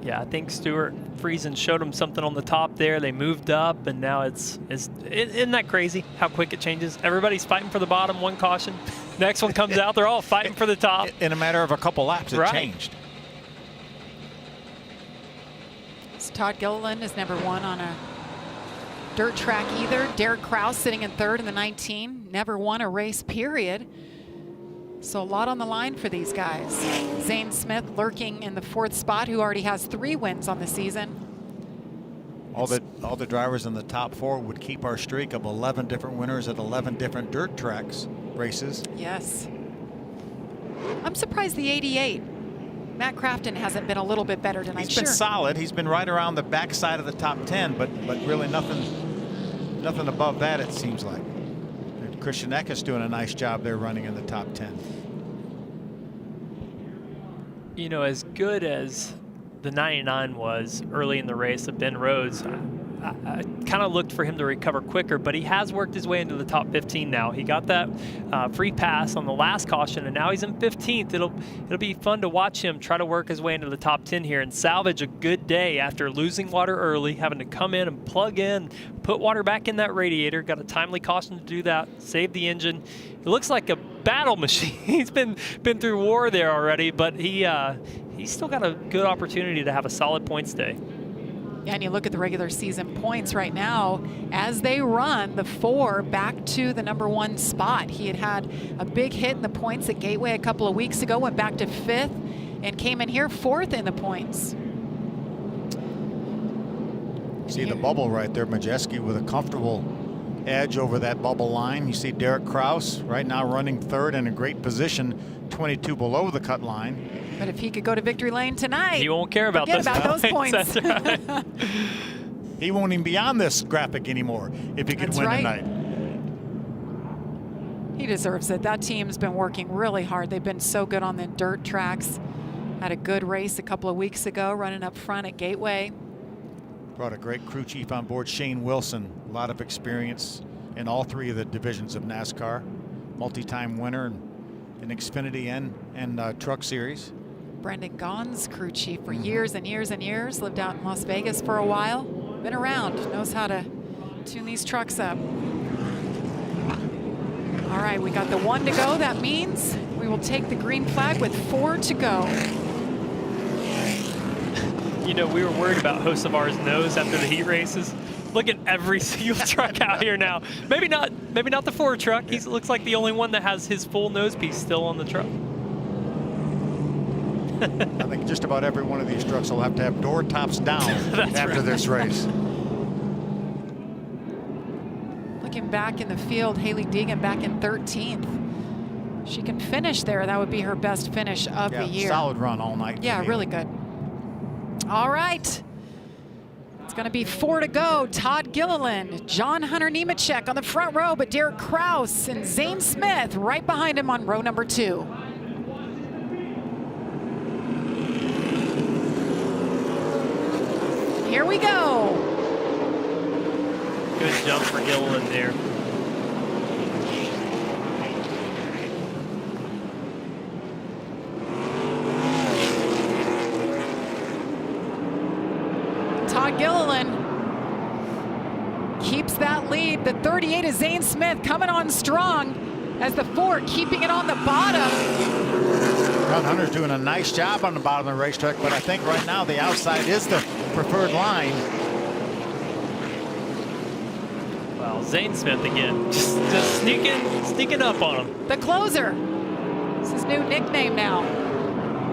Yeah, I think Stuart Friesen showed him something on the top there. They moved up, and now isn't that crazy how quick it changes? Everybody's fighting for the bottom, 1 caution. Next one comes out, they're all fighting for the top. In a matter of a couple laps, it changed. So Todd Gilliland has never won on a dirt track either. Derek Kraus sitting in 3rd in the 19, never won a race, period. So a lot on the line for these guys. Zane Smith lurking in the 4th spot, who already has 3 wins on the season. All the drivers in the top 4 would keep our streak of 11 different winners at 11 different dirt tracks races. Yes. I'm surprised the 88. Matt Crafton hasn't been a little bit better tonight. He's been solid. He's been right around the backside of the top 10, but really nothing above that, it seems like. And Christian Eck is doing a nice job there running in the top 10. You know, as good as the 99 was early in the race of Ben Rhodes, I kind of looked for him to recover quicker, but he has worked his way into the top 15 now. He got that free pass on the last caution, and now he's in 15th. It'll be fun to watch him try to work his way into the top 10 here and salvage a good day after losing water early, having to come in and plug in, put water back in that radiator. Got a timely caution to do that, save the engine. It looks like a battle machine. He's been through war there already, but he's still got a good opportunity to have a solid points day. Yeah, and you look at the regular season points right now as they run the 4 back to the #1 spot. He had a big hit in the points at Gateway a couple of weeks ago, went back to 5th and came in here 4th in the points. See the bubble right there, Majeski with a comfortable edge over that bubble line. You see Derek Kraus right now running 3rd in a great position, 22 below the cut line. But if he could go to victory lane tonight, he won't care about those points. That's right. He won't even be on this graphic anymore if he could win tonight. deserves it. That team's been working really hard. They've been so good on the dirt tracks. Had a good race a couple of weeks ago, running up front at Gateway. Brought a great crew chief on board, Shane Wilson. A lot of experience in all three of the divisions of NASCAR. Multi-time winner in Xfinity and Truck Series. Brendan Gaughan's crew chief for years and years and years. Lived out in Las Vegas for a while. Been around, knows how to tune these trucks up. All right, we got the 1 to go. That means we will take the green flag with 4 to go. You know, we were worried about Hocevar's nose after the heat races. Look at every single truck out here now. Maybe not the Ford truck. He looks like the only one that has his full nose piece still on the truck. I think just about every one of these trucks will have to have door tops down after this race. Looking back in the field, Haley Deegan back in 13th. She can finish there. That would be her best finish of the year. Solid run all night. Yeah, really good. All right. It's going to be 4 to go. Todd Gilliland, John Hunter Nemechek on the front row, but Derek Kraus and Zane Smith right behind him on row number 2. Here we go. Good jump for Gilliland there. Todd Gilliland keeps that lead. The 38 is Zane Smith coming on strong as the 4 keeping it on the bottom. John Hunter's doing a nice job on the bottom of the racetrack, but I think right now the outside is the preferred line. Well, Zane Smith again, just sneaking up on him. The closer. It's his new nickname now.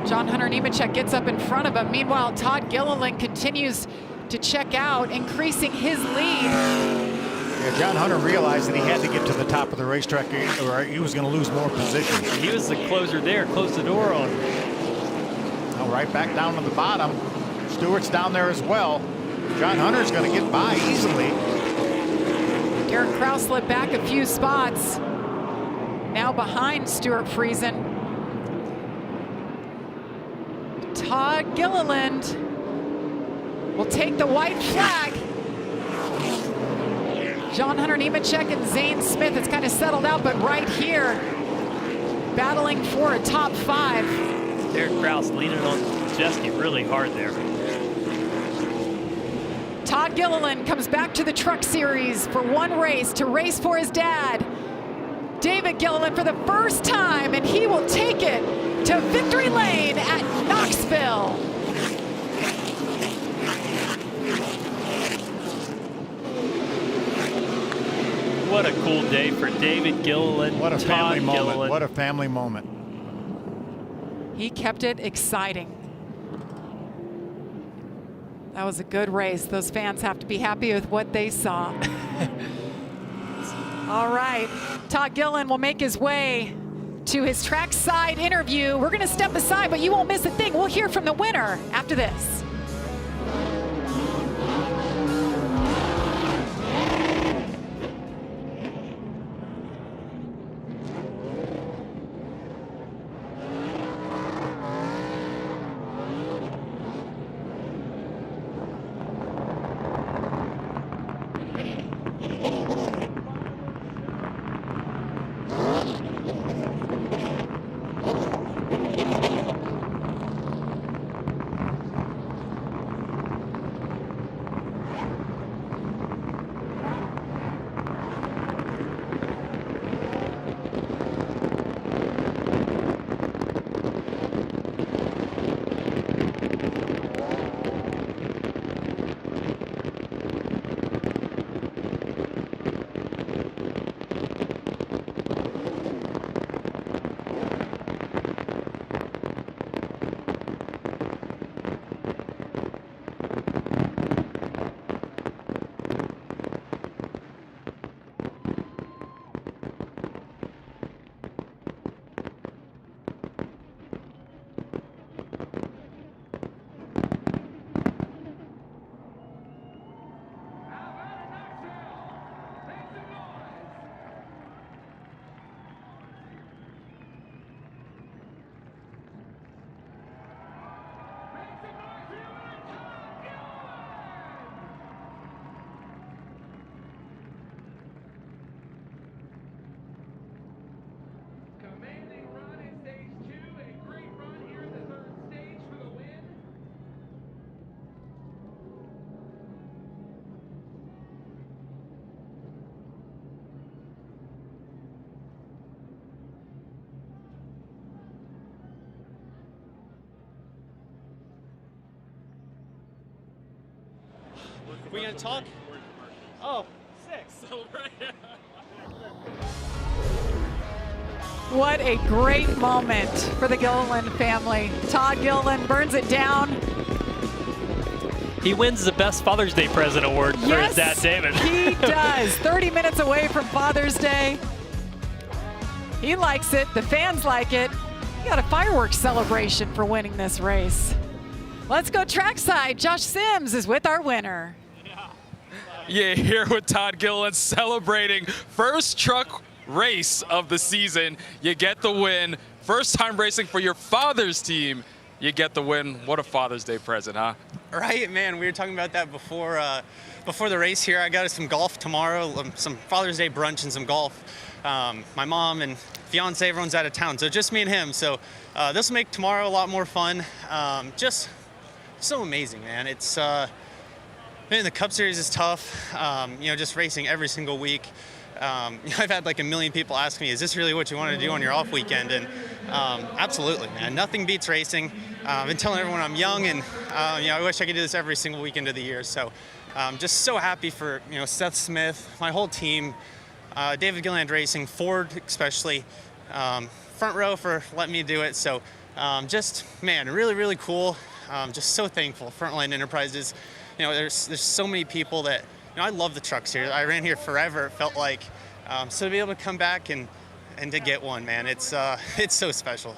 John Hunter Nemechek gets up in front of him. Meanwhile, Todd Gilliland continues to check out, increasing his lead. Yeah, John Hunter realized that he had to get to the top of the racetrack or he was going to lose more position. He was the closer there, closed the door on him. Now right back down to the bottom. Stewart's down there as well. John Hunter's going to get by easily. Derek Kraus slid back a few spots. Now behind Stuart Friesen. Todd Gilliland will take the white flag. John Hunter Nemechek and Zane Smith, it's kind of settled out, but right here, battling for a top 5. Derek Kraus leaning on Jeske really hard there. Todd Gilliland comes back to the Truck Series for one race to race for his dad, David Gilliland, for the first time, and he will take it to victory lane at Knoxville. What a cool day for David Gilliland. What a family moment. Gilliland. What a family moment. He kept it exciting. That was a good race. Those fans have to be happy with what they saw. All right, Todd Gilliland will make his way to his trackside interview. We're going to step aside, but you won't miss a thing. We'll hear from the winner after this. We gonna talk? Oh, 6. What a great moment for the Gilliland family. Todd Gilliland burns it down. He wins the Best Father's Day Present Award for his dad, David. He does. 30 minutes away from Father's Day. He likes it. The fans like it. He got a fireworks celebration for winning this race. Let's go trackside. Josh Sims is with our winner. Yeah, here with Todd Gilliland celebrating first truck race of the season. You get the win. First time racing for your father's team. You get the win. What a Father's Day present, huh? Right, man. We were talking about that before the race here. I got us some golf tomorrow, some Father's Day brunch and some golf. My mom and fiance, everyone's out of town, so just me and him. So this will make tomorrow a lot more fun. Just so amazing, man. It's man, the Cup Series is tough. Just racing every single week. I've had like a million people ask me, is this really what you want to do on your off weekend? And absolutely, man. Nothing beats racing. I've been telling everyone I'm young, and I wish I could do this every single weekend of the year. So just so happy for Seth Smith, my whole team, David Gilliland Racing, Ford especially, front row for letting me do it. So just, man, really, really cool. Just so thankful. Frontline Enterprises. There's so many people that, I love the trucks here. I ran here forever, it felt like. So to be able to come back and to get one, man, it's so special.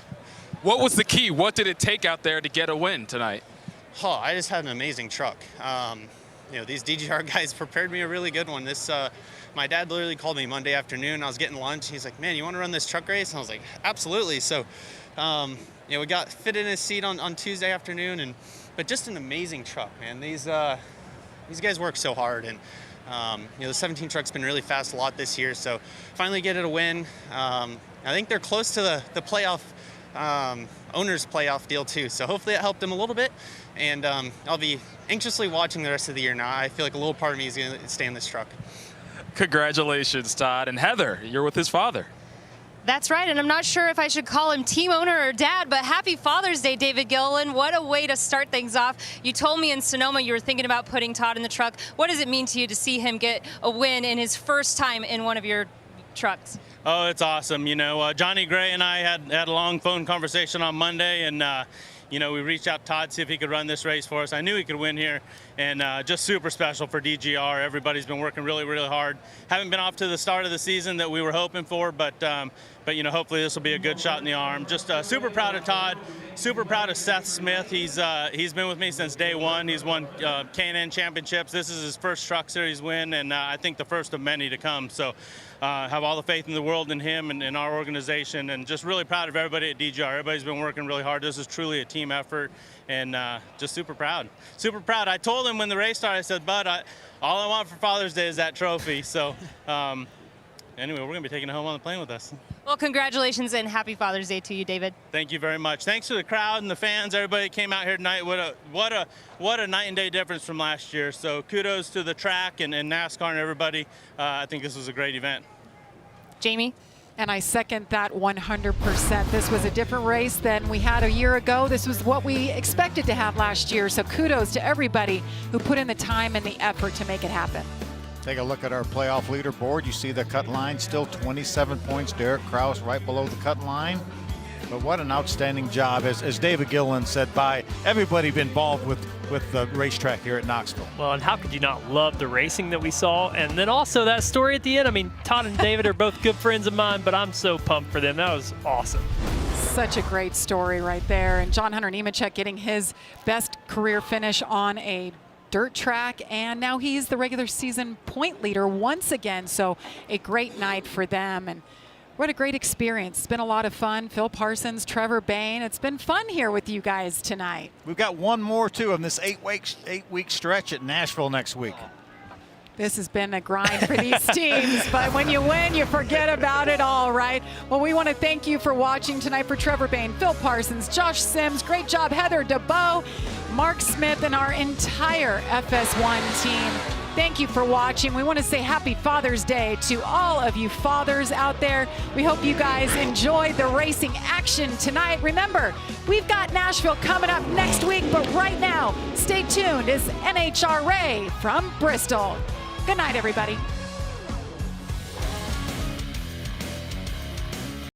What was the key? What did it take out there to get a win tonight? Oh, I just had an amazing truck. These DGR guys prepared me a really good one. My dad literally called me Monday afternoon. I was getting lunch. He's like, man, you want to run this truck race? And I was like, absolutely. So, we got fit in his seat on Tuesday afternoon, but just an amazing truck, man. These guys work so hard, and the 17 truck's been really fast a lot this year. So finally get it a win. I think they're close to the playoff, owners playoff deal too. So hopefully it helped them a little bit, and I'll be anxiously watching the rest of the year now. I feel like a little part of me is going to stay in this truck. Congratulations, Todd. And Heather, you're with his father. That's right, and I'm not sure if I should call him team owner or dad, but happy Father's Day, David Gilliland. What a way to start things off. You told me in Sonoma you were thinking about putting Todd in the truck. What does it mean to you to see him get a win in his first time in one of your trucks? Oh, it's awesome. Johnny Gray and I had a long phone conversation on Monday, and we reached out to Todd to see if he could run this race for us. I knew he could win here, and just super special for DGR. Everybody's been working really, really hard. Haven't been off to the start of the season that we were hoping for, but hopefully this will be a good shot in the arm. Just super proud of Todd, super proud of Seth Smith. He's been with me since day one. He's won K&N championships. This is his first truck series win, and I think the first of many to come. So have all the faith in the world in him and in our organization, and just really proud of everybody at DGR. Everybody's been working really hard. This is truly a team effort, and just super proud. Super proud. I told him when the race started, I said, Bud, all I want for Father's Day is that trophy. So anyway, we're going to be taking it home on the plane with us. Well, congratulations and happy Father's Day to you, David. Thank you very much. Thanks to the crowd and the fans, everybody that came out here tonight. What a night and day difference from last year. So kudos to the track and NASCAR and everybody. I think this was a great event. Jamie? And I second that 100%. This was a different race than we had a year ago. This was what we expected to have last year. So kudos to everybody who put in the time and the effort to make it happen. Take a look at our playoff leaderboard. You see the cut line, still 27 points. Derek Kraus right below the cut line. But what an outstanding job, as David Gilliland said, by everybody involved with the racetrack here at Knoxville. Well, and how could you not love the racing that we saw? And then also that story at the end. I mean, Todd and David are both good friends of mine, but I'm so pumped for them. That was awesome. Such a great story right there. And John Hunter Nemechek getting his best career finish on a dirt track, and now he's the regular season point leader once again. So a great night for them, and what a great experience. It's been a lot of fun. Phil Parsons, Trevor Bain. It's been fun here with you guys tonight. We've got one more too in this eight-week stretch at Nashville next week. This has been a grind for these teams, but when you win, you forget about it all, right? Well, we want to thank you for watching tonight. For Trevor Bain, Phil Parsons, Josh Sims, great job, Heather DeBow, Mark Smith, and our entire FS1 team. Thank you for watching. We want to say happy Father's Day to all of you fathers out there. We hope you guys enjoyed the racing action tonight. Remember, we've got Nashville coming up next week, but right now, stay tuned. It's NHRA from Bristol. Good night, everybody.